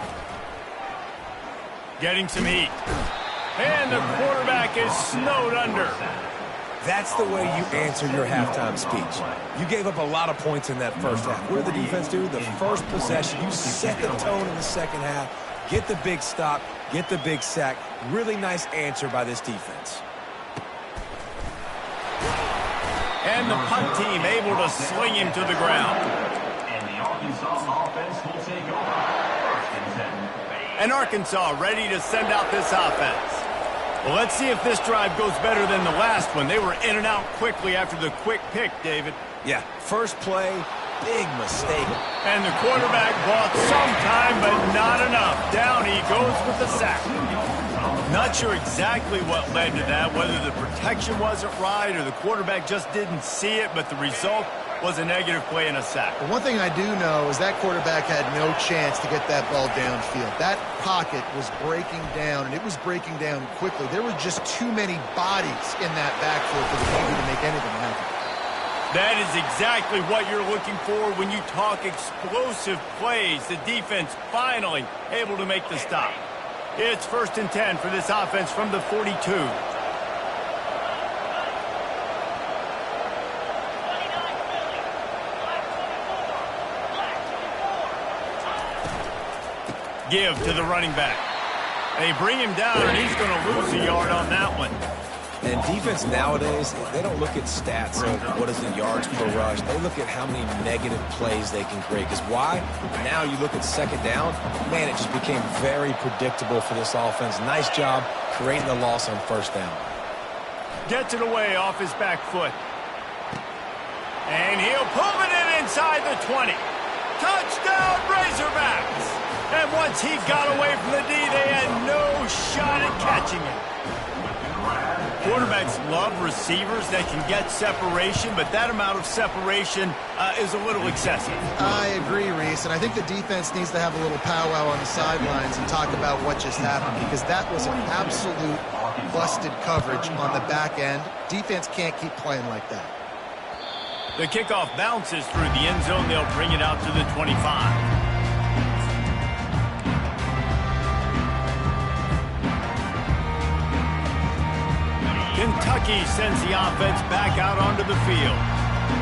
Getting some heat. And the quarterback is snowed under. That's the way you answer your halftime speech. You gave up a lot of points in that first half. What did the defense do? The first possession, you set the tone in the second half, get the big stop, get the big sack. Really nice answer by this defense. And the punt team able to sling him to the ground. And the Arkansas offense will take over. 1st and 10. And Arkansas ready to send out this offense. Well, let's see if this drive goes better than the last one. They were in and out quickly after the quick pick, David. Yeah, first play, big mistake. And the quarterback bought some time, but not enough. Down he goes with the sack. Not sure exactly what led to that, whether the protection wasn't right or the quarterback just didn't see it, but the result was a negative play and a sack. But one thing I do know is that quarterback had no chance to get that ball downfield. That pocket was breaking down, and it was breaking down quickly. There were just too many bodies in that backfield for the QB to make anything happen. That is exactly what you're looking for when you talk explosive plays. The defense finally able to make the stop. It's 1st and 10 for this offense from the 42. Give to the running back. They bring him down, and he's going to lose a yard on that one. And defense nowadays, they don't look at stats of what is the yards per rush. They look at how many negative plays they can create. Because why? Now you look at second down, man, it just became very predictable for this offense. Nice job creating the loss on first down. Gets it away off his back foot. And he'll pull it in inside the 20. Touchdown, Razorbacks! And once he got away from the D, they had no shot at catching him. Quarterbacks love receivers that can get separation, but that amount of separation is a little excessive. I agree, Reese, and I think the defense needs to have a little powwow on the sidelines and talk about what just happened, because that was an absolute busted coverage on the back end. Defense can't keep playing like that. The kickoff bounces through the end zone. They'll bring it out to the 25. Kentucky sends the offense back out onto the field.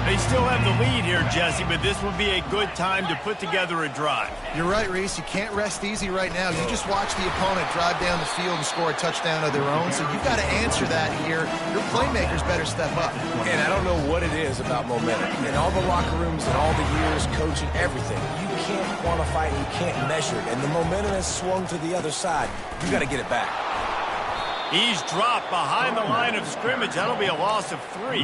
They still have the lead here, Jesse, but this will be a good time to put together a drive. You're right, Reese. You can't rest easy right now. You just watch the opponent drive down the field and score a touchdown of their own, so you've got to answer that here. Your playmakers better step up. And I don't know what it is about momentum. In all the locker rooms and all the years, coaching, everything, you can't quantify it, you can't measure it. And the momentum has swung to the other side. You got to get it back. He's dropped behind the line of scrimmage. That'll be a loss of 3.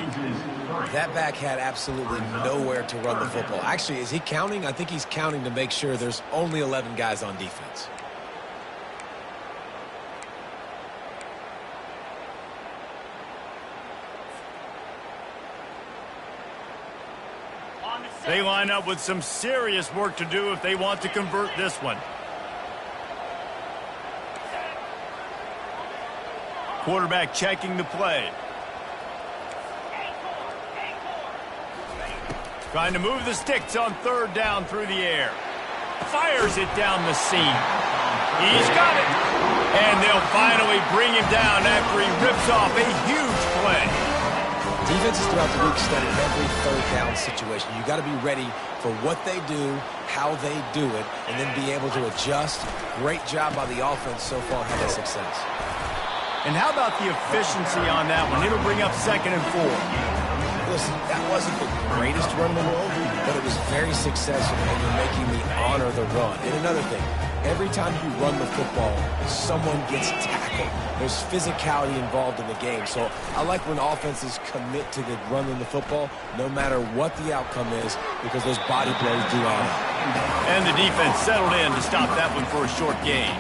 That back had absolutely nowhere to run the football. Actually, is he counting? I think he's counting to make sure there's only 11 guys on defense. They line up with some serious work to do if they want to convert this one. Quarterback checking the play. Trying to move the sticks on third down through the air. Fires it down the seam. He's got it. And they'll finally bring him down after he rips off a huge play. Defenses throughout the week study every third down situation. You got to be ready for what they do, how they do it, and then be able to adjust. Great job by the offense so far, had that success. And how about the efficiency on that one? It'll bring up 2nd and 4. Listen, that wasn't the greatest run in the world, but it was very successful, and you're making me honor the run. And another thing, every time you run the football, someone gets tackled. There's physicality involved in the game. So I like when offenses commit to the running the football, no matter what the outcome is, because those body blows do add up. And the defense settled in to stop that one for a short gain.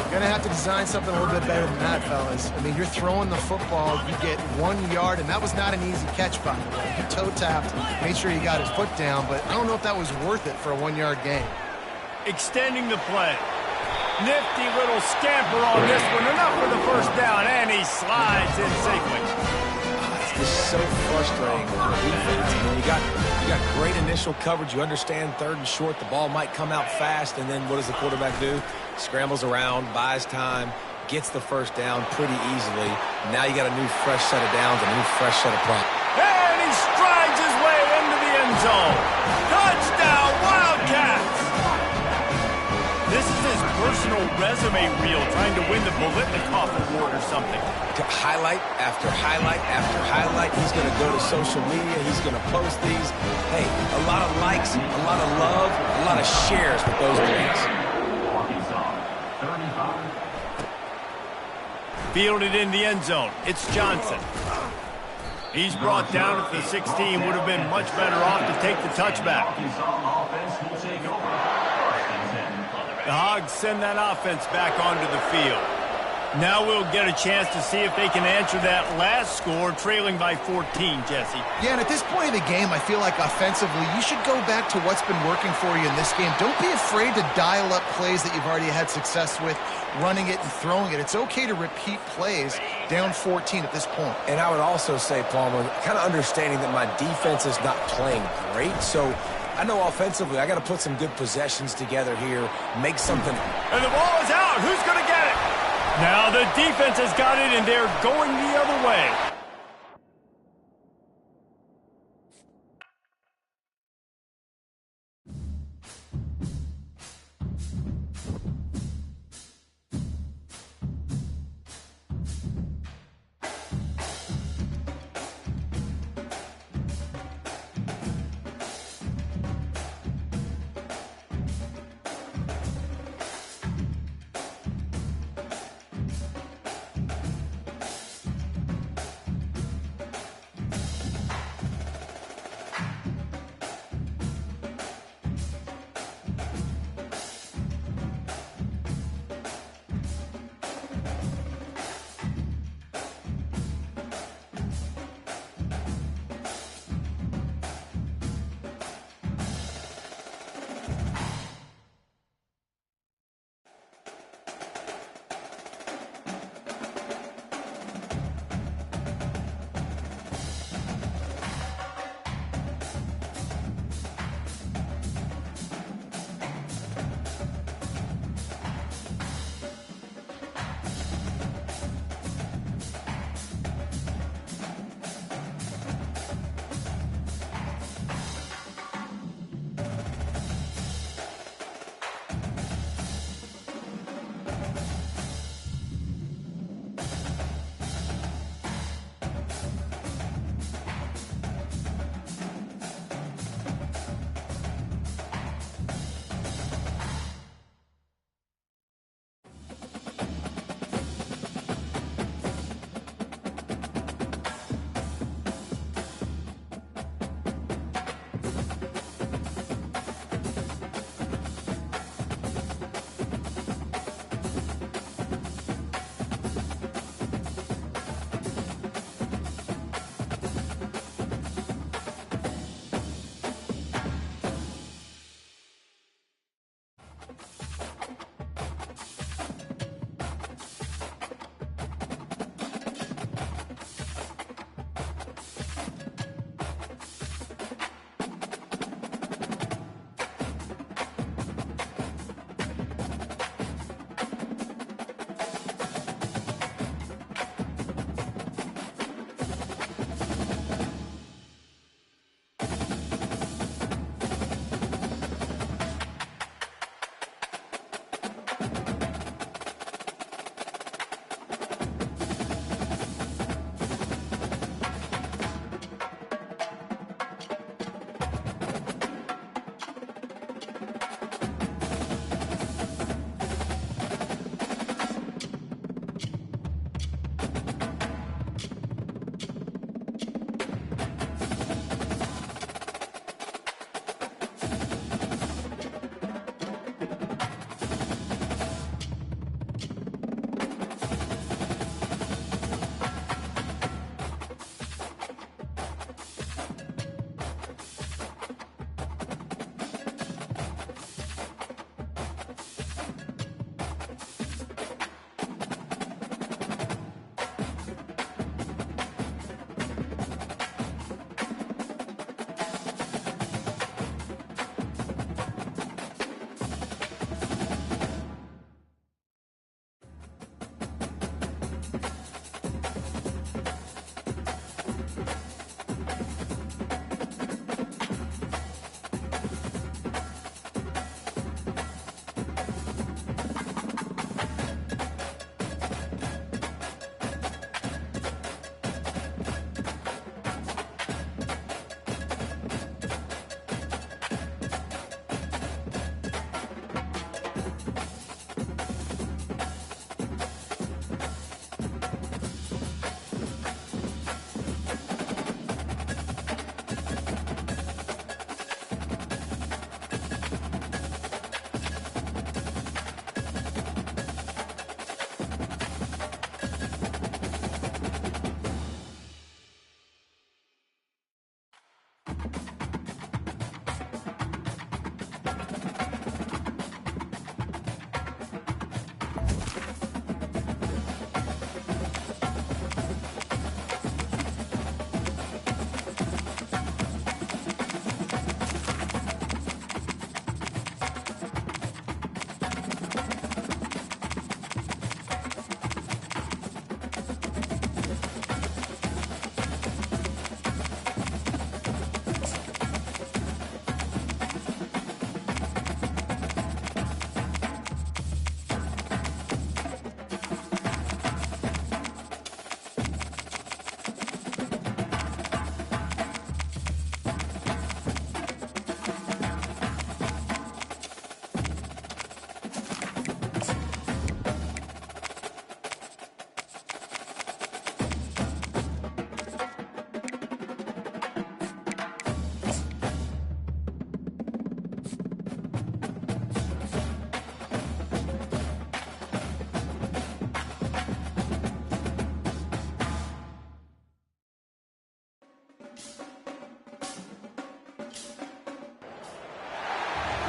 You're going to have to design something a little bit better than that, fellas. I mean, you're throwing the football, you get 1 yard, and that was not an easy catch, by the way. He toe-tapped, made sure he got his foot down, but I don't know if that was worth it for a 1 yard gain. Extending the play. Nifty little scamper on this one. Enough for the first down, and he slides in safely. It's just so frustrating with the defense. I mean, you got great initial coverage. You understand third and short. The ball might come out fast, and then what does the quarterback do? Scrambles around, buys time, gets the first down pretty easily. Now you got a new fresh set of downs, a new fresh set of props. And he strides his way into the end zone. Touchdown, Wildcats! This is his personal resume reel, trying to win the Bolitnikoff Award or something. Highlight after highlight after highlight. He's going to go to social media. He's going to post these. Hey, a lot of likes, a lot of love, a lot of shares with those plays. Fielded in the end zone. It's Johnson. He's brought down at the 16. Would have been much better off to take the touchback. The Hogs send that offense back onto the field. Now we'll get a chance to see if they can answer that last score, trailing by 14, Jesse. Yeah, and at this point of the game, I feel like offensively, you should go back to what's been working for you in this game. Don't be afraid to dial up plays that you've already had success with, running it and throwing it. It's okay to repeat plays down 14 at this point. And I would also say, Palmer, kind of understanding that my defense is not playing great, so I know offensively I got to put some good possessions together here, make something. And the ball is out. Who's going to get it? Now the defense has got it, and they're going the other way.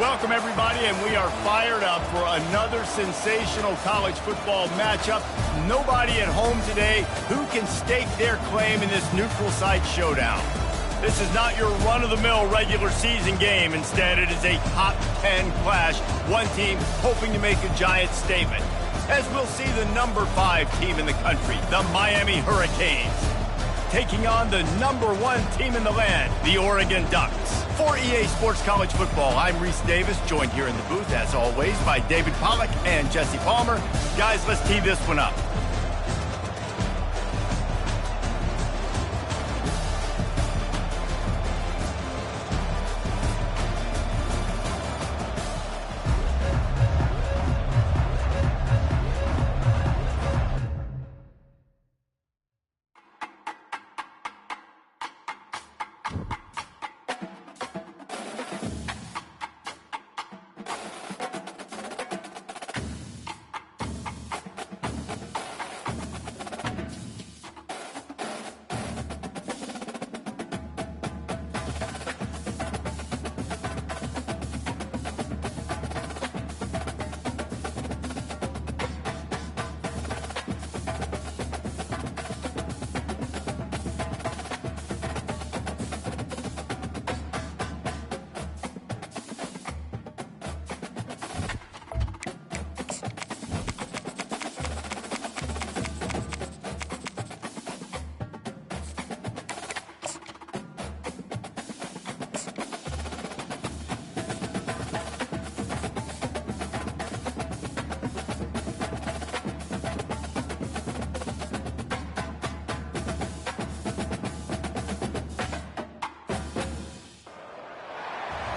Welcome, everybody, and we are fired up for another sensational college football matchup. Nobody at home today who can stake their claim in this neutral site showdown. This is not your run-of-the-mill regular season game. Instead, it is a top 10 clash, one team hoping to make a giant statement. As we'll see the number 5 team in the country, the Miami Hurricanes, taking on the number 1 team in the land, the Oregon Ducks. For EA Sports College Football, I'm Reese Davis, joined here in the booth, as always, by David Pollack and Jesse Palmer. Guys, let's tee this one up.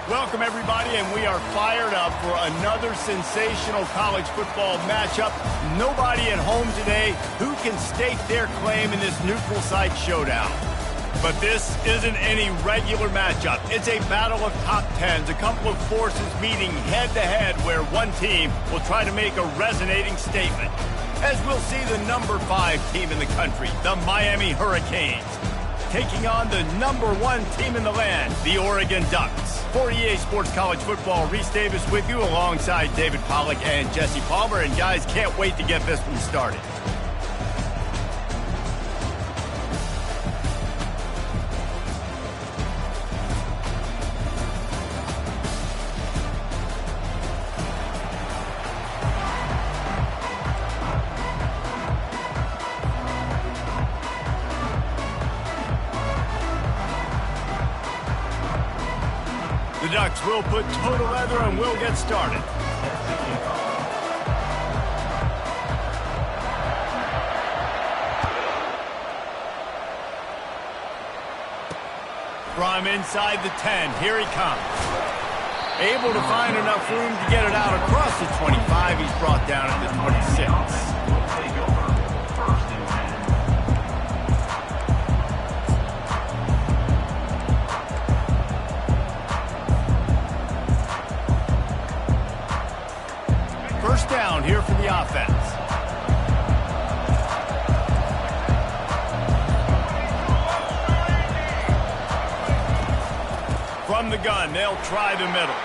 Welcome, everybody, and we are fired up for another sensational college football matchup. Nobody at home today who can stake their claim in this neutral site showdown. But this isn't any regular matchup. It's a battle of top 10s, a couple of forces meeting head-to-head where one team will try to make a resonating statement. As we'll see the number 5 team in the country, the Miami Hurricanes, taking on the number 1 team in the land, the Oregon Ducks. For EA Sports College Football, Reese Davis with you alongside David Pollack and Jesse Palmer. And guys, can't wait to get this one started. Ducks will put total leather and will get started. From inside the 10, here he comes. Able to find enough room to get it out across the 25. He's brought down at the 26. First down here for the offense. From the gun, they'll try the middle.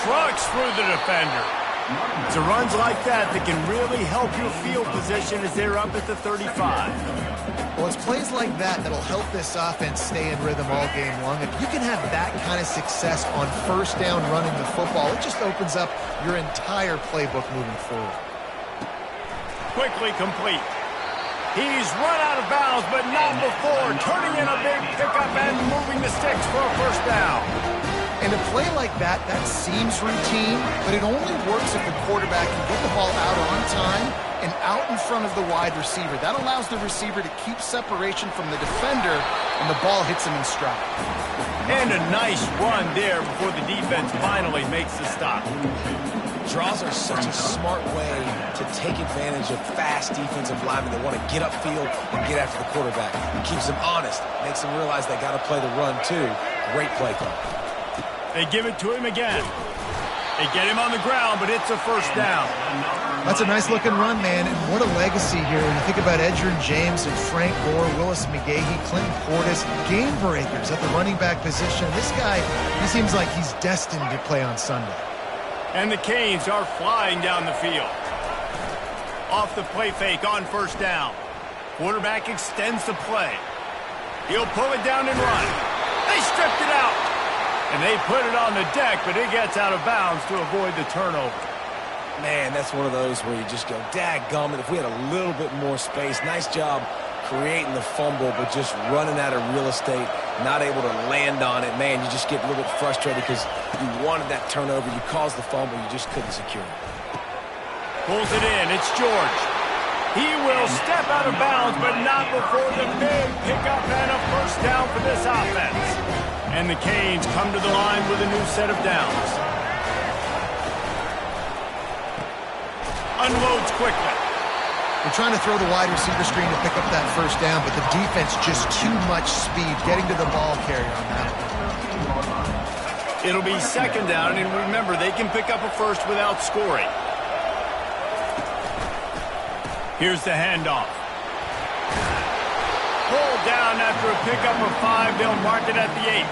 Trucks through the defender. It's a runs like that that can really help your field position as they're up at the 35. Well, it's plays like that that'll help this offense stay in rhythm all game long. If you can have that kind of success on first down running the football, it just opens up your entire playbook moving forward. Quickly complete. He's run out of bounds, but not before turning in a big pickup and moving the sticks for a first down. And a play like that, that seems routine, but it only works if the quarterback can get the ball out on time and out in front of the wide receiver. That allows the receiver to keep separation from the defender, and the ball hits him in stride. And a nice run there before the defense finally makes the stop. Draws are such a smart way to take advantage of fast defensive linemen that want to get upfield and get after the quarterback. It keeps them honest, makes them realize they got to play the run too. Great play call. They give it to him again. They get him on the ground, but it's a first down. That's a nice-looking run, man, and what a legacy here. When you think about Edgerrin James and Frank Gore, Willis McGahee, Clinton Portis, game breakers at the running back position. This guy, he seems like he's destined to play on Sunday. And the Canes are flying down the field. Off the play fake on first down. Quarterback extends the play. He'll pull it down and run. They stripped it out. And they put it on the deck, but it gets out of bounds to avoid the turnover. Man, that's one of those where you just go, dadgummit, if we had a little bit more space. Nice job creating the fumble, but just running out of real estate, not able to land on it. Man, you just get a little bit frustrated because you wanted that turnover. You caused the fumble. You just couldn't secure it. Pulls it in. It's George. He will step out of bounds, but not before the big pickup and a first down for this offense. And the Canes come to the line with a new set of downs. Unloads quickly. They're trying to throw the wide receiver screen to pick up that first down, but the defense just too much speed getting to the ball carrier on that one. It'll be second down, and remember, they can pick up a first without scoring. Here's the handoff. Pulled down after a pickup of 5. They'll mark it at the 8.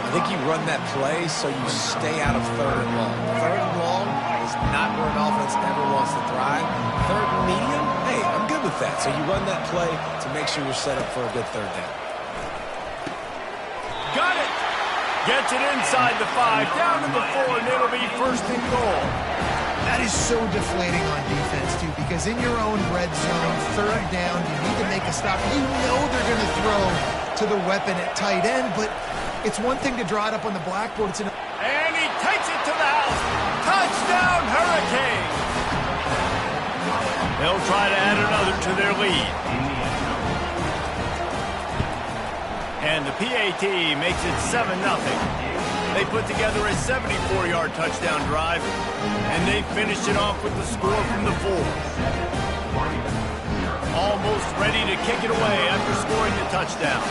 I think you run that play so you stay out of third and long. Third and long is not where an offense ever wants to thrive. Third and medium, hey, I'm good with that. So you run that play to make sure you're set up for a good third down. Got it! Gets it inside the 5, down to the 4, and it'll be first and goal. That is so deflating on defense, too, because in your own red zone, third down, you need to make a stop. You know they're going to throw to the weapon at tight end, but it's one thing to draw it up on the blackboard. And he takes it to the house. Touchdown, Hurricane! They'll try to add another to their lead. And the PAT makes it 7-0. They put together a 74-yard touchdown drive, and they finished it off with the score from the 4. Almost ready to kick it away after scoring the touchdown.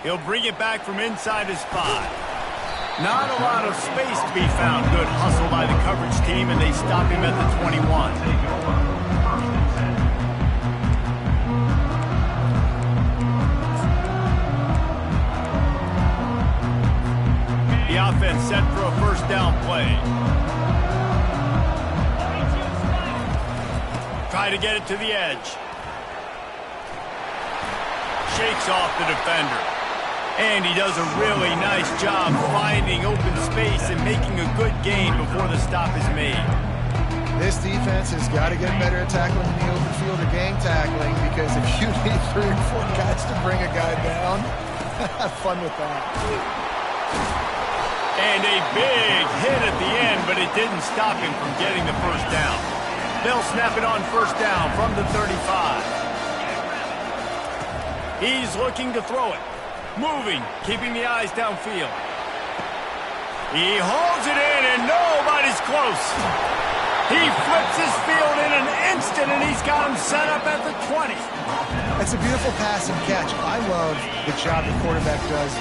He'll bring it back from inside his 5. Not a lot of space to be found. Good hustle by the coverage team, and they stop him at the 21. The offense set for a first down play. Try to get it to the edge. Shakes off the defender. And he does a really nice job finding open space and making a good gain before the stop is made. This defense has got to get better at tackling in the open field or gang tackling, because if you need 3 or 4 guys to bring a guy down, have fun with that. And a big hit at the end, but it didn't stop him from getting the first down. They'll snap it on first down from the 35. He's looking to throw it. Moving, keeping the eyes downfield. He holds it in, and nobody's close. He flips his field in an instant, and he's got him set up at the 20. That's a beautiful pass and catch. I love the job the quarterback does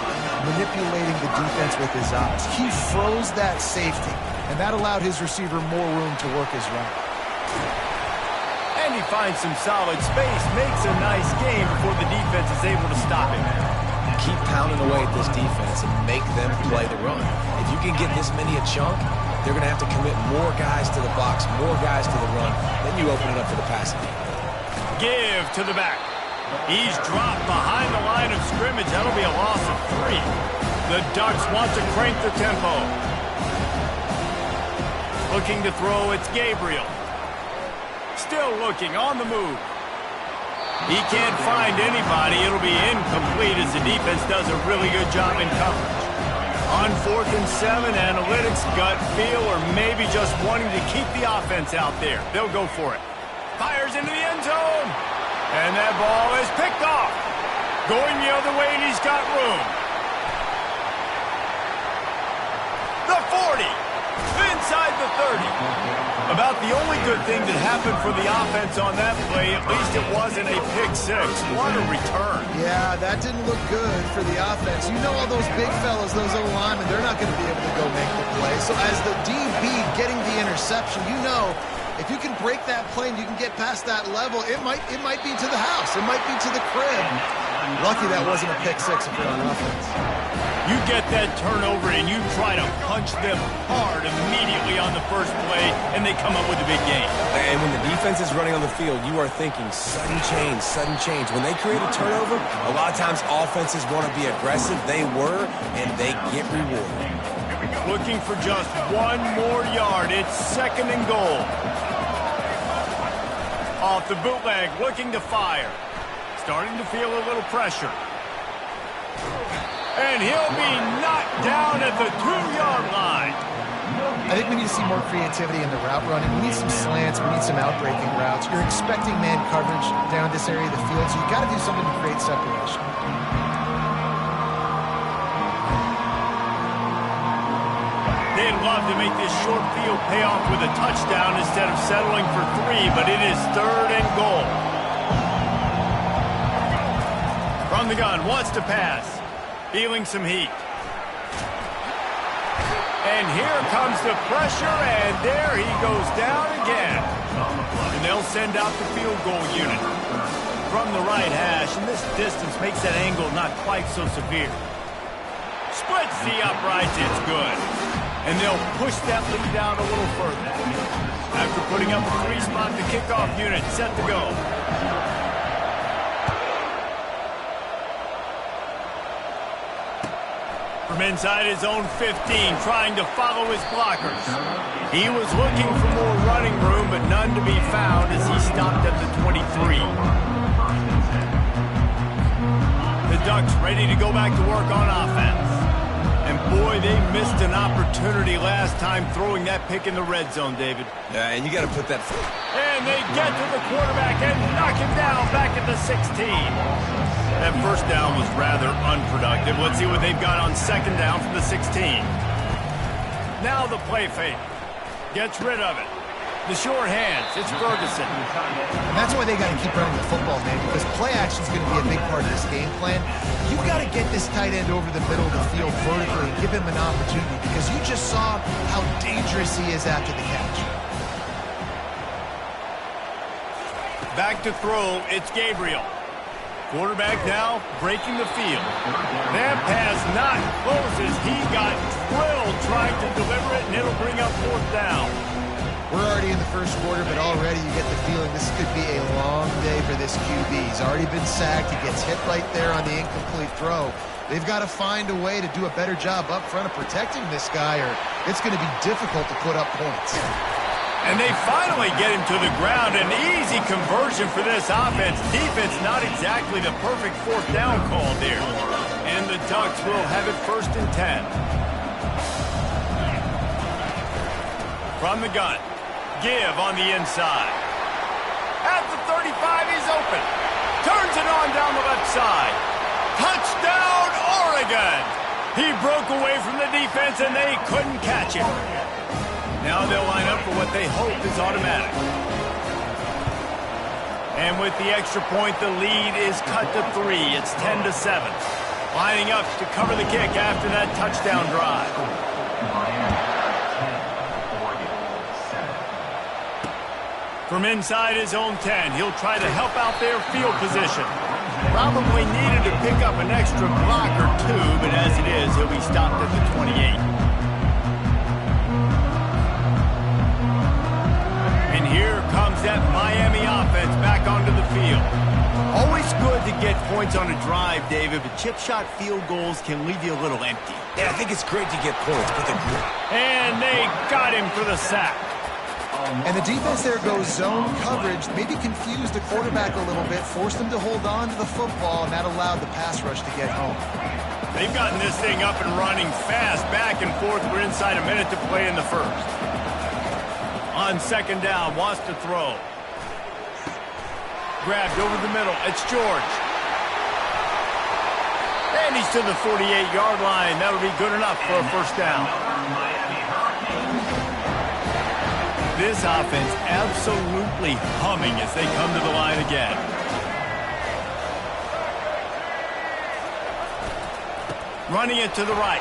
manipulating the defense with his eyes. He froze that safety, and that allowed his receiver more room to work his route. And he finds some solid space, makes a nice game before the defense is able to stop him. Keep pounding away at this defense and make them play the run. If you can get this many a chunk, they're going to have to commit more guys to the box, more guys to the run. Then you open it up for the passing game. Give to the back. He's dropped behind the line of scrimmage. That'll be a loss of 3. The Ducks want to crank the tempo. Looking to throw, it's Gabriel. Still looking, on the move. He can't find anybody. It'll be incomplete as the defense does a really good job in coverage. On 4th and 7, analytics, gut feel, or maybe just wanting to keep the offense out there. They'll go for it. Fires into the end zone. And that ball is picked off. Going the other way, and he's got room. The 40. Inside the 30. About the only good thing that happened for the offense on that play, at least it wasn't a pick 6. What a return. Yeah, that didn't look good for the offense. You know all those big fellas, those O-linemen, they're not going to be able to go make the play. So as the DB getting the interception, you know if you can break that play and you can get past that level, it might be to the house. It might be to the crib. Lucky that wasn't a pick 6 for our offense. You get that turnover and you try to punch them hard immediately on the first play, and they come up with a big game. And when the defense is running on the field, you are thinking sudden change, sudden change. When they create a turnover, a lot of times offenses want to be aggressive. They were, and they get rewarded. Looking for just 1 more yard. It's 2nd and goal. Off the bootleg, looking to fire. Starting to feel a little pressure. And he'll be knocked down at the 2-yard line. I think we need to see more creativity in the route running. We need some slants. We need some outbreaking routes. You're expecting man coverage down this area of the field, so you've got to do something to create separation. They'd love to make this short field pay off with a touchdown instead of settling for 3, but it is 3rd and goal. From the gun, wants to pass. Feeling some heat. And here comes the pressure, and there he goes down again. And they'll send out the field goal unit from the right hash, and this distance makes that angle not quite so severe. Splits the uprights, it's good. And they'll push that lead down a little further. After putting up a 3-spot, the kickoff unit set to go. From inside his own 15, trying to follow his blockers. He was looking for more running room, but none to be found as he stopped at the 23. The Ducks ready to go back to work on offense. And boy, they missed an opportunity last time throwing that pick in the red zone, David. Yeah, and you got to put that... And they get to the quarterback and knock him down back at the 16. That first down was rather unproductive. Let's see what they've got on 2nd down from the 16. Now the play fake. Gets rid of it. The short hands. It's Ferguson. And that's why they got to keep running the football, man, because play action is going to be a big part of this game plan. You've got to get this tight end over the middle of the field vertically and give him an opportunity, because you just saw how dangerous he is after the catch. Back to throw. It's Gabriel. Quarterback now breaking the field. That pass not closes. He got drilled trying to deliver it, and it'll bring up 4th down. We're already in the first quarter, but already you get the feeling this could be a long day for this QB. He's already been sacked. He gets hit right there on the incomplete throw. They've got to find a way to do a better job up front of protecting this guy, or it's going to be difficult to put up points. And they finally get him to the ground. An easy conversion for this offense. Defense not exactly the perfect fourth down call there. And the Ducks will have it 1st and 10. From the gun. Give on the inside. At the 35, he's open. Turns it on down the left side. Touchdown, Oregon! He broke away from the defense, and they couldn't catch him. Now they'll line up for what they hope is automatic. And with the extra point, the lead is cut to 3. It's 10-7. Lining up to cover the kick after that touchdown drive. From inside his own 10, he'll try to help out their field position. Probably needed to pick up an extra block or two, but as it is, he'll be stopped at the 28. And here comes that Miami offense back onto the field. Always good to get points on a drive, David, but chip shot field goals can leave you a little empty. Yeah, I think it's great to get points, but and they got him for the sack. And the defense there goes zone coverage, maybe confused the quarterback a little bit, forced him to hold on to the football, and that allowed the pass rush to get home. They've gotten this thing up and running fast, back and forth. We're inside a minute to play in the first. On 2nd down, wants to throw. Grabbed over the middle. It's George. And he's to the 48-yard line. That'll be good enough for a 1st down. This offense absolutely humming as they come to the line again. Running it to the right.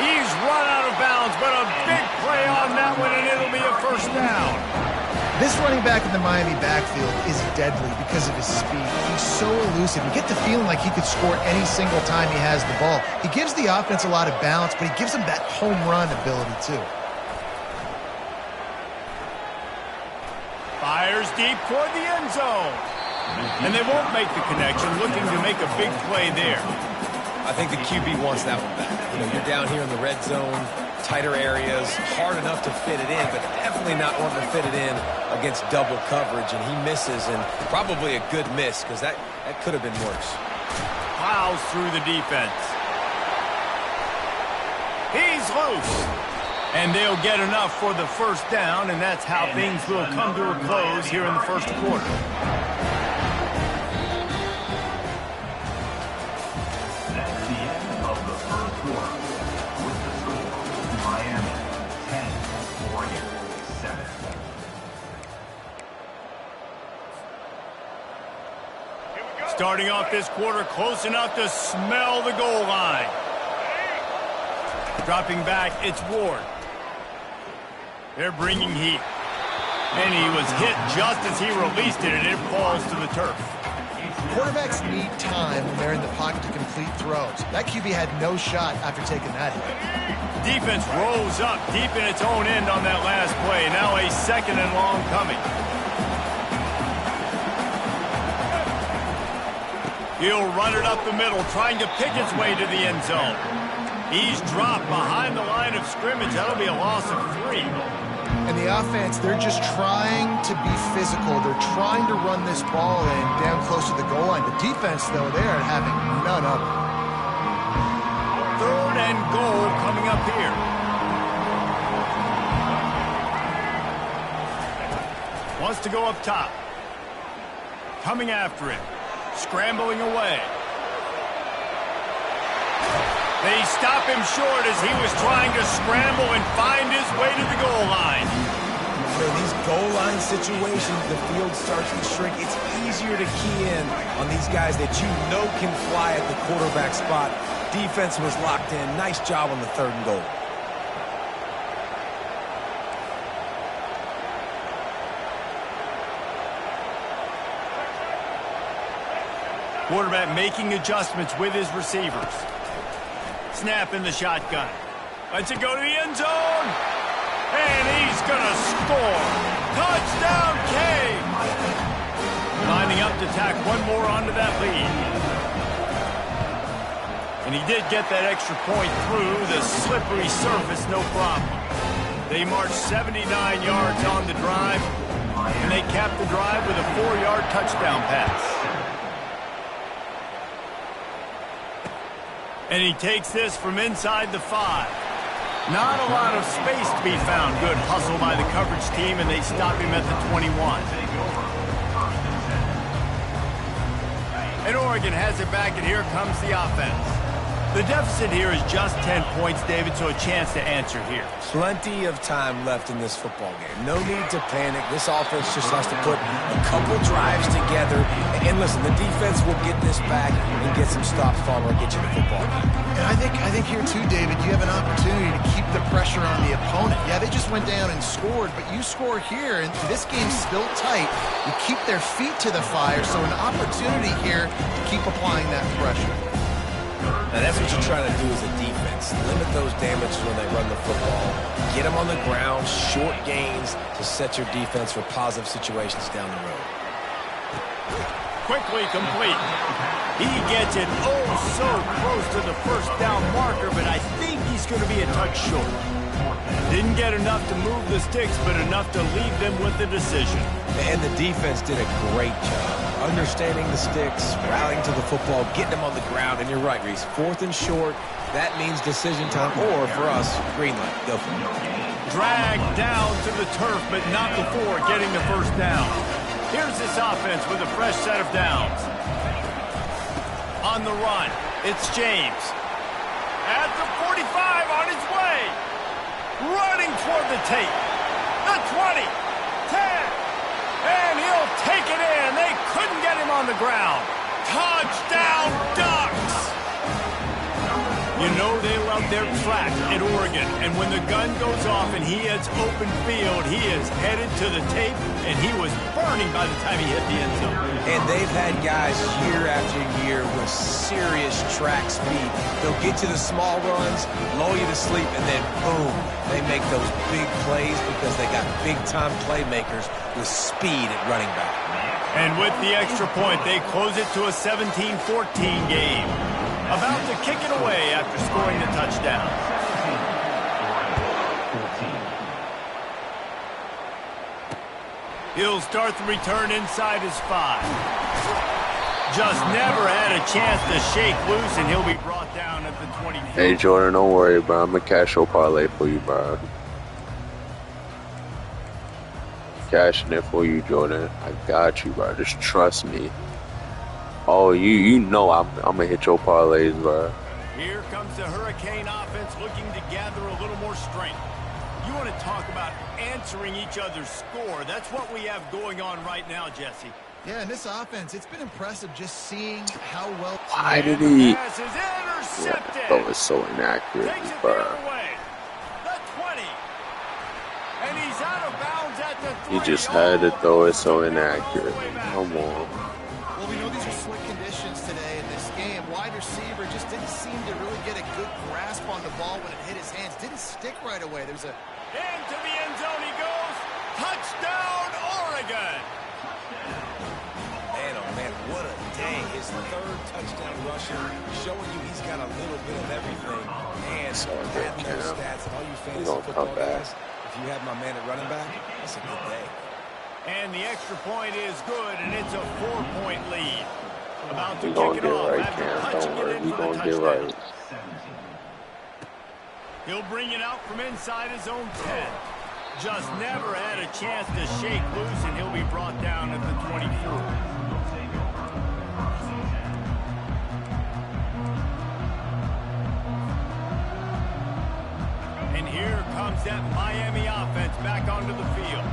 He's run out of bounds, but a big play on that one, and it'll be a 1st down. This running back in the Miami backfield is deadly because of his speed. He's so elusive. You get the feeling like he could score any single time he has the ball. He gives the offense a lot of balance, but he gives them that home run ability too. Fires deep toward the end zone. And they won't make the connection, looking to make a big play there. I think the QB wants that one back. You know, you're down here in the red zone, tighter areas, hard enough to fit it in, but definitely not wanting to fit it in against double coverage, and he misses, and probably a good miss, because that could have been worse. Plows through the defense. He's loose. And they'll get enough for the 1st down, and that's how things will come to a close here in the 1st quarter. Starting off this quarter close enough to smell the goal line. Dropping back, it's Ward. They're bringing heat. And he was hit just as he released it, and it falls to the turf. Quarterbacks need time when they're in the pocket to complete throws. That QB had no shot after taking that hit. Defense rolls up deep in its own end on that last play. Now a 2nd and long coming. He'll run it up the middle, trying to pick its way to the end zone. He's dropped behind the line of scrimmage. That'll be a loss of 3. And the offense, they're just trying to be physical. They're trying to run this ball in down close to the goal line. The defense, though, they're having none of it. 3rd and goal coming up here. Wants to go up top. Coming after him. Scrambling away. They stop him short as he was trying to scramble and find his way to the goal line. So in these goal line situations, the field starts to shrink. It's easier to key in on these guys that you know can fly at the quarterback spot. Defense was locked in. Nice job on the 3rd and goal. Quarterback making adjustments with his receivers. Snap in the shotgun. Lets it go to the end zone. And he's going to score. Touchdown, Cave. Lining up to tack one more onto that lead. And he did get that extra point through the slippery surface, no problem. They marched 79 yards on the drive, and they capped the drive with a 4-yard touchdown pass. And he takes this from inside the 5. Not a lot of space to be found. Good hustle by the coverage team, and they stop him at the 21. And Oregon has it back, and here comes the offense. The deficit here is just 10 points, David, so a chance to answer here. Plenty of time left in this football game. No need to panic. This offense just has to put a couple drives together. And listen, the defense will get this back and get some stops following, get you the football. And I think here too, David, you have an opportunity to keep the pressure on the opponent. Yeah, they just went down and scored, but you score here, and this game's still tight. You keep their feet to the fire, so an opportunity here to keep applying that pressure. Now that's what you're trying to do as a defense. Limit those damages when they run the football. Get them on the ground, short gains to set your defense for positive situations down the road. Quickly complete. He gets it so close to the first down marker, but I think he's going to be a touch short. Didn't get enough to move the sticks, but enough to leave them with the decision. And the defense did a great job understanding the sticks, rallying to the football, getting them on the ground. And you're right, Reese. 4th and short, that means decision time, or for us, green light. Go for it. Dragged down to the turf, but not before getting the first down. Here's this offense with a fresh set of downs. On the run, it's James. At the 45, on his way. Running toward the tape. The 20, 10. And he'll take it in. They couldn't get him on the ground. Touchdown, Ducks! You know they love their track at Oregon. And when the gun goes off and he hits open field, he is headed to the tape, and he was burning by the time he hit the end zone. And they've had guys year after year with serious track speed. They'll get you the small runs, lull you to sleep, and then boom, they make those big plays because they got big-time playmakers with speed at running back. And with the extra point, they close it to a 17-14 game. About to kick it away after scoring the touchdown. He'll start the return inside his 5. Just never had a chance to shake loose, and he'll be brought down at the 22. Hey, Jordan, don't worry, bro. I'm going to cash your parlay for you, bro. Cashing it for you, Jordan. I got you, bro. Just trust me. Oh, you know I'm going to hit your parlays, bro. Here comes the Hurricane offense looking to gather a little more strength. You want to talk about answering each other's score. That's what we have going on right now, Jesse. Yeah, and this offense, it's been impressive just seeing how well... Why did he... Pass is intercepted. Yeah, that was so inaccurate, Takes it bro. the other way. The 20. And he's out of bounds at the 3. He just had to throw it so inaccurate. Come on. Well, we know these are slick conditions today in this game. Wide receiver just didn't seem to really get a good grasp on the ball when it hit his hands. Didn't stick right away. There's a... Into the end zone he goes. Touchdown, Oregon. Man, oh man, what a day. His 3rd touchdown rusher, showing you he's got a little bit of everything. Man, so adding those stats, and all you fantasy football guys, if you have my man at running back, that's a good day. And the extra point is good, and it's a 4-point lead. About to We gonna kick get it off right, after Cam. punching Don't it worry. in We for the gonna get touchdown. right. He'll bring it out from inside his own 10. Just never had a chance to shake loose, and he'll be brought down at the 24. And here comes that Miami offense back onto the field.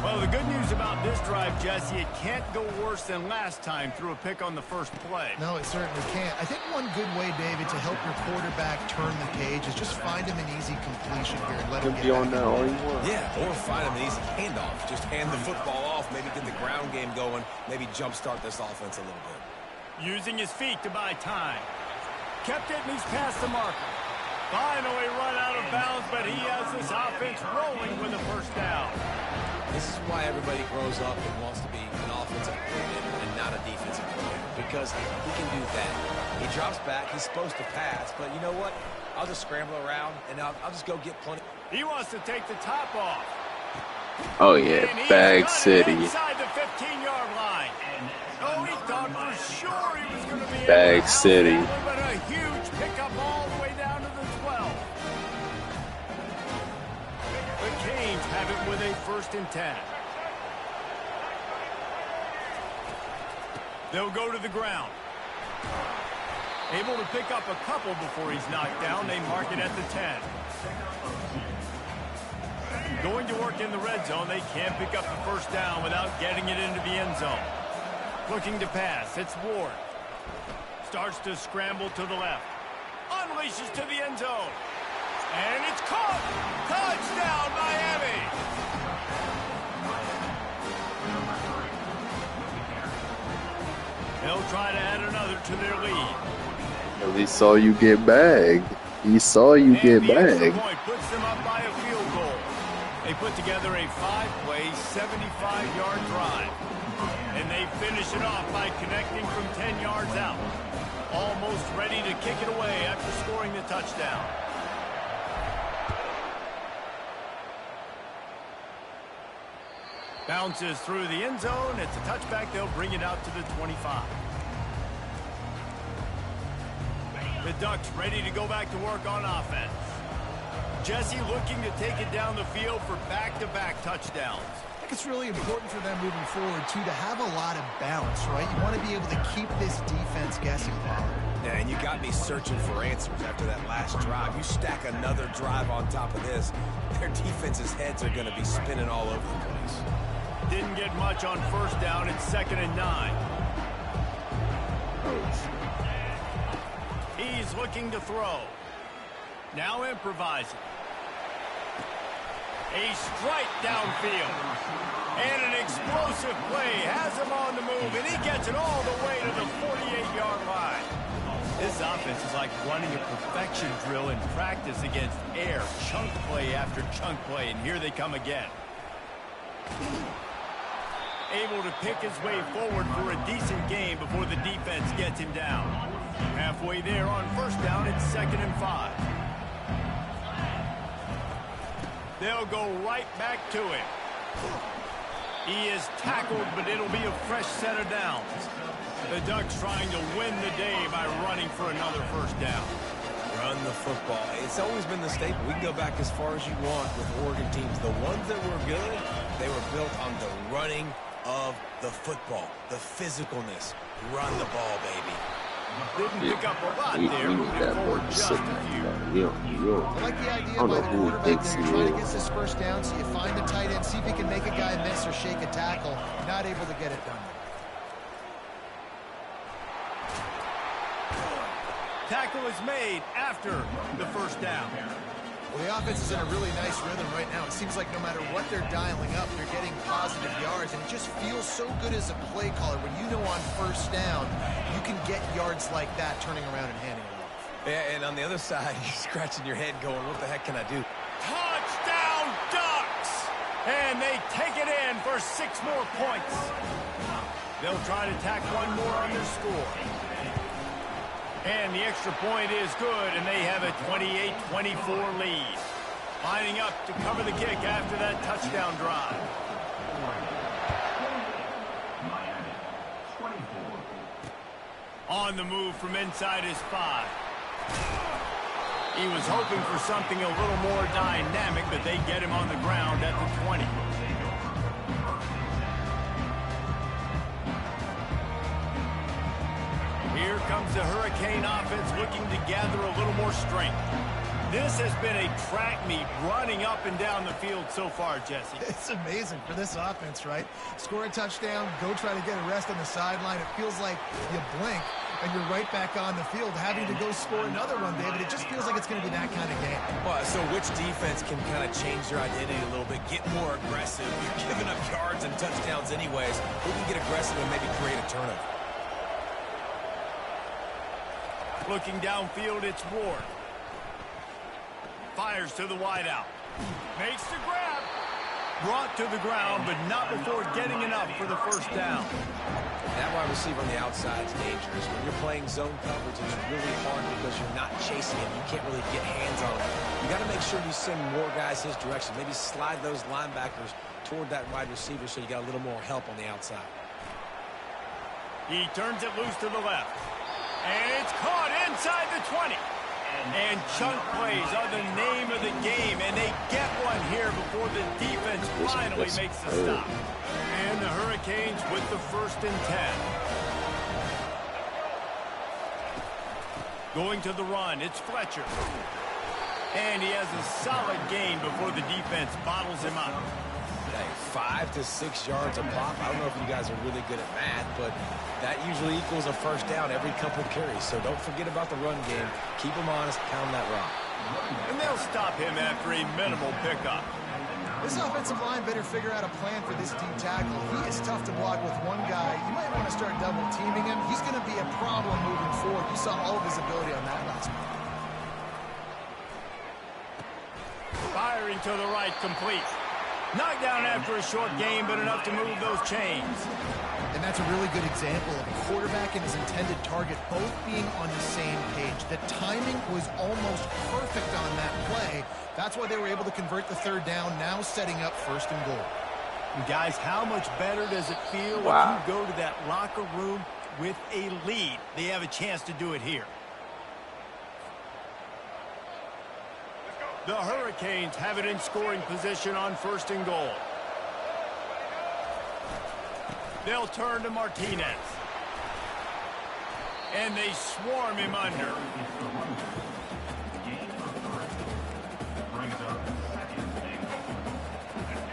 Well, the good news about this drive, Jesse, it can't go worse than last time through a pick on the first play. No, it certainly can't. I think one good way, David, to help your quarterback turn the page is just find him an easzy completion here and let him get on back. now, all you want. Yeah, or find him an easy handoff. Just hand the football off, maybe get the ground game going, maybe jumpstart this offense a little bit. Using his feet to buy time. Kept it, and he's past the marker. Finally run out of bounds, but he has this offense rolling with a first down. This is why everybody grows up and wants to be an offensive coordinator and not a defensive coordinator, because he can do that. He drops back. He's supposed to pass, but you know what? I'll just scramble around, and I'll just go get plenty. He wants to take the top off. Oh yeah, Bag City. Inside the 15-yard line. Oh, he thought for sure he was going to be Bag City. But a huge pickup all the way down to the 12. The Canes have it with a 1st and 10. They'll go to the ground. Able to pick up a couple before he's knocked down. They mark it at the 10. Going to work in the red zone. They can't pick up the 1st down without getting it into the end zone. Looking to pass. It's Ward. Starts to scramble to the left. Unleashes to the end zone. And it's caught. Touchdown, Miami. They'll try to add another to their lead. He saw you get bagged. He saw you get The extra bagged. point puts them up by a field goal. They put together a 5-play, 75-yard drive. And they finish it off by connecting from 10 yards out. Almost ready to kick it away after scoring the touchdown. Bounces through the end zone. It's a touchback. They'll bring it out to the 25. The Ducks ready to go back to work on offense. Jesse looking to take it down the field for back-to-back touchdowns. I think it's really important for them moving forward, too, to have a lot of bounce, right? You want to be able to keep this defense guessing, Pollard. Yeah, and you got me searching for answers after that last drive. You stack another drive on top of this, their defense's heads are going to be spinning all over the place. Didn't get much on 1st down. It's 2nd and 9. He's looking to throw. Now improvising. A strike downfield. And an explosive play has him on the move, and he gets it all the way to the 48-yard line. This offense is like running a perfection drill in practice against air. Chunk play after chunk play, and here they come again. Able to pick his way forward for a decent game before the defense gets him down. Halfway there on 1st down, it's 2nd and 5. They'll go right back to him. He is tackled, but it'll be a fresh set of downs. The Ducks trying to win the day by running for another 1st down. Run the football. It's always been the staple. We can go back as far as you want with Oregon teams. The ones that were good, they were built on the running of the football, the physicalness. Run the ball, baby. Didn't pick up a lot there, moving forward just a few. I like the idea by the quarterback there. You're trying to get this 1st down, so you find the tight end, see if he can make a guy miss or shake a tackle. Not able to get it done. Tackle is made after the 1st down. Well, the offense is in a really nice rhythm right now. It seems like no matter what they're dialing up, they're getting positive yards, and it just feels so good as a play caller when you know on 1st down you can get yards like that turning around and handing it off. Yeah, and on the other side, you're scratching your head going, what the heck can I do? Touchdown, Ducks! And they take it in for 6 more points. They'll try to tack one more on their score. And the extra point is good, and they have a 28-24 lead. Lining up to cover the kick after that touchdown drive. On the move from inside his 5. He was hoping for something a little more dynamic, but they get him on the ground at the 20. Here comes the Hurricane offense looking to gather a little more strength. This has been a track meet running up and down the field so far, Jesse. It's amazing for this offense, right? Score a touchdown, go try to get a rest on the sideline. It feels like you blink and you're right back on the field having to go score another one, David. It just feels like it's going to be that kind of game. Well, so which defense can kind of change their identity a little bit, get more aggressive? You're giving up yards and touchdowns anyways. Who can get aggressive and maybe create a turnover? Looking downfield, it's Ward. Fires to the wideout. Makes the grab. Brought to the ground, but not before getting enough for the first down. That wide receiver on the outside is dangerous. When you're playing zone coverage, it's really hard because you're not chasing him. You can't really get hands on him. You got to make sure you send more guys his direction. Maybe slide those linebackers toward that wide receiver so you got a little more help on the outside. He turns it loose to the left. And it's caught inside the 20. And chunk plays are the name of the game, and they get one here before the defense finally makes the stop. And the Hurricanes with the 1st and 10. Going to the run, it's Fletcher. And he has a solid gain before the defense bottles him up. Hey, 5 to 6 yards a pop. I don't know if you guys are really good at math, but that usually equals a first down every couple carries. So don't forget about the run game. Keep them honest, pound that rock. And they'll stop him after a minimal pickup. This offensive line better figure out a plan for this D tackle. He is tough to block with one guy. You might want to start double teaming him. He's going to be a problem moving forward. You saw all of his ability on that last one. Firing to the right, complete. Knocked down after a short game, but enough to move those chains. And that's a really good example of a quarterback and his intended target both being on the same page. The timing was almost perfect on that play. That's why they were able to convert the 3rd down, now setting up 1st and goal. And guys, how much better does it feel if you go to that locker room with a lead? They have a chance to do it here. The Hurricanes have it in scoring position on 1st and goal. They'll turn to Martinez. And they swarm him under.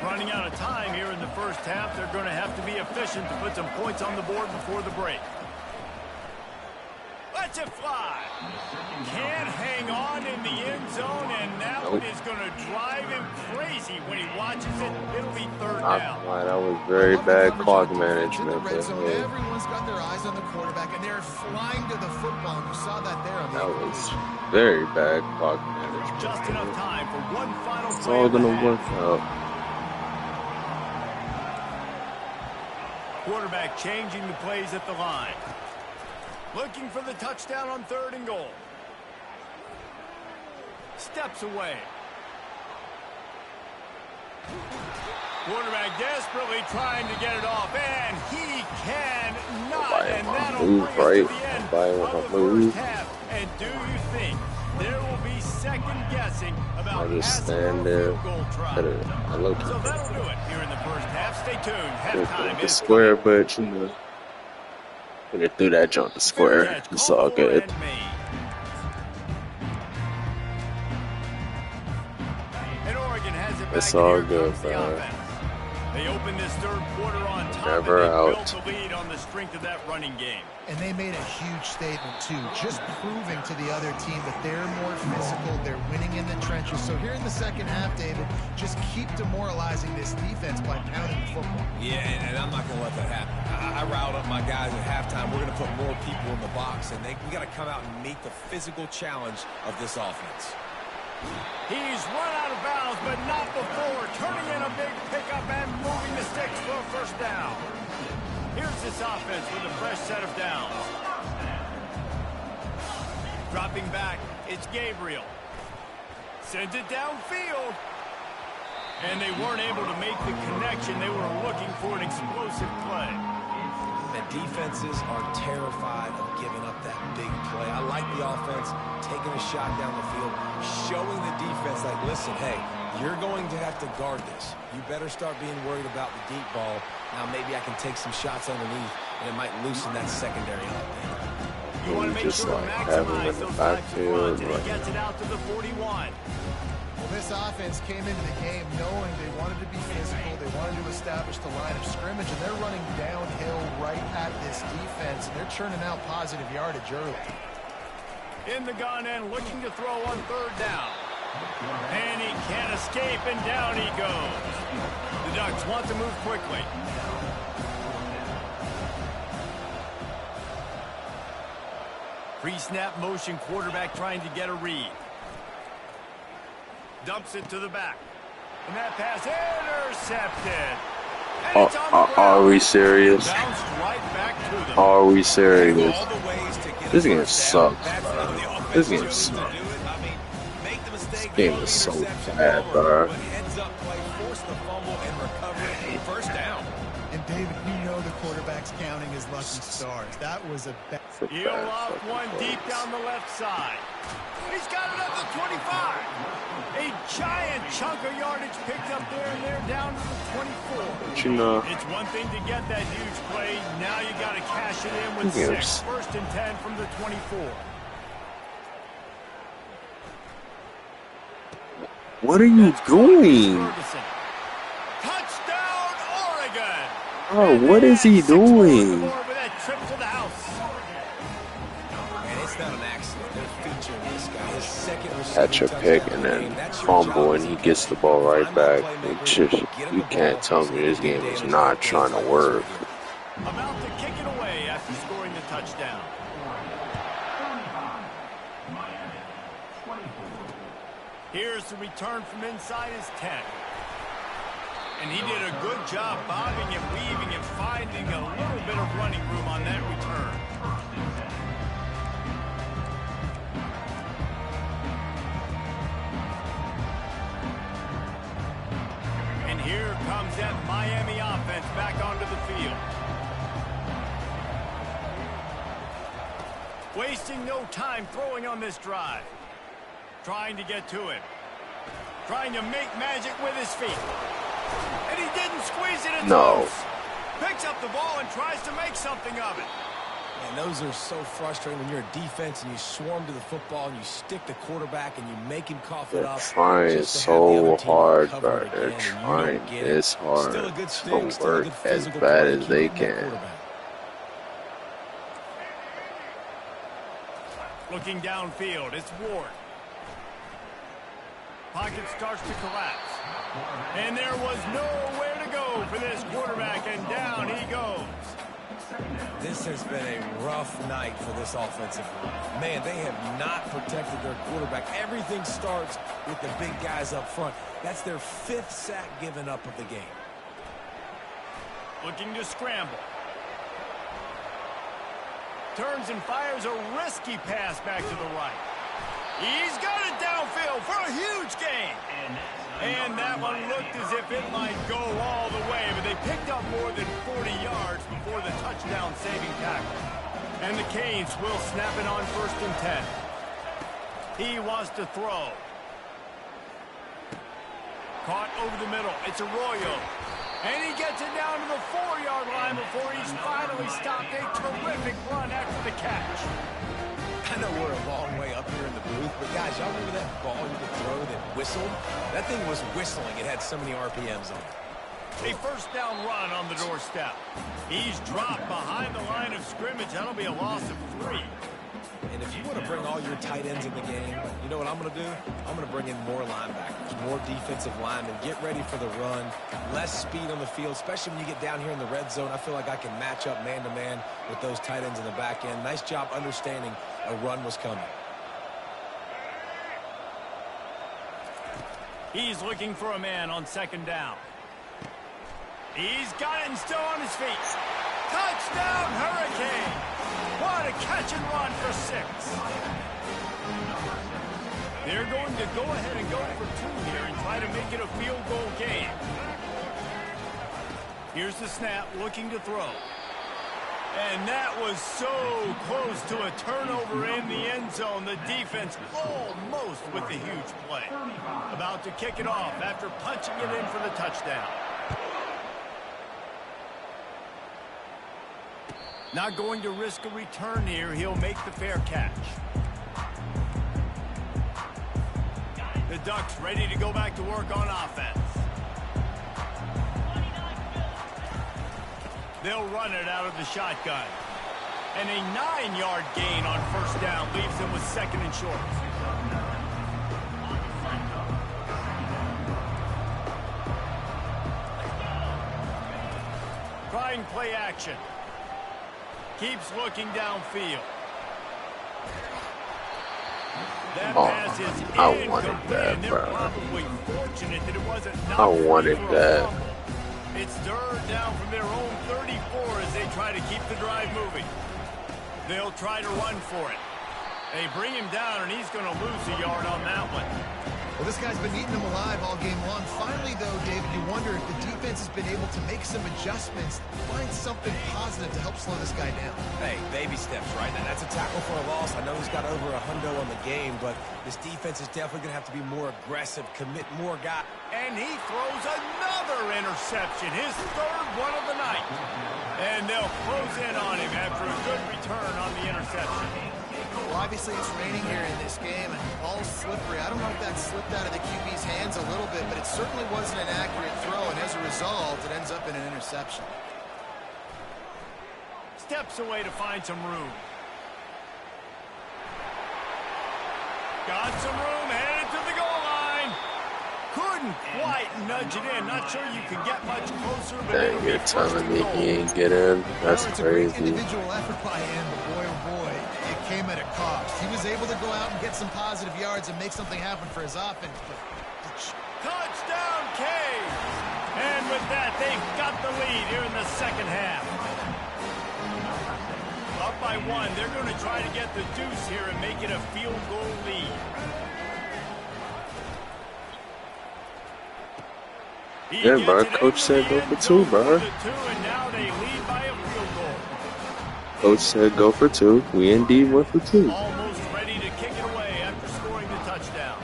Running out of time here in the first half. They're going to have to be efficient to put some points on the board before the break. Let's it fly. Can't hang on in the end zone, and now it is going to drive him crazy when he watches it. It'll be 3rd down. That was very bad clock management. Everyone's got their eyes on the quarterback, and they're flying to the football. You saw that there on the That was very bad clock management. Just enough time for one final play. It's all going to work out. Quarterback changing the plays at the line. Looking for the touchdown on 3rd and goal. Steps away. Quarterback desperately trying to get it off, and he cannot. And that'll bring us to the end of the first half. And do you think there will be second guessing about I'll just passing stand or there. field goal try? So that'll do it here in the first half. Stay tuned. Halftime the is square, but you know, when they threw that jump the square, it's all good. It's all good, bro. They opened this 3rd quarter on top. Never and out. Built the lead on the strength of that running game. And they made a huge statement, too, just proving to the other team that they're more physical, they're winning in the trenches. So here in the second half, David, just keep demoralizing this defense by pounding the football. Yeah, and I'm not going to let that happen. I riled up my guys at halftime. We're going to put more people in the box, and we got to come out and meet the physical challenge of this offense. He's run out of bounds, but not before turning in a big pickup and moving the sticks for a 1st down. Here's this offense with a fresh set of downs. Dropping back, it's Gabriel. Sends it downfield. And they weren't able to make the connection. They were looking for an explosive play. And defenses are terrified of giving up that big play. I like the offense taking a shot down the field, showing the defense like, listen, hey, you're going to have to guard this. You better start being worried about the deep ball. Now maybe I can take some shots underneath, and it might loosen that secondary up. You want to make just sure to like have him maximize in the those types of runs, backfield, and he gets it out to the 41. Well, this offense came into the game knowing they wanted to be physical, they wanted to establish the line of scrimmage, and they're running downhill right at this defense, and they're churning out positive yardage early. In the gun and looking to throw on 3rd down. And he can't escape, and down he goes. The Ducks want to move quickly. Pre-snap motion, quarterback trying to get a read. Dumps it to the back. And that pass intercepted. And it's on the ground. Are we serious? Bounced right back to them. Are we serious? All the ways to get This a game first down. sucks, That's bro. how the offense This game chose to sucks. do it. I mean, make the mistake, This game throw is the so interception bad, over, bro. but heads up play, force the fumble and recover it. First down. And David, you know the quarterback's counting his lucky stars. That was a bad. He'll off one deep down the left side. He's got it up to 25. A giant chunk of yardage picked up there, and they're down to the 24. But you know, It's one thing to get that huge play. Now you got to cash it in with Yes. 6. First and 10 from the 24. what are you doing? Ferguson. Touchdown, Oregon. Oh, what is he doing? With that trip to the house. And it's not an accident. They're featuring this guy. His second Catch a pick and then fumble, and he gets the ball right back. It just, you can't tell me this game is not trying to work. About to kick it away after scoring the touchdown. Here's the return from inside his 10. And he did a good job bobbing and weaving and finding a little bit of running room on that return. And here comes that Miami offense back onto the field. Wasting no time throwing on this drive. Trying to get to him. Trying to make magic with his feet. And he didn't squeeze it in No. close. Picks up the ball and tries to make something of it. And those are so frustrating when you're a defense and you swarm to the football and you stick the quarterback and you make him cough it They're up. trying just to have the so other team hard, cover bro. it They're again, and you trying don't get it. this hard Still a good to stick, still a work good as physical bad play, as they keeping that can. quarterback. Looking downfield, it's Ward. Pocket starts to collapse. And there was nowhere to go for this quarterback, and down he goes. This has been a rough night for this offensive line. Man, they have not protected their quarterback. Everything starts with the big guys up front. That's their 5th sack given up of the game. Looking to scramble. Turns and fires a risky pass back to the right. He's got it downfield for a huge gain. And that one looked as if it might go all the way, but they picked up more than 40 yards before the touchdown-saving tackle. And the Canes will snap it on 1st and 10. He wants to throw. Caught over the middle. It's Arroyo. And he gets it down to the 4-yard line before he's finally stopped. A terrific run after the catch. I know we're a long way up here in the booth, but guys, y'all remember that ball you could throw that whistled? That thing was whistling. It had so many RPMs on it. A first down run on the doorstep. He's dropped behind the line of scrimmage. That'll be a loss of 3. And if you want to bring all your tight ends in the game, you know what I'm going to do? I'm going to bring in more linebackers, more defensive linemen, get ready for the run, less speed on the field, especially when you get down here in the red zone. I feel like I can match up man-to-man with those tight ends in the back end. Nice job understanding a run was coming. He's looking for a man on 2nd down. He's got it and still on his feet. Touchdown, Hurricane! What a catch and run for 6. They're going to go ahead and go for 2 here and try to make it a field goal game. Here's the snap, looking to throw. And that was so close to a turnover in the end zone. The defense almost with the huge play. About to kick it off after punching it in for the touchdown. Not going to risk a return here. He'll make the fair catch. The Ducks ready to go back to work on offense. They'll run it out of the shotgun. And a 9-yard gain on 1st down leaves them with 2nd and short. Trying play action. Keeps looking downfield. That Oh, pass is I wanted incomplete, that, and they're bro. probably fortunate that it wasn't I not free wanted for a that. fumble. It's third down from their own 34 as they try to keep the drive moving. They'll try to run for it. They bring him down, and he's going to lose a yard on that one. Well, this guy's been eating them alive all game long. Finally, though, David, you wonder if the defense has been able to make some adjustments, find something positive to help slow this guy down. Hey, baby steps, right? Now, that's a tackle for a loss. I know he's got over a hundo on the game, but this defense is definitely going to have to be more aggressive, commit more guys. And he throws another interception, his third one of the night. And they'll close in on him after a good return on the interception. Well, obviously it's raining here in this game, and the ball's slippery. I don't know if that slipped out of the QB's hands a little bit, but it certainly wasn't an accurate throw, and as a result, it ends up in an interception. Steps away to find some room. Got some room, headed to the goal line. Couldn't quite nudge it in. Not sure you can get much closer, but Dang, you're telling me he ain't get in? That's It's a great crazy. individual effort by him, but boy, oh boy, it came at a cost. He was able to go out and get some positive yards and make something happen for his offense, but touchdown, Caves! And with that, they've got the lead here in the second half. Up by one, they're going to try to get the deuce here and make it a field goal lead. Yeah, bro. Coach said go for two, bro. And now they lead by a field goal. Coach said go for two. We indeed went for two. Almost ready to kick it away after scoring the touchdown.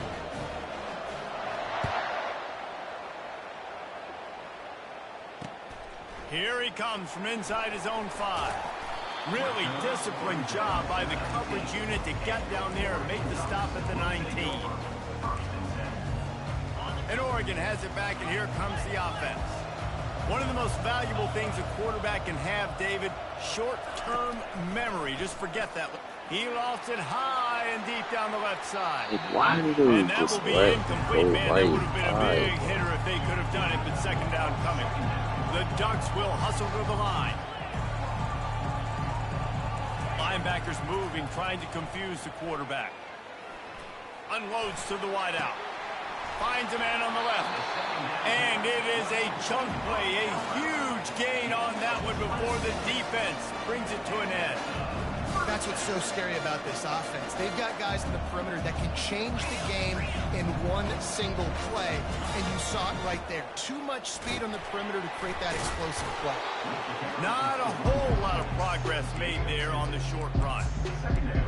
Here he comes from inside his own 5. Really disciplined job by the coverage unit to get down there and make the stop at the 19. And Oregon has it back, and here comes the offense. One of the most valuable things a quarterback can have, David, short-term memory. Just forget that. He lost it high and deep down the left side. Why did they And that just will be let incomplete, go man. That would right have been a big high? hitter if they could have done it, but second down coming. The Ducks will hustle to the line. Linebackers moving, trying to confuse the quarterback. Unloads to the wideout. Finds a man on the left. And it is a chunk play, a huge gain on that one before the defense brings it to an end. that's what's so scary about this offense. They've got guys in the perimeter that can change the game in one single play, and you saw it right there. Too much speed on the perimeter to create that explosive play. Not a whole lot of progress made there on the short run.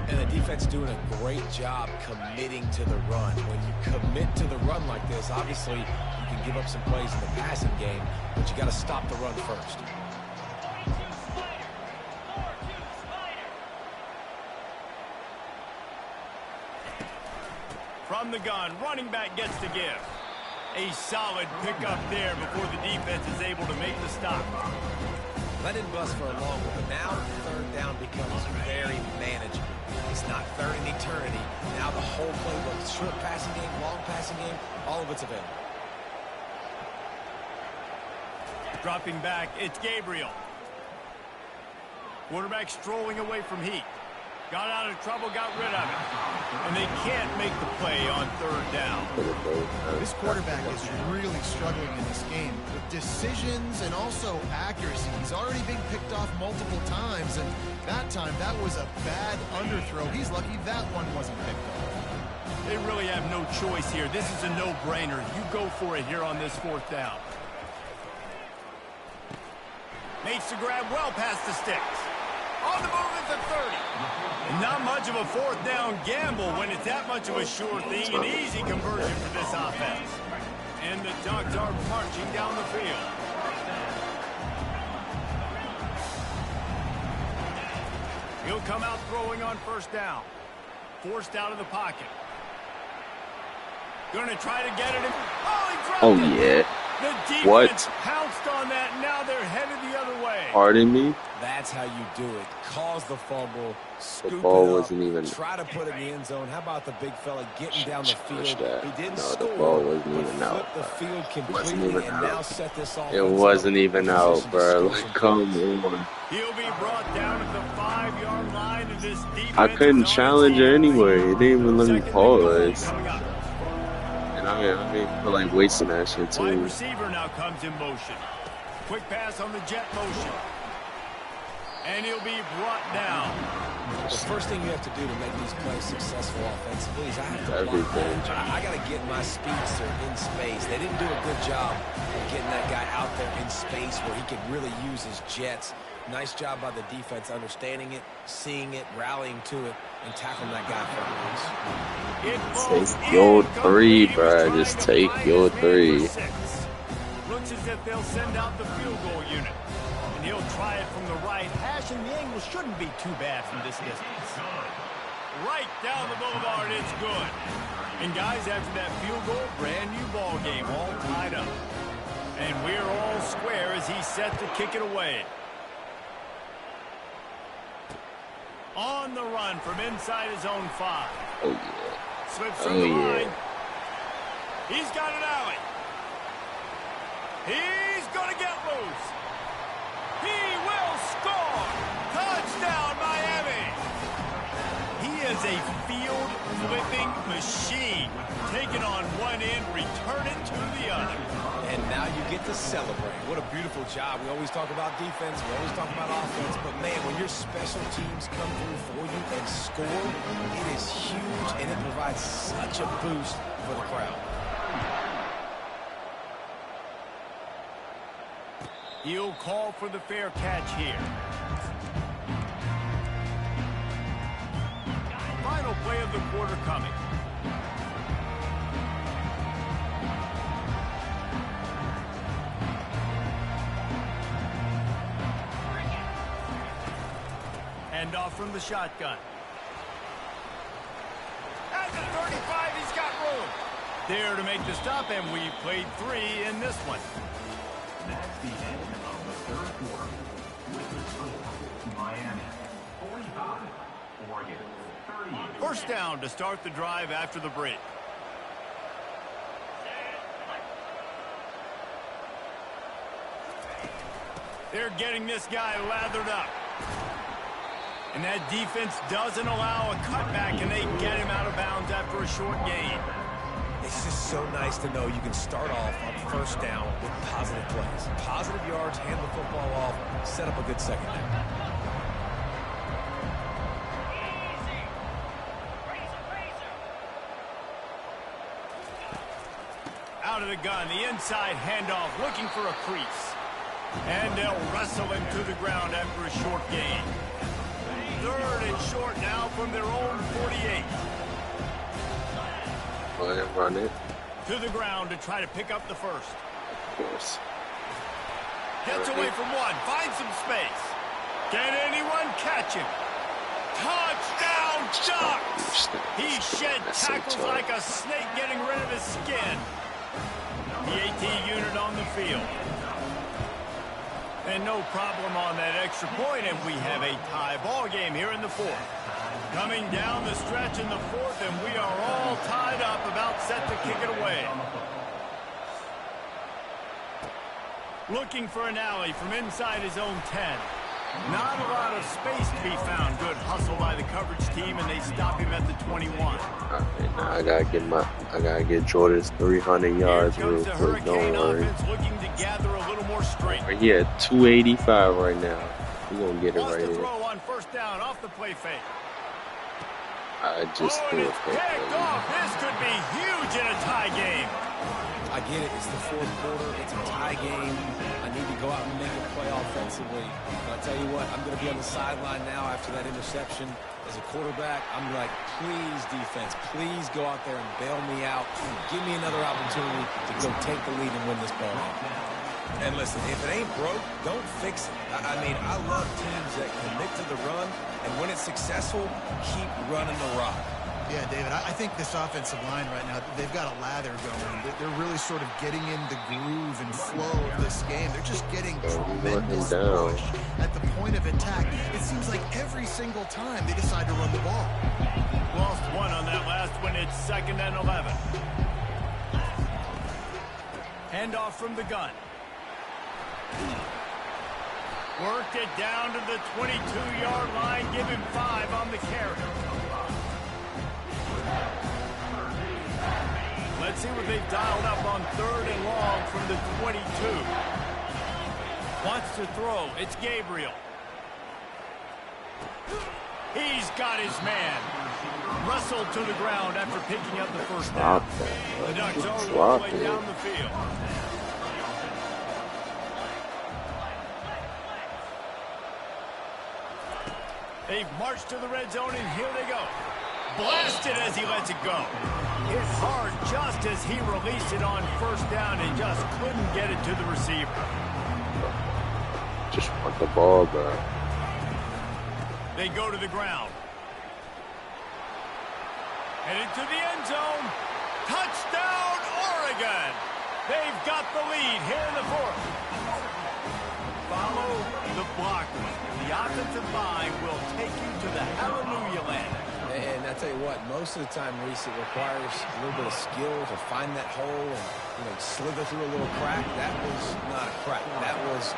And the defense doing a great job committing to the run. When you commit to the run like this, obviously you can give up some plays in the passing game, but you got to stop the run first. From the gun, running back gets to give. A solid pickup there before the defense is able to make the stop. That didn't bust for a long one, but now third down becomes very manageable. It's not third in eternity. Now the whole playbook, short passing game, long passing game, all of it's available. Dropping back, it's Gabriel. Quarterback strolling away from heat. Got out of trouble, got rid of it. And they can't make the play on third down. This quarterback is really struggling in this game with decisions and also accuracy. He's already been picked off multiple times, and that time that was a bad underthrow. He's lucky that one wasn't picked off. They really have no choice here. This is a no-brainer. You go for it here on this fourth down. Makes the grab well past the sticks. On the move at the 30. And not much of a fourth down gamble when it's that much of a sure thing. An easy conversion for this offense. And the Ducks are marching down the field. He'll come out throwing on first down. Forced out of the pocket. Going to try to get it in. Oh, he dropped it. Oh, yeah. The defense What? pounced on that. Now they're headed the other way. Pardon me? That's how you do it. Cause the fumble, scoop ball it up, wasn't even- try to put it in the end zone. How about the big fella getting down the Push field? that. He didn't No, score, the ball wasn't but even out. flipped the field Wasn't completely even and now out. set this offense It wasn't up even in out, position to bro. score Like, some come points. on. He'll be brought down at the 5-yard line, and this defense I couldn't is on challenge its it heels. anyway. It didn't even let me Second and goal pause. coming up. And I didn't feel like wasting that shit Wide too. receiver now comes in motion. Quick pass on the jet motion. And he'll be brought down. The first thing you have to do to make these plays successful offensively is I have to block Everything. coverage. I got to get my speedster in space. They didn't do a good job of getting that guy out there in space where he could really use his jets. Nice job by the defense understanding it, seeing it, rallying to it, and tackling that guy for a loss. It falls Take your incomplete. three, He was bruh. trying Just to take find your his man three. for 6. Looks as if they'll send out the field goal unit. And he'll try it from the right hash, and the angle shouldn't be too bad from this distance. Right down the boulevard, it's good. And guys, after that field goal, brand new ball game, all tied up. And we're all square as he's set to kick it away. On the run from inside his own 5. Oh yeah. Slips Oh, through the yeah. line. He's got an alley. He's going to get loose. He will score. Touchdown, Miami. He is a field-flipping machine. Taking on one end, return it to the other. And now you get to celebrate. What a beautiful job. We always talk about defense. We always talk about offense. But, man, when your special teams come through for you and score, it is huge, and it provides such a boost for the crowd. He'll call for the fair catch here. Final play of the quarter coming. Hand off from the shotgun. At the 35, he's got room. There to make the stop, and we've played 3 in this one. That's the end of the third quarter. With the score, Miami 45, Oregon 38. First down to start the drive after the break. They're getting this guy lathered up. And that defense doesn't allow a cutback, and they get him out of bounds after a short gain. It's just so nice to know you can start off on first down with positive plays. Positive yards, hand the football off, set up a good second down. Out of the gun, the inside handoff, looking for a crease. And they'll wrestle him to the ground after a short gain. 3rd and short now from their own 48. Go ahead, run it. To the ground to try to pick up the first. Of course. Gets away from one, finds some space. Can anyone catch him? Touchdown, Ducks! He shed tackles like a snake getting rid of his skin. The AT unit on the field. And no problem on that extra point, and we have a tie ball game here in the 4th. Coming down the stretch in the 4th, and we are all tied up, about set to kick it away. Looking for an alley from inside his own 10. Not a lot of space to be found. Good hustle by the coverage team, and they stop him at the 21. Alright, now I gotta get Jordan's 300 yards Here real comes the quick. Don't Hurricane worry. offense looking to gather a little more strength. Right here, 285 right now. We're gonna get it Lost right a here. throw on first down off the play fake. I just Oh, threw and a it's pick. picked off. This could be huge in a tie game. I get it. It's the 4th quarter. It's a tie game. I need to go out and make a play offensively. But I tell you what, I'm going to be on the sideline now after that interception. As a quarterback, I'm like, please, defense, please go out there and bail me out. Give me another opportunity to go take the lead and win this ball game. And listen, if it ain't broke, don't fix it. I mean, I love teams that commit to the run, and when it's successful, keep running the rock. Yeah, David, I think this offensive line right now, they've got a lather going. They're really sort of getting in the groove and flow of this game. They're just getting tremendous push at the point of attack. It seems like every single time they decide to run the ball. Lost one on that last one. It's 2nd and 11. Handoff from the gun. Worked it down to the 22-yard line. Give him 5 on the carry. Let's see what they've dialed up on 3rd and long from the 22. Wants to throw. It's Gabriel. He's got his man. Wrestled to the ground after picking up the first down. The Ducks are all the way down the field. They've marched to the red zone, and here they go. Blasted as he lets it go. Hit hard just as he released it on 1st down and just couldn't get it to the receiver. Just want the ball, bro. They go to the ground. Headed to the end zone. Touchdown, Oregon. They've got the lead here in the 4th. Follow the blocker. The offensive line will take you to the hallelujah land. And I tell you what, most of the time, Reese, it requires a little bit of skill to find that hole and slither through a little crack. That was not a crack. That was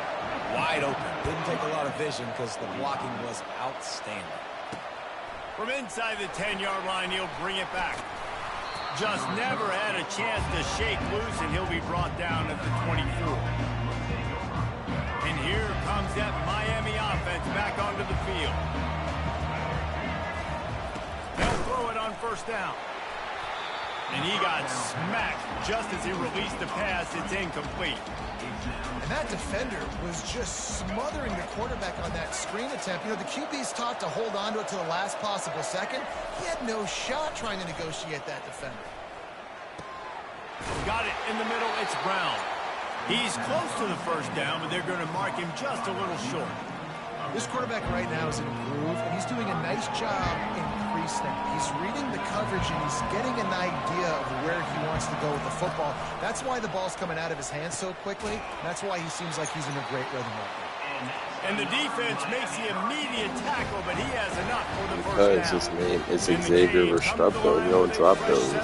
wide open. Didn't take a lot of vision because the blocking was outstanding. From inside the 10-yard line, he'll bring it back. Just never had a chance to shake loose, and he'll be brought down at the 24. And here comes that Miami offense back onto the field. They'll throw it on 1st down. And he got smacked just as he released the pass. It's incomplete. And that defender was just smothering the quarterback on that screen attempt. You know, the QB's taught to hold on to it to the last possible second. He had no shot trying to negotiate that defender. Got it in the middle. It's Brown. He's close to the 1st down, but they're going to mark him just a little short. This quarterback right now is in a groove, and he's doing a nice job in pre-snap. He's reading the coverage, and he's getting an idea of where he wants to go with the football. That's why the ball's coming out of his hands so quickly. That's why he seems like he's in a great rhythm right now. And the defense makes the immediate tackle, but he has enough for the 1st Because down. his name is Xavier Restrepo. You don't drop those.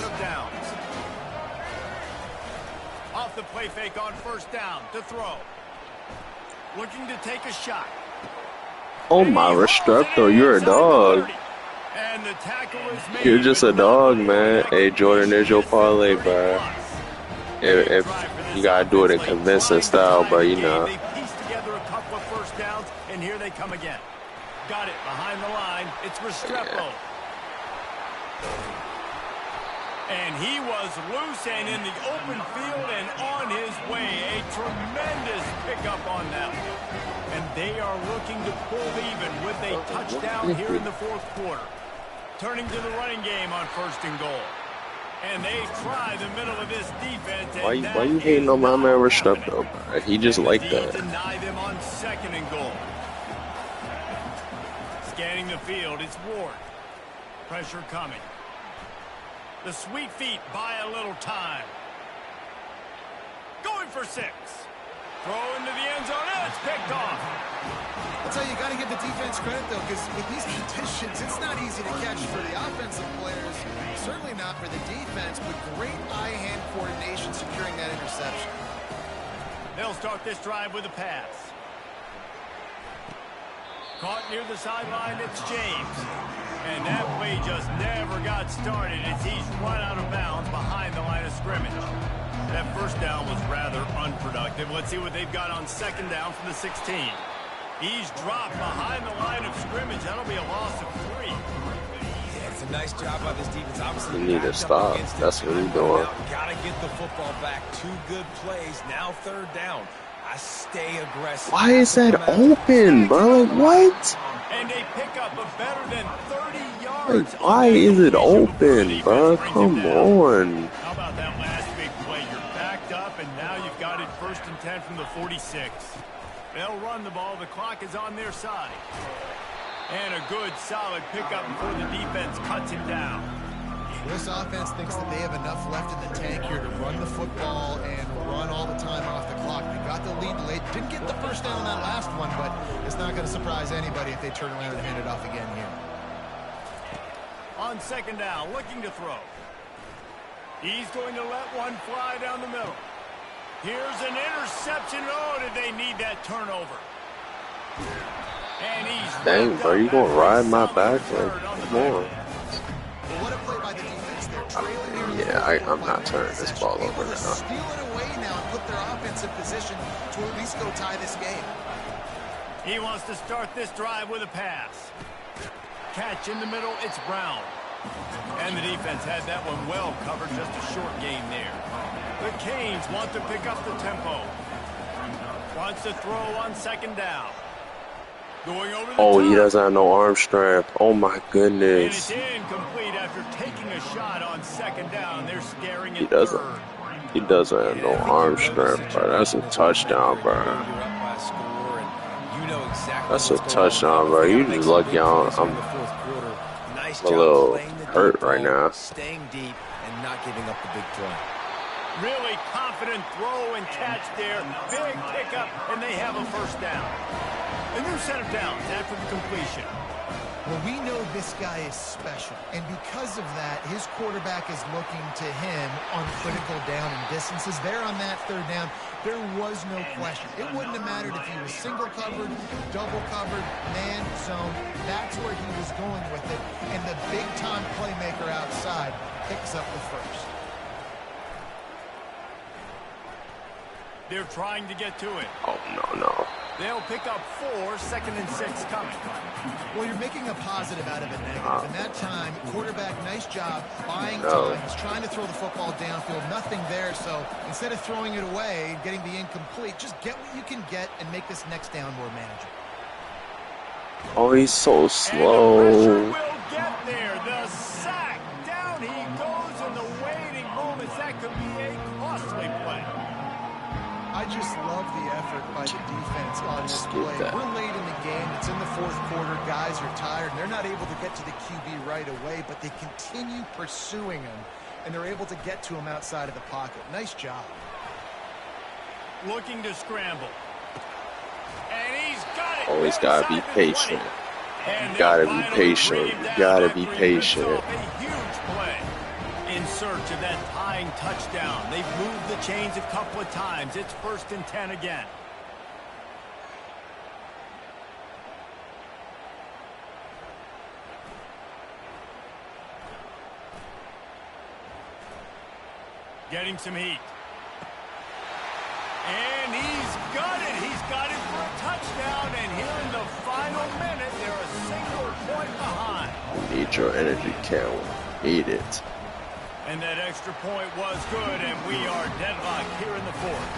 Off the play fake on 1st down to throw. Looking to take a shot. Oh my, Restrepo, you're a dog. And the tackle is made. You're just a dog, man. Hey, Jordan, there's your parlay, bro. If you gotta do it in convincing style, but you know. They pieced together a couple of 1st downs, and here they come again. Got it behind the line. It's Restrepo. And he was loose and in the open field and on his way. A tremendous pickup on that one. And they are looking to pull even with a touchdown here in the 4th quarter. Turning to the running game on 1st and goal. And they try the middle of this defense. Why you hating on my man Restrepo, bro? He just like that. Deny them on 2nd and goal. Scanning the field, it's Ward. Pressure coming. The sweet feet buy a little time. Going for 6. Throw into the end zone, and it's picked off. I'll tell you, you got to give the defense credit, though, because with these conditions, it's not easy to catch for the offensive players. Certainly not for the defense, but great eye-hand coordination securing that interception. They'll start this drive with a pass. Caught near the sideline, it's James. And that play just never got started as he's run out of bounds behind the line of scrimmage. That 1st down was rather unproductive. Let's see what they've got on 2nd down from the 16. He's dropped behind the line of scrimmage. That'll be a loss of 3. Yeah, it's a nice job by this defense. Obviously, You need to stop. That's what he's doing. Got to get the football back. 2 good plays. Now 3rd down. I stay aggressive. Why is that open, bro? Like, what? And they pick up a better than 30 yards. Like, why is it open, bro? Come on. How about that last big play? You're backed up, and now you've got it 1st and 10 from the 46. They'll run the ball. The clock is on their side. And a good, solid pickup before the defense cuts him down. This offense thinks that they have enough left in the tank here to run the football and run all the time off the clock. They got the lead late. Didn't get the first down on that last one, but it's not going to surprise anybody if they turn around and hand it off again here. On second down, looking to throw. He's going to let one fly down the middle. Here's an interception. Oh, did they need that turnover? And he's dang, bro, you gonna ride my back? Like, come on. What a play by the defense. They're trailing here. Yeah, I'm not turning this ball over now. Steal it away now and put their offense in position to at least go tie this game. He wants to start this drive with a pass. Catch in the middle, it's Brown. And the defense had that one well covered, just a short gain there. The Canes want to pick up the tempo. Wants to throw on second down. Going over the Oh, top. he doesn't have no arm strength. Oh my And goodness. it's incomplete after taking a shot on second down. They're scaring it He doesn't. third. He doesn't have no arm strength, bro. That's a touchdown, bro. That's a touchdown, bro. You just lucky I'm a little hurt right now. Staying deep and not giving up the big play. Really confident throw and catch there. Big pickup, and they have a first down. A new set of downs after the completion. Well, we know this guy is special, and because of that, his quarterback is looking to him on critical down and distances. There on that third down, there was no question. It wouldn't have mattered if he was single covered, double covered, man, zone. That's where he was going with it, and the big-time playmaker outside picks up the first. They're trying to get to it. Oh, no. They'll pick up 4, 2nd and 6 coming. Well, you're making a positive out of a negative. And that time, quarterback, nice job buying No. time. He's trying to throw the football downfield. Nothing there. So instead of throwing it away and getting the incomplete, just get what you can get and make this next down more manageable. Oh, he's so And the slow. pressure will get there. The sack. Down he goes in the waiting moments. That could be a costly play. I just love the effort by the defense on this Skip play. that. We're late in the game. It's in the fourth quarter. Guys are tired, and they're not able to get to the QB right away, but they continue pursuing him, and they're able to get to him outside of the pocket. Nice job. Looking to scramble. And he's got it. Oh, he's gotta be Inside the patient. 20. And You gotta they'll be finally patient. bring him You down gotta after be he rips patient. off a huge play. In search of that tying touchdown. They've moved the chains a couple of times. It's 1st and 10 again. Getting some heat. And he's got it. He's got it for a touchdown. And here in the final minute, they're a single point behind. Need your energy count. Need it. And that extra point was good, and we are deadlocked here in the fourth.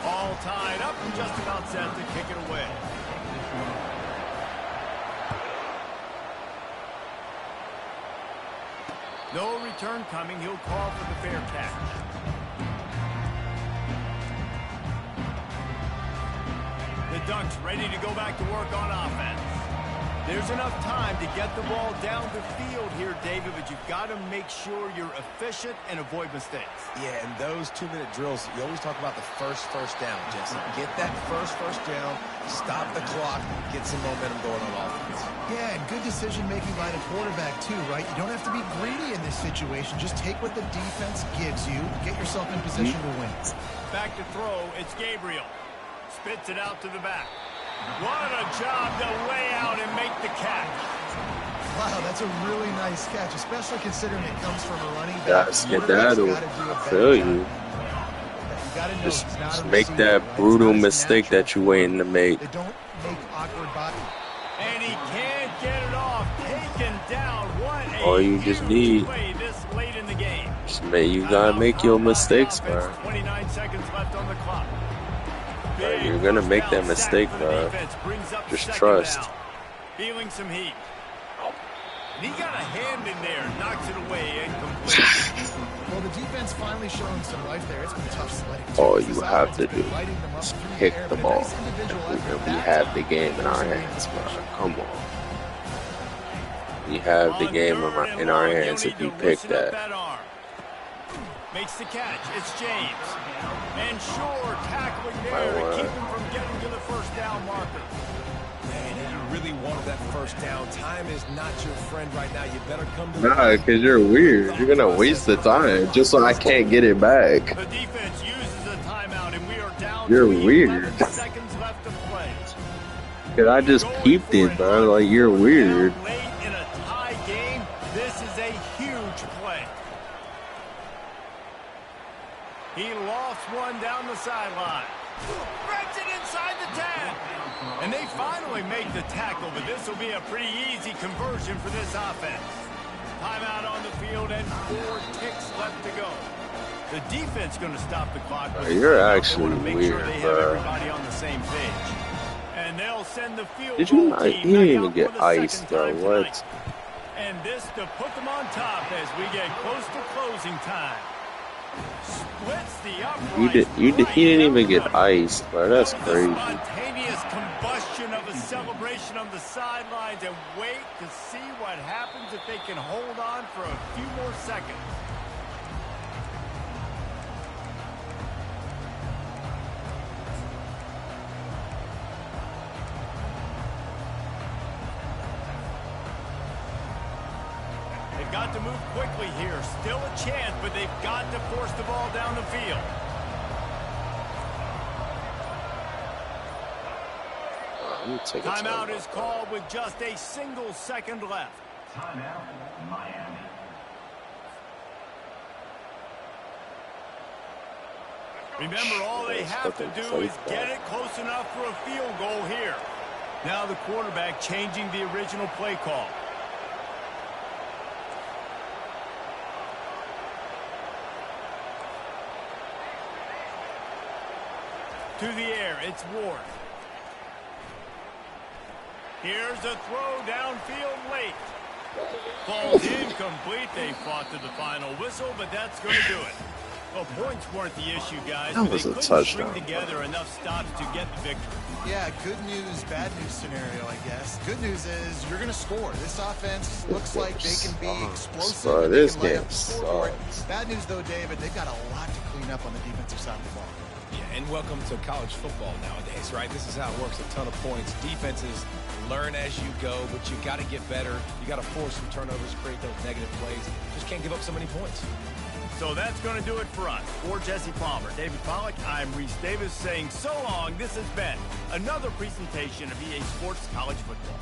All tied up and just about set to kick it away. No return coming. He'll call for the fair catch. The Ducks ready to go back to work on offense. There's enough time to get the ball down the field here, David, but you've got to make sure you're efficient and avoid mistakes. Yeah, and those 2-minute drills, you always talk about the first down, Jesse. Get that first down, stop the clock, get some momentum going on offense. Yeah, and good decision-making by the quarterback, too, right? You don't have to be greedy in this situation. Just take what the defense gives you. Get yourself in position to win. Back to throw, it's Gabriel. Spits it out to the back. What a job to lay out and make the catch. Wow, that's a really nice catch, especially considering it comes from a running back. Gotta get that. I feel you. Just make that brutal mistake that you're waiting to make. They don't make awkward body. And he can't get it off. Taken down. What a All you just need. play this late in the game. You gotta make your mistakes, man. 29 seconds left on the clock. Big You're gonna make that first mistake, down for the bro. defense, brings up Just second trust. down. Feeling some heat. And he got a hand in there, knocks it away, incomplete. Well, the defense finally showing some life there. It's been tough sledding. All This you offense have has to been do lighting them up is through kick air, the but a ball. nice individual effort. And we That's have what the game in our really hands, matters. bro. Come on. We have the On game third and in our long, hands he'll if need we to pick loosen up that. arm. Makes the catch. It's James. And Shore tackling there to keep him from getting to the first down marker. Man, if you really wanted that first down, time is not your friend right now. You better come to the Nah, line. because you're weird. You're gonna waste the time just so I can't get it back. The defense uses a timeout, and we are down You're to 11 weird. seconds left to play. Cause I just peeped it, bro. Like, you're weird. Late in a tie game, this is a huge play. He lost one down the sideline. Threads it inside the 10. And they finally make the tackle, but this will be a pretty easy conversion for this offense. Timeout on the field and 4 ticks left to go. The defense going to stop the clock. You're actually make weird, sure they have bro. everybody on the same page. And they'll send the field Did you goal not? team He didn't even back out get for the iced, second bro. time What? tonight. And this to put them on top as we get close to closing time. Splits the upright. He didn't even get iced, bro. That's The crazy. spontaneous combustion of a celebration on the sidelines, and wait to see what happens if they can hold on for a few more seconds. They've got to move quickly here. Still a chance, but they've got to force the ball down the field. Timeout is called with just a single second left. Timeout, Miami. Remember, all they have to do is get it close enough for a field goal here. Now the quarterback changing the original play call. To the air, it's Ward. Here's a throw downfield late. Falls incomplete. They fought to the final whistle, but that's going to do it. Well, points weren't the issue, guys. That was they a couldn't touchdown. string together enough stops to get the victory. Yeah, good news, bad news scenario, I guess. Good news is you're going to score. This offense looks like they can be explosive. Bro, and they this can light game up the scoreboard. sucks. Bad news, though, David, they've got a lot to clean up on the defensive side of the ball. Yeah, and welcome to college football nowadays, right? This is how it works, a ton of points. Defenses learn as you go, but you got to get better. You got to force some turnovers, create those negative plays. Just can't give up so many points. So that's going to do it for us. For Jesse Palmer, David Pollack, I'm Reese Davis saying so long. This has been another presentation of EA Sports College Football.